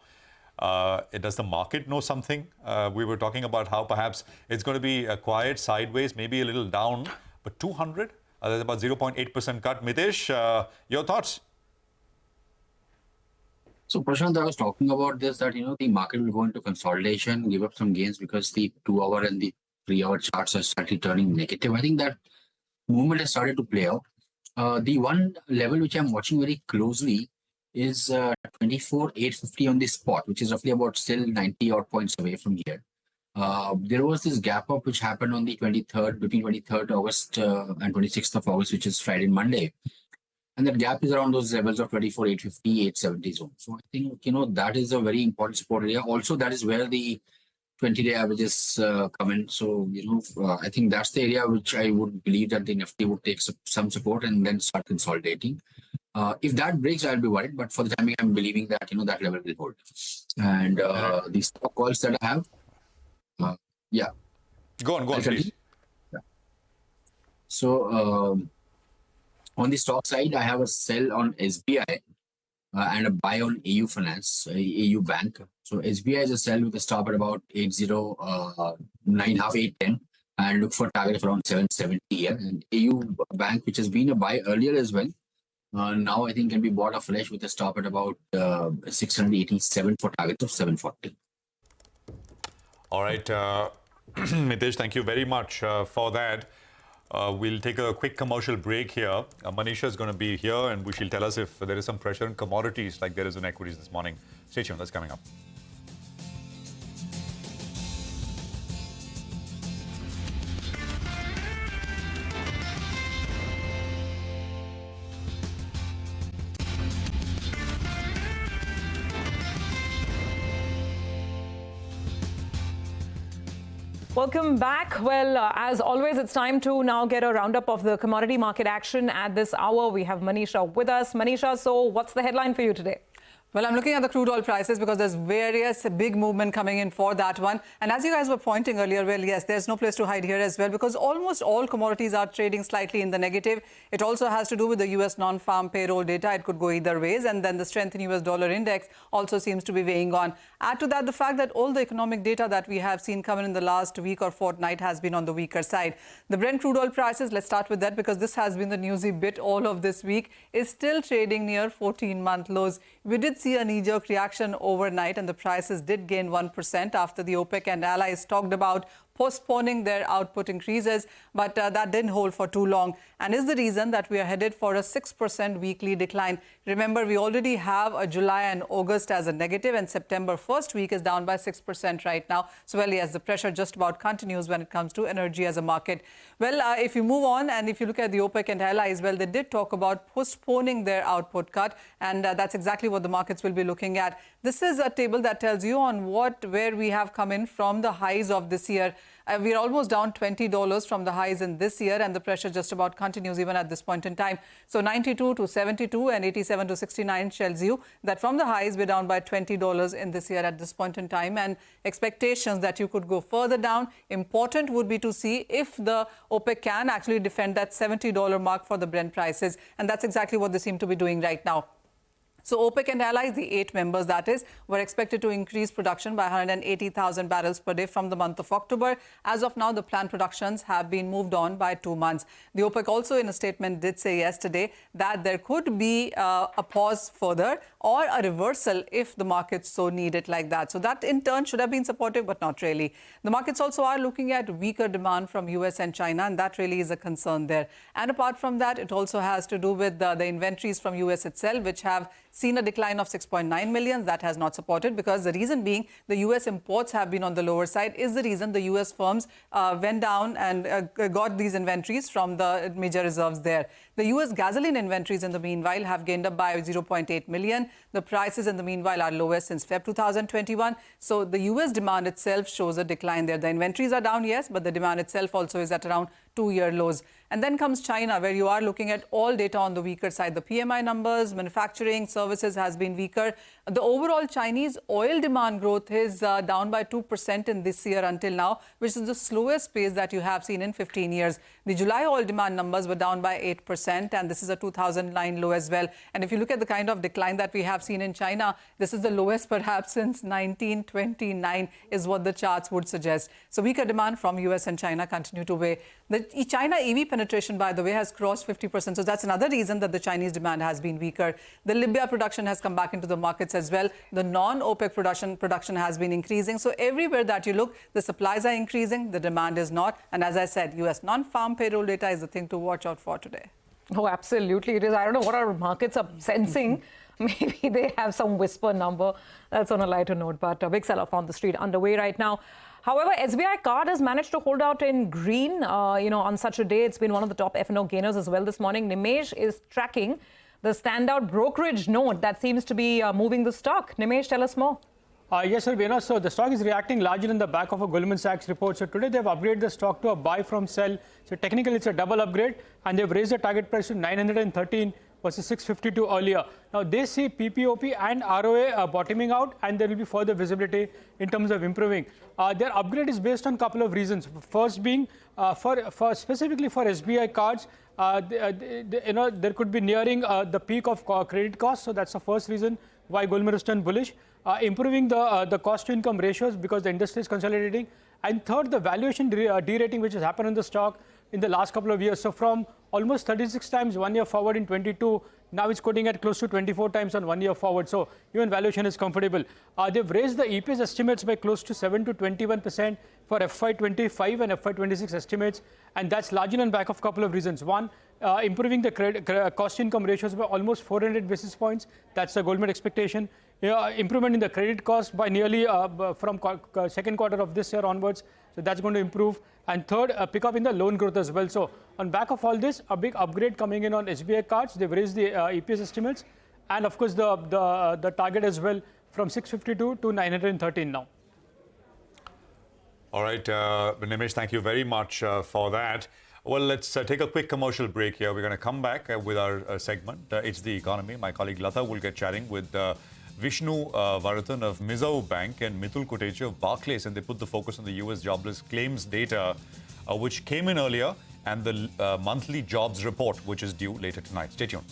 B: Does the market know something? We were talking about how perhaps it's going to be a quiet sideways, maybe a little down, but 200? There's about 0.8% cut. Mitesh, your thoughts?
N: So, Prashant, I was talking about this, that, the market will go into consolidation, give up some gains because the 2-hour and the 3-hour charts are slightly turning negative. I think that movement has started to play out. The one level which I'm watching very closely is 24,850 on the spot, which is roughly about still 90 odd points away from here. There was this gap up which happened on the 23rd, between 23rd August and 26th of August, which is Friday and Monday. And that gap is around those levels of 24,850, 870 zone. So I think, that is a very important support area. Also, that is where the 20-day averages come in. So, I think that's the area which I would believe that the Nifty would take some support and then start consolidating. If that breaks, I'll be worried. But for the time being, I'm believing that, that level will hold. And the stock calls that I have, yeah.
B: Go on, please.
N: Yeah. So, on the stock side, I have a sell on SBI and a buy on AU Finance, AU Bank. So SBI is a sell with a stop at about 810, and look for target of around 770 here. And AU Bank, which has been a buy earlier as well, now I think can be bought afresh with a stop at about 687 for target of 740.
B: All right, Mitesh, thank you very much for that. We'll take a quick commercial break here. Manisha is going to be here and she'll tell us if there is some pressure in commodities like there is in equities this morning. Stay tuned, that's coming up.
C: Welcome back. Well, as always, it's time to now get a roundup of the commodity market action at this hour. We have Manisha with us. Manisha, so what's the headline for you today?
E: Well, I'm looking at the crude oil prices because there's various big movement coming in for that one. And as you guys were pointing earlier, well, yes, there's no place to hide here as well because almost all commodities are trading slightly in the negative. It also has to do with the U.S. non-farm payroll data. It could go either ways. And then the strength in U.S. dollar index also seems to be weighing on. Add to that the fact that all the economic data that we have seen come in the last week or fortnight has been on the weaker side. The Brent crude oil prices, let's start with that because this has been the newsy bit all of this week, is still trading near 14-month lows. We did see a knee-jerk reaction overnight and the prices did gain 1% after the OPEC and allies talked about postponing their output increases, but that didn't hold for too long and is the reason that we are headed for a 6% weekly decline. Remember, we already have a July and August as a negative and September first week is down by 6% right now. So, well, yes, the pressure just about continues when it comes to energy as a market. Well, if you move on and if you look at the OPEC and allies, well, they did talk about postponing their output cut and that's exactly what the markets will be looking at. This is a table that tells you on where we have come in from the highs of this year. We're almost down $20 from the highs in this year and the pressure just about continues even at this point in time. So 92 to 72 and 87 to 69 tells you that from the highs we're down by $20 in this year at this point in time and expectations that you could go further down. Important would be to see if the OPEC can actually defend that $70 mark for the Brent prices and that's exactly what they seem to be doing right now. So OPEC and allies, the 8 members that is, were expected to increase production by 180,000 barrels per day from the month of October. As of now, the planned productions have been moved on by 2 months. The OPEC also in a statement did say yesterday that there could be a pause further or a reversal if the markets so need it like that. So that in turn should have been supportive, but not really. The markets also are looking at weaker demand from US and China, and that really is a concern there. And apart from that, it also has to do with the inventories from US itself, which have seen a decline of 6.9 million. That has not supported because the reason being the US imports have been on the lower side is the reason the US firms went down and got these inventories from the major reserves there. The US gasoline inventories in the meanwhile have gained up by 0.8 million. The prices in the meanwhile are lowest since Feb 2021. So the US demand itself shows a decline there. The inventories are down, yes, but the demand itself also is at around 2-year lows. And then comes China, where you are looking at all data on the weaker side. The PMI numbers, manufacturing, services has been weaker. The overall Chinese oil demand growth is down by 2% in this year until now, which is the slowest pace that you have seen in 15 years. The July oil demand numbers were down by 8%, and this is a 2009 low as well. And if you look at the kind of decline that we have seen in China, this is the lowest perhaps since 1929 is what the charts would suggest. So weaker demand from US and China continue to weigh. The China EV penetration, by the way, has crossed 50%. So that's another reason that the Chinese demand has been weaker. The Libya production has come back into the markets as well. The non-OPEC production has been increasing. So everywhere that you look, the supplies are increasing, the demand is not. And as I said, US non-farm payroll data is the thing to watch out for today.
C: Oh, absolutely. It is. I don't know what our markets are sensing. Maybe they have some whisper number. That's on a lighter note, but a big sell-off on the street underway right now. However, SBI Card has managed to hold out in green. On such a day, it's been one of the top F&O gainers as well this morning. Nimesh is tracking the standout brokerage note that seems to be moving the stock. Nimesh, tell us more.
F: Yes, sir, Bina. So the stock is reacting largely on the back of a Goldman Sachs report. So today they've upgraded the stock to a buy from sell. So technically it's a double upgrade, and they've raised the target price to 913 versus 652 earlier. Now they see PPOP and ROA bottoming out, and there will be further visibility in terms of improving. Their upgrade is based on a couple of reasons. First being for specifically for SBI cards, there could be nearing the peak of credit costs. So that's the first reason why Goldman is turned bullish. Improving the cost to income ratios because the industry is consolidating. And third, the valuation derating which has happened in the stock in the last couple of years. So from almost 36 times 1 year forward in 22, now it's quoting at close to 24 times on 1 year forward. So even valuation is comfortable. They've raised the EPS estimates by close to 7 to 21% for FY25 and FY26 estimates. And that's largely on back of a couple of reasons. One, improving the cost income ratios by almost 400 basis points. That's the Goldman expectation. Improvement in the credit cost by nearly from second quarter of this year onwards. So that's going to improve. And third, a pickup in the loan growth as well. So on back of all this, a big upgrade coming in on SBI cards. They've raised the EPS estimates. And of course, the target as well from 652 to 913 now.
B: All right, Nimesh, thank you very much for that. Well, let's take a quick commercial break here. We're going to come back with our segment. It's the economy. My colleague Lata will get chatting with Vishnu Varathan of Mizo Bank and Mithul Kotecha of Barclays, and they put the focus on the US jobless claims data, which came in earlier, and the monthly jobs report, which is due later tonight. Stay tuned.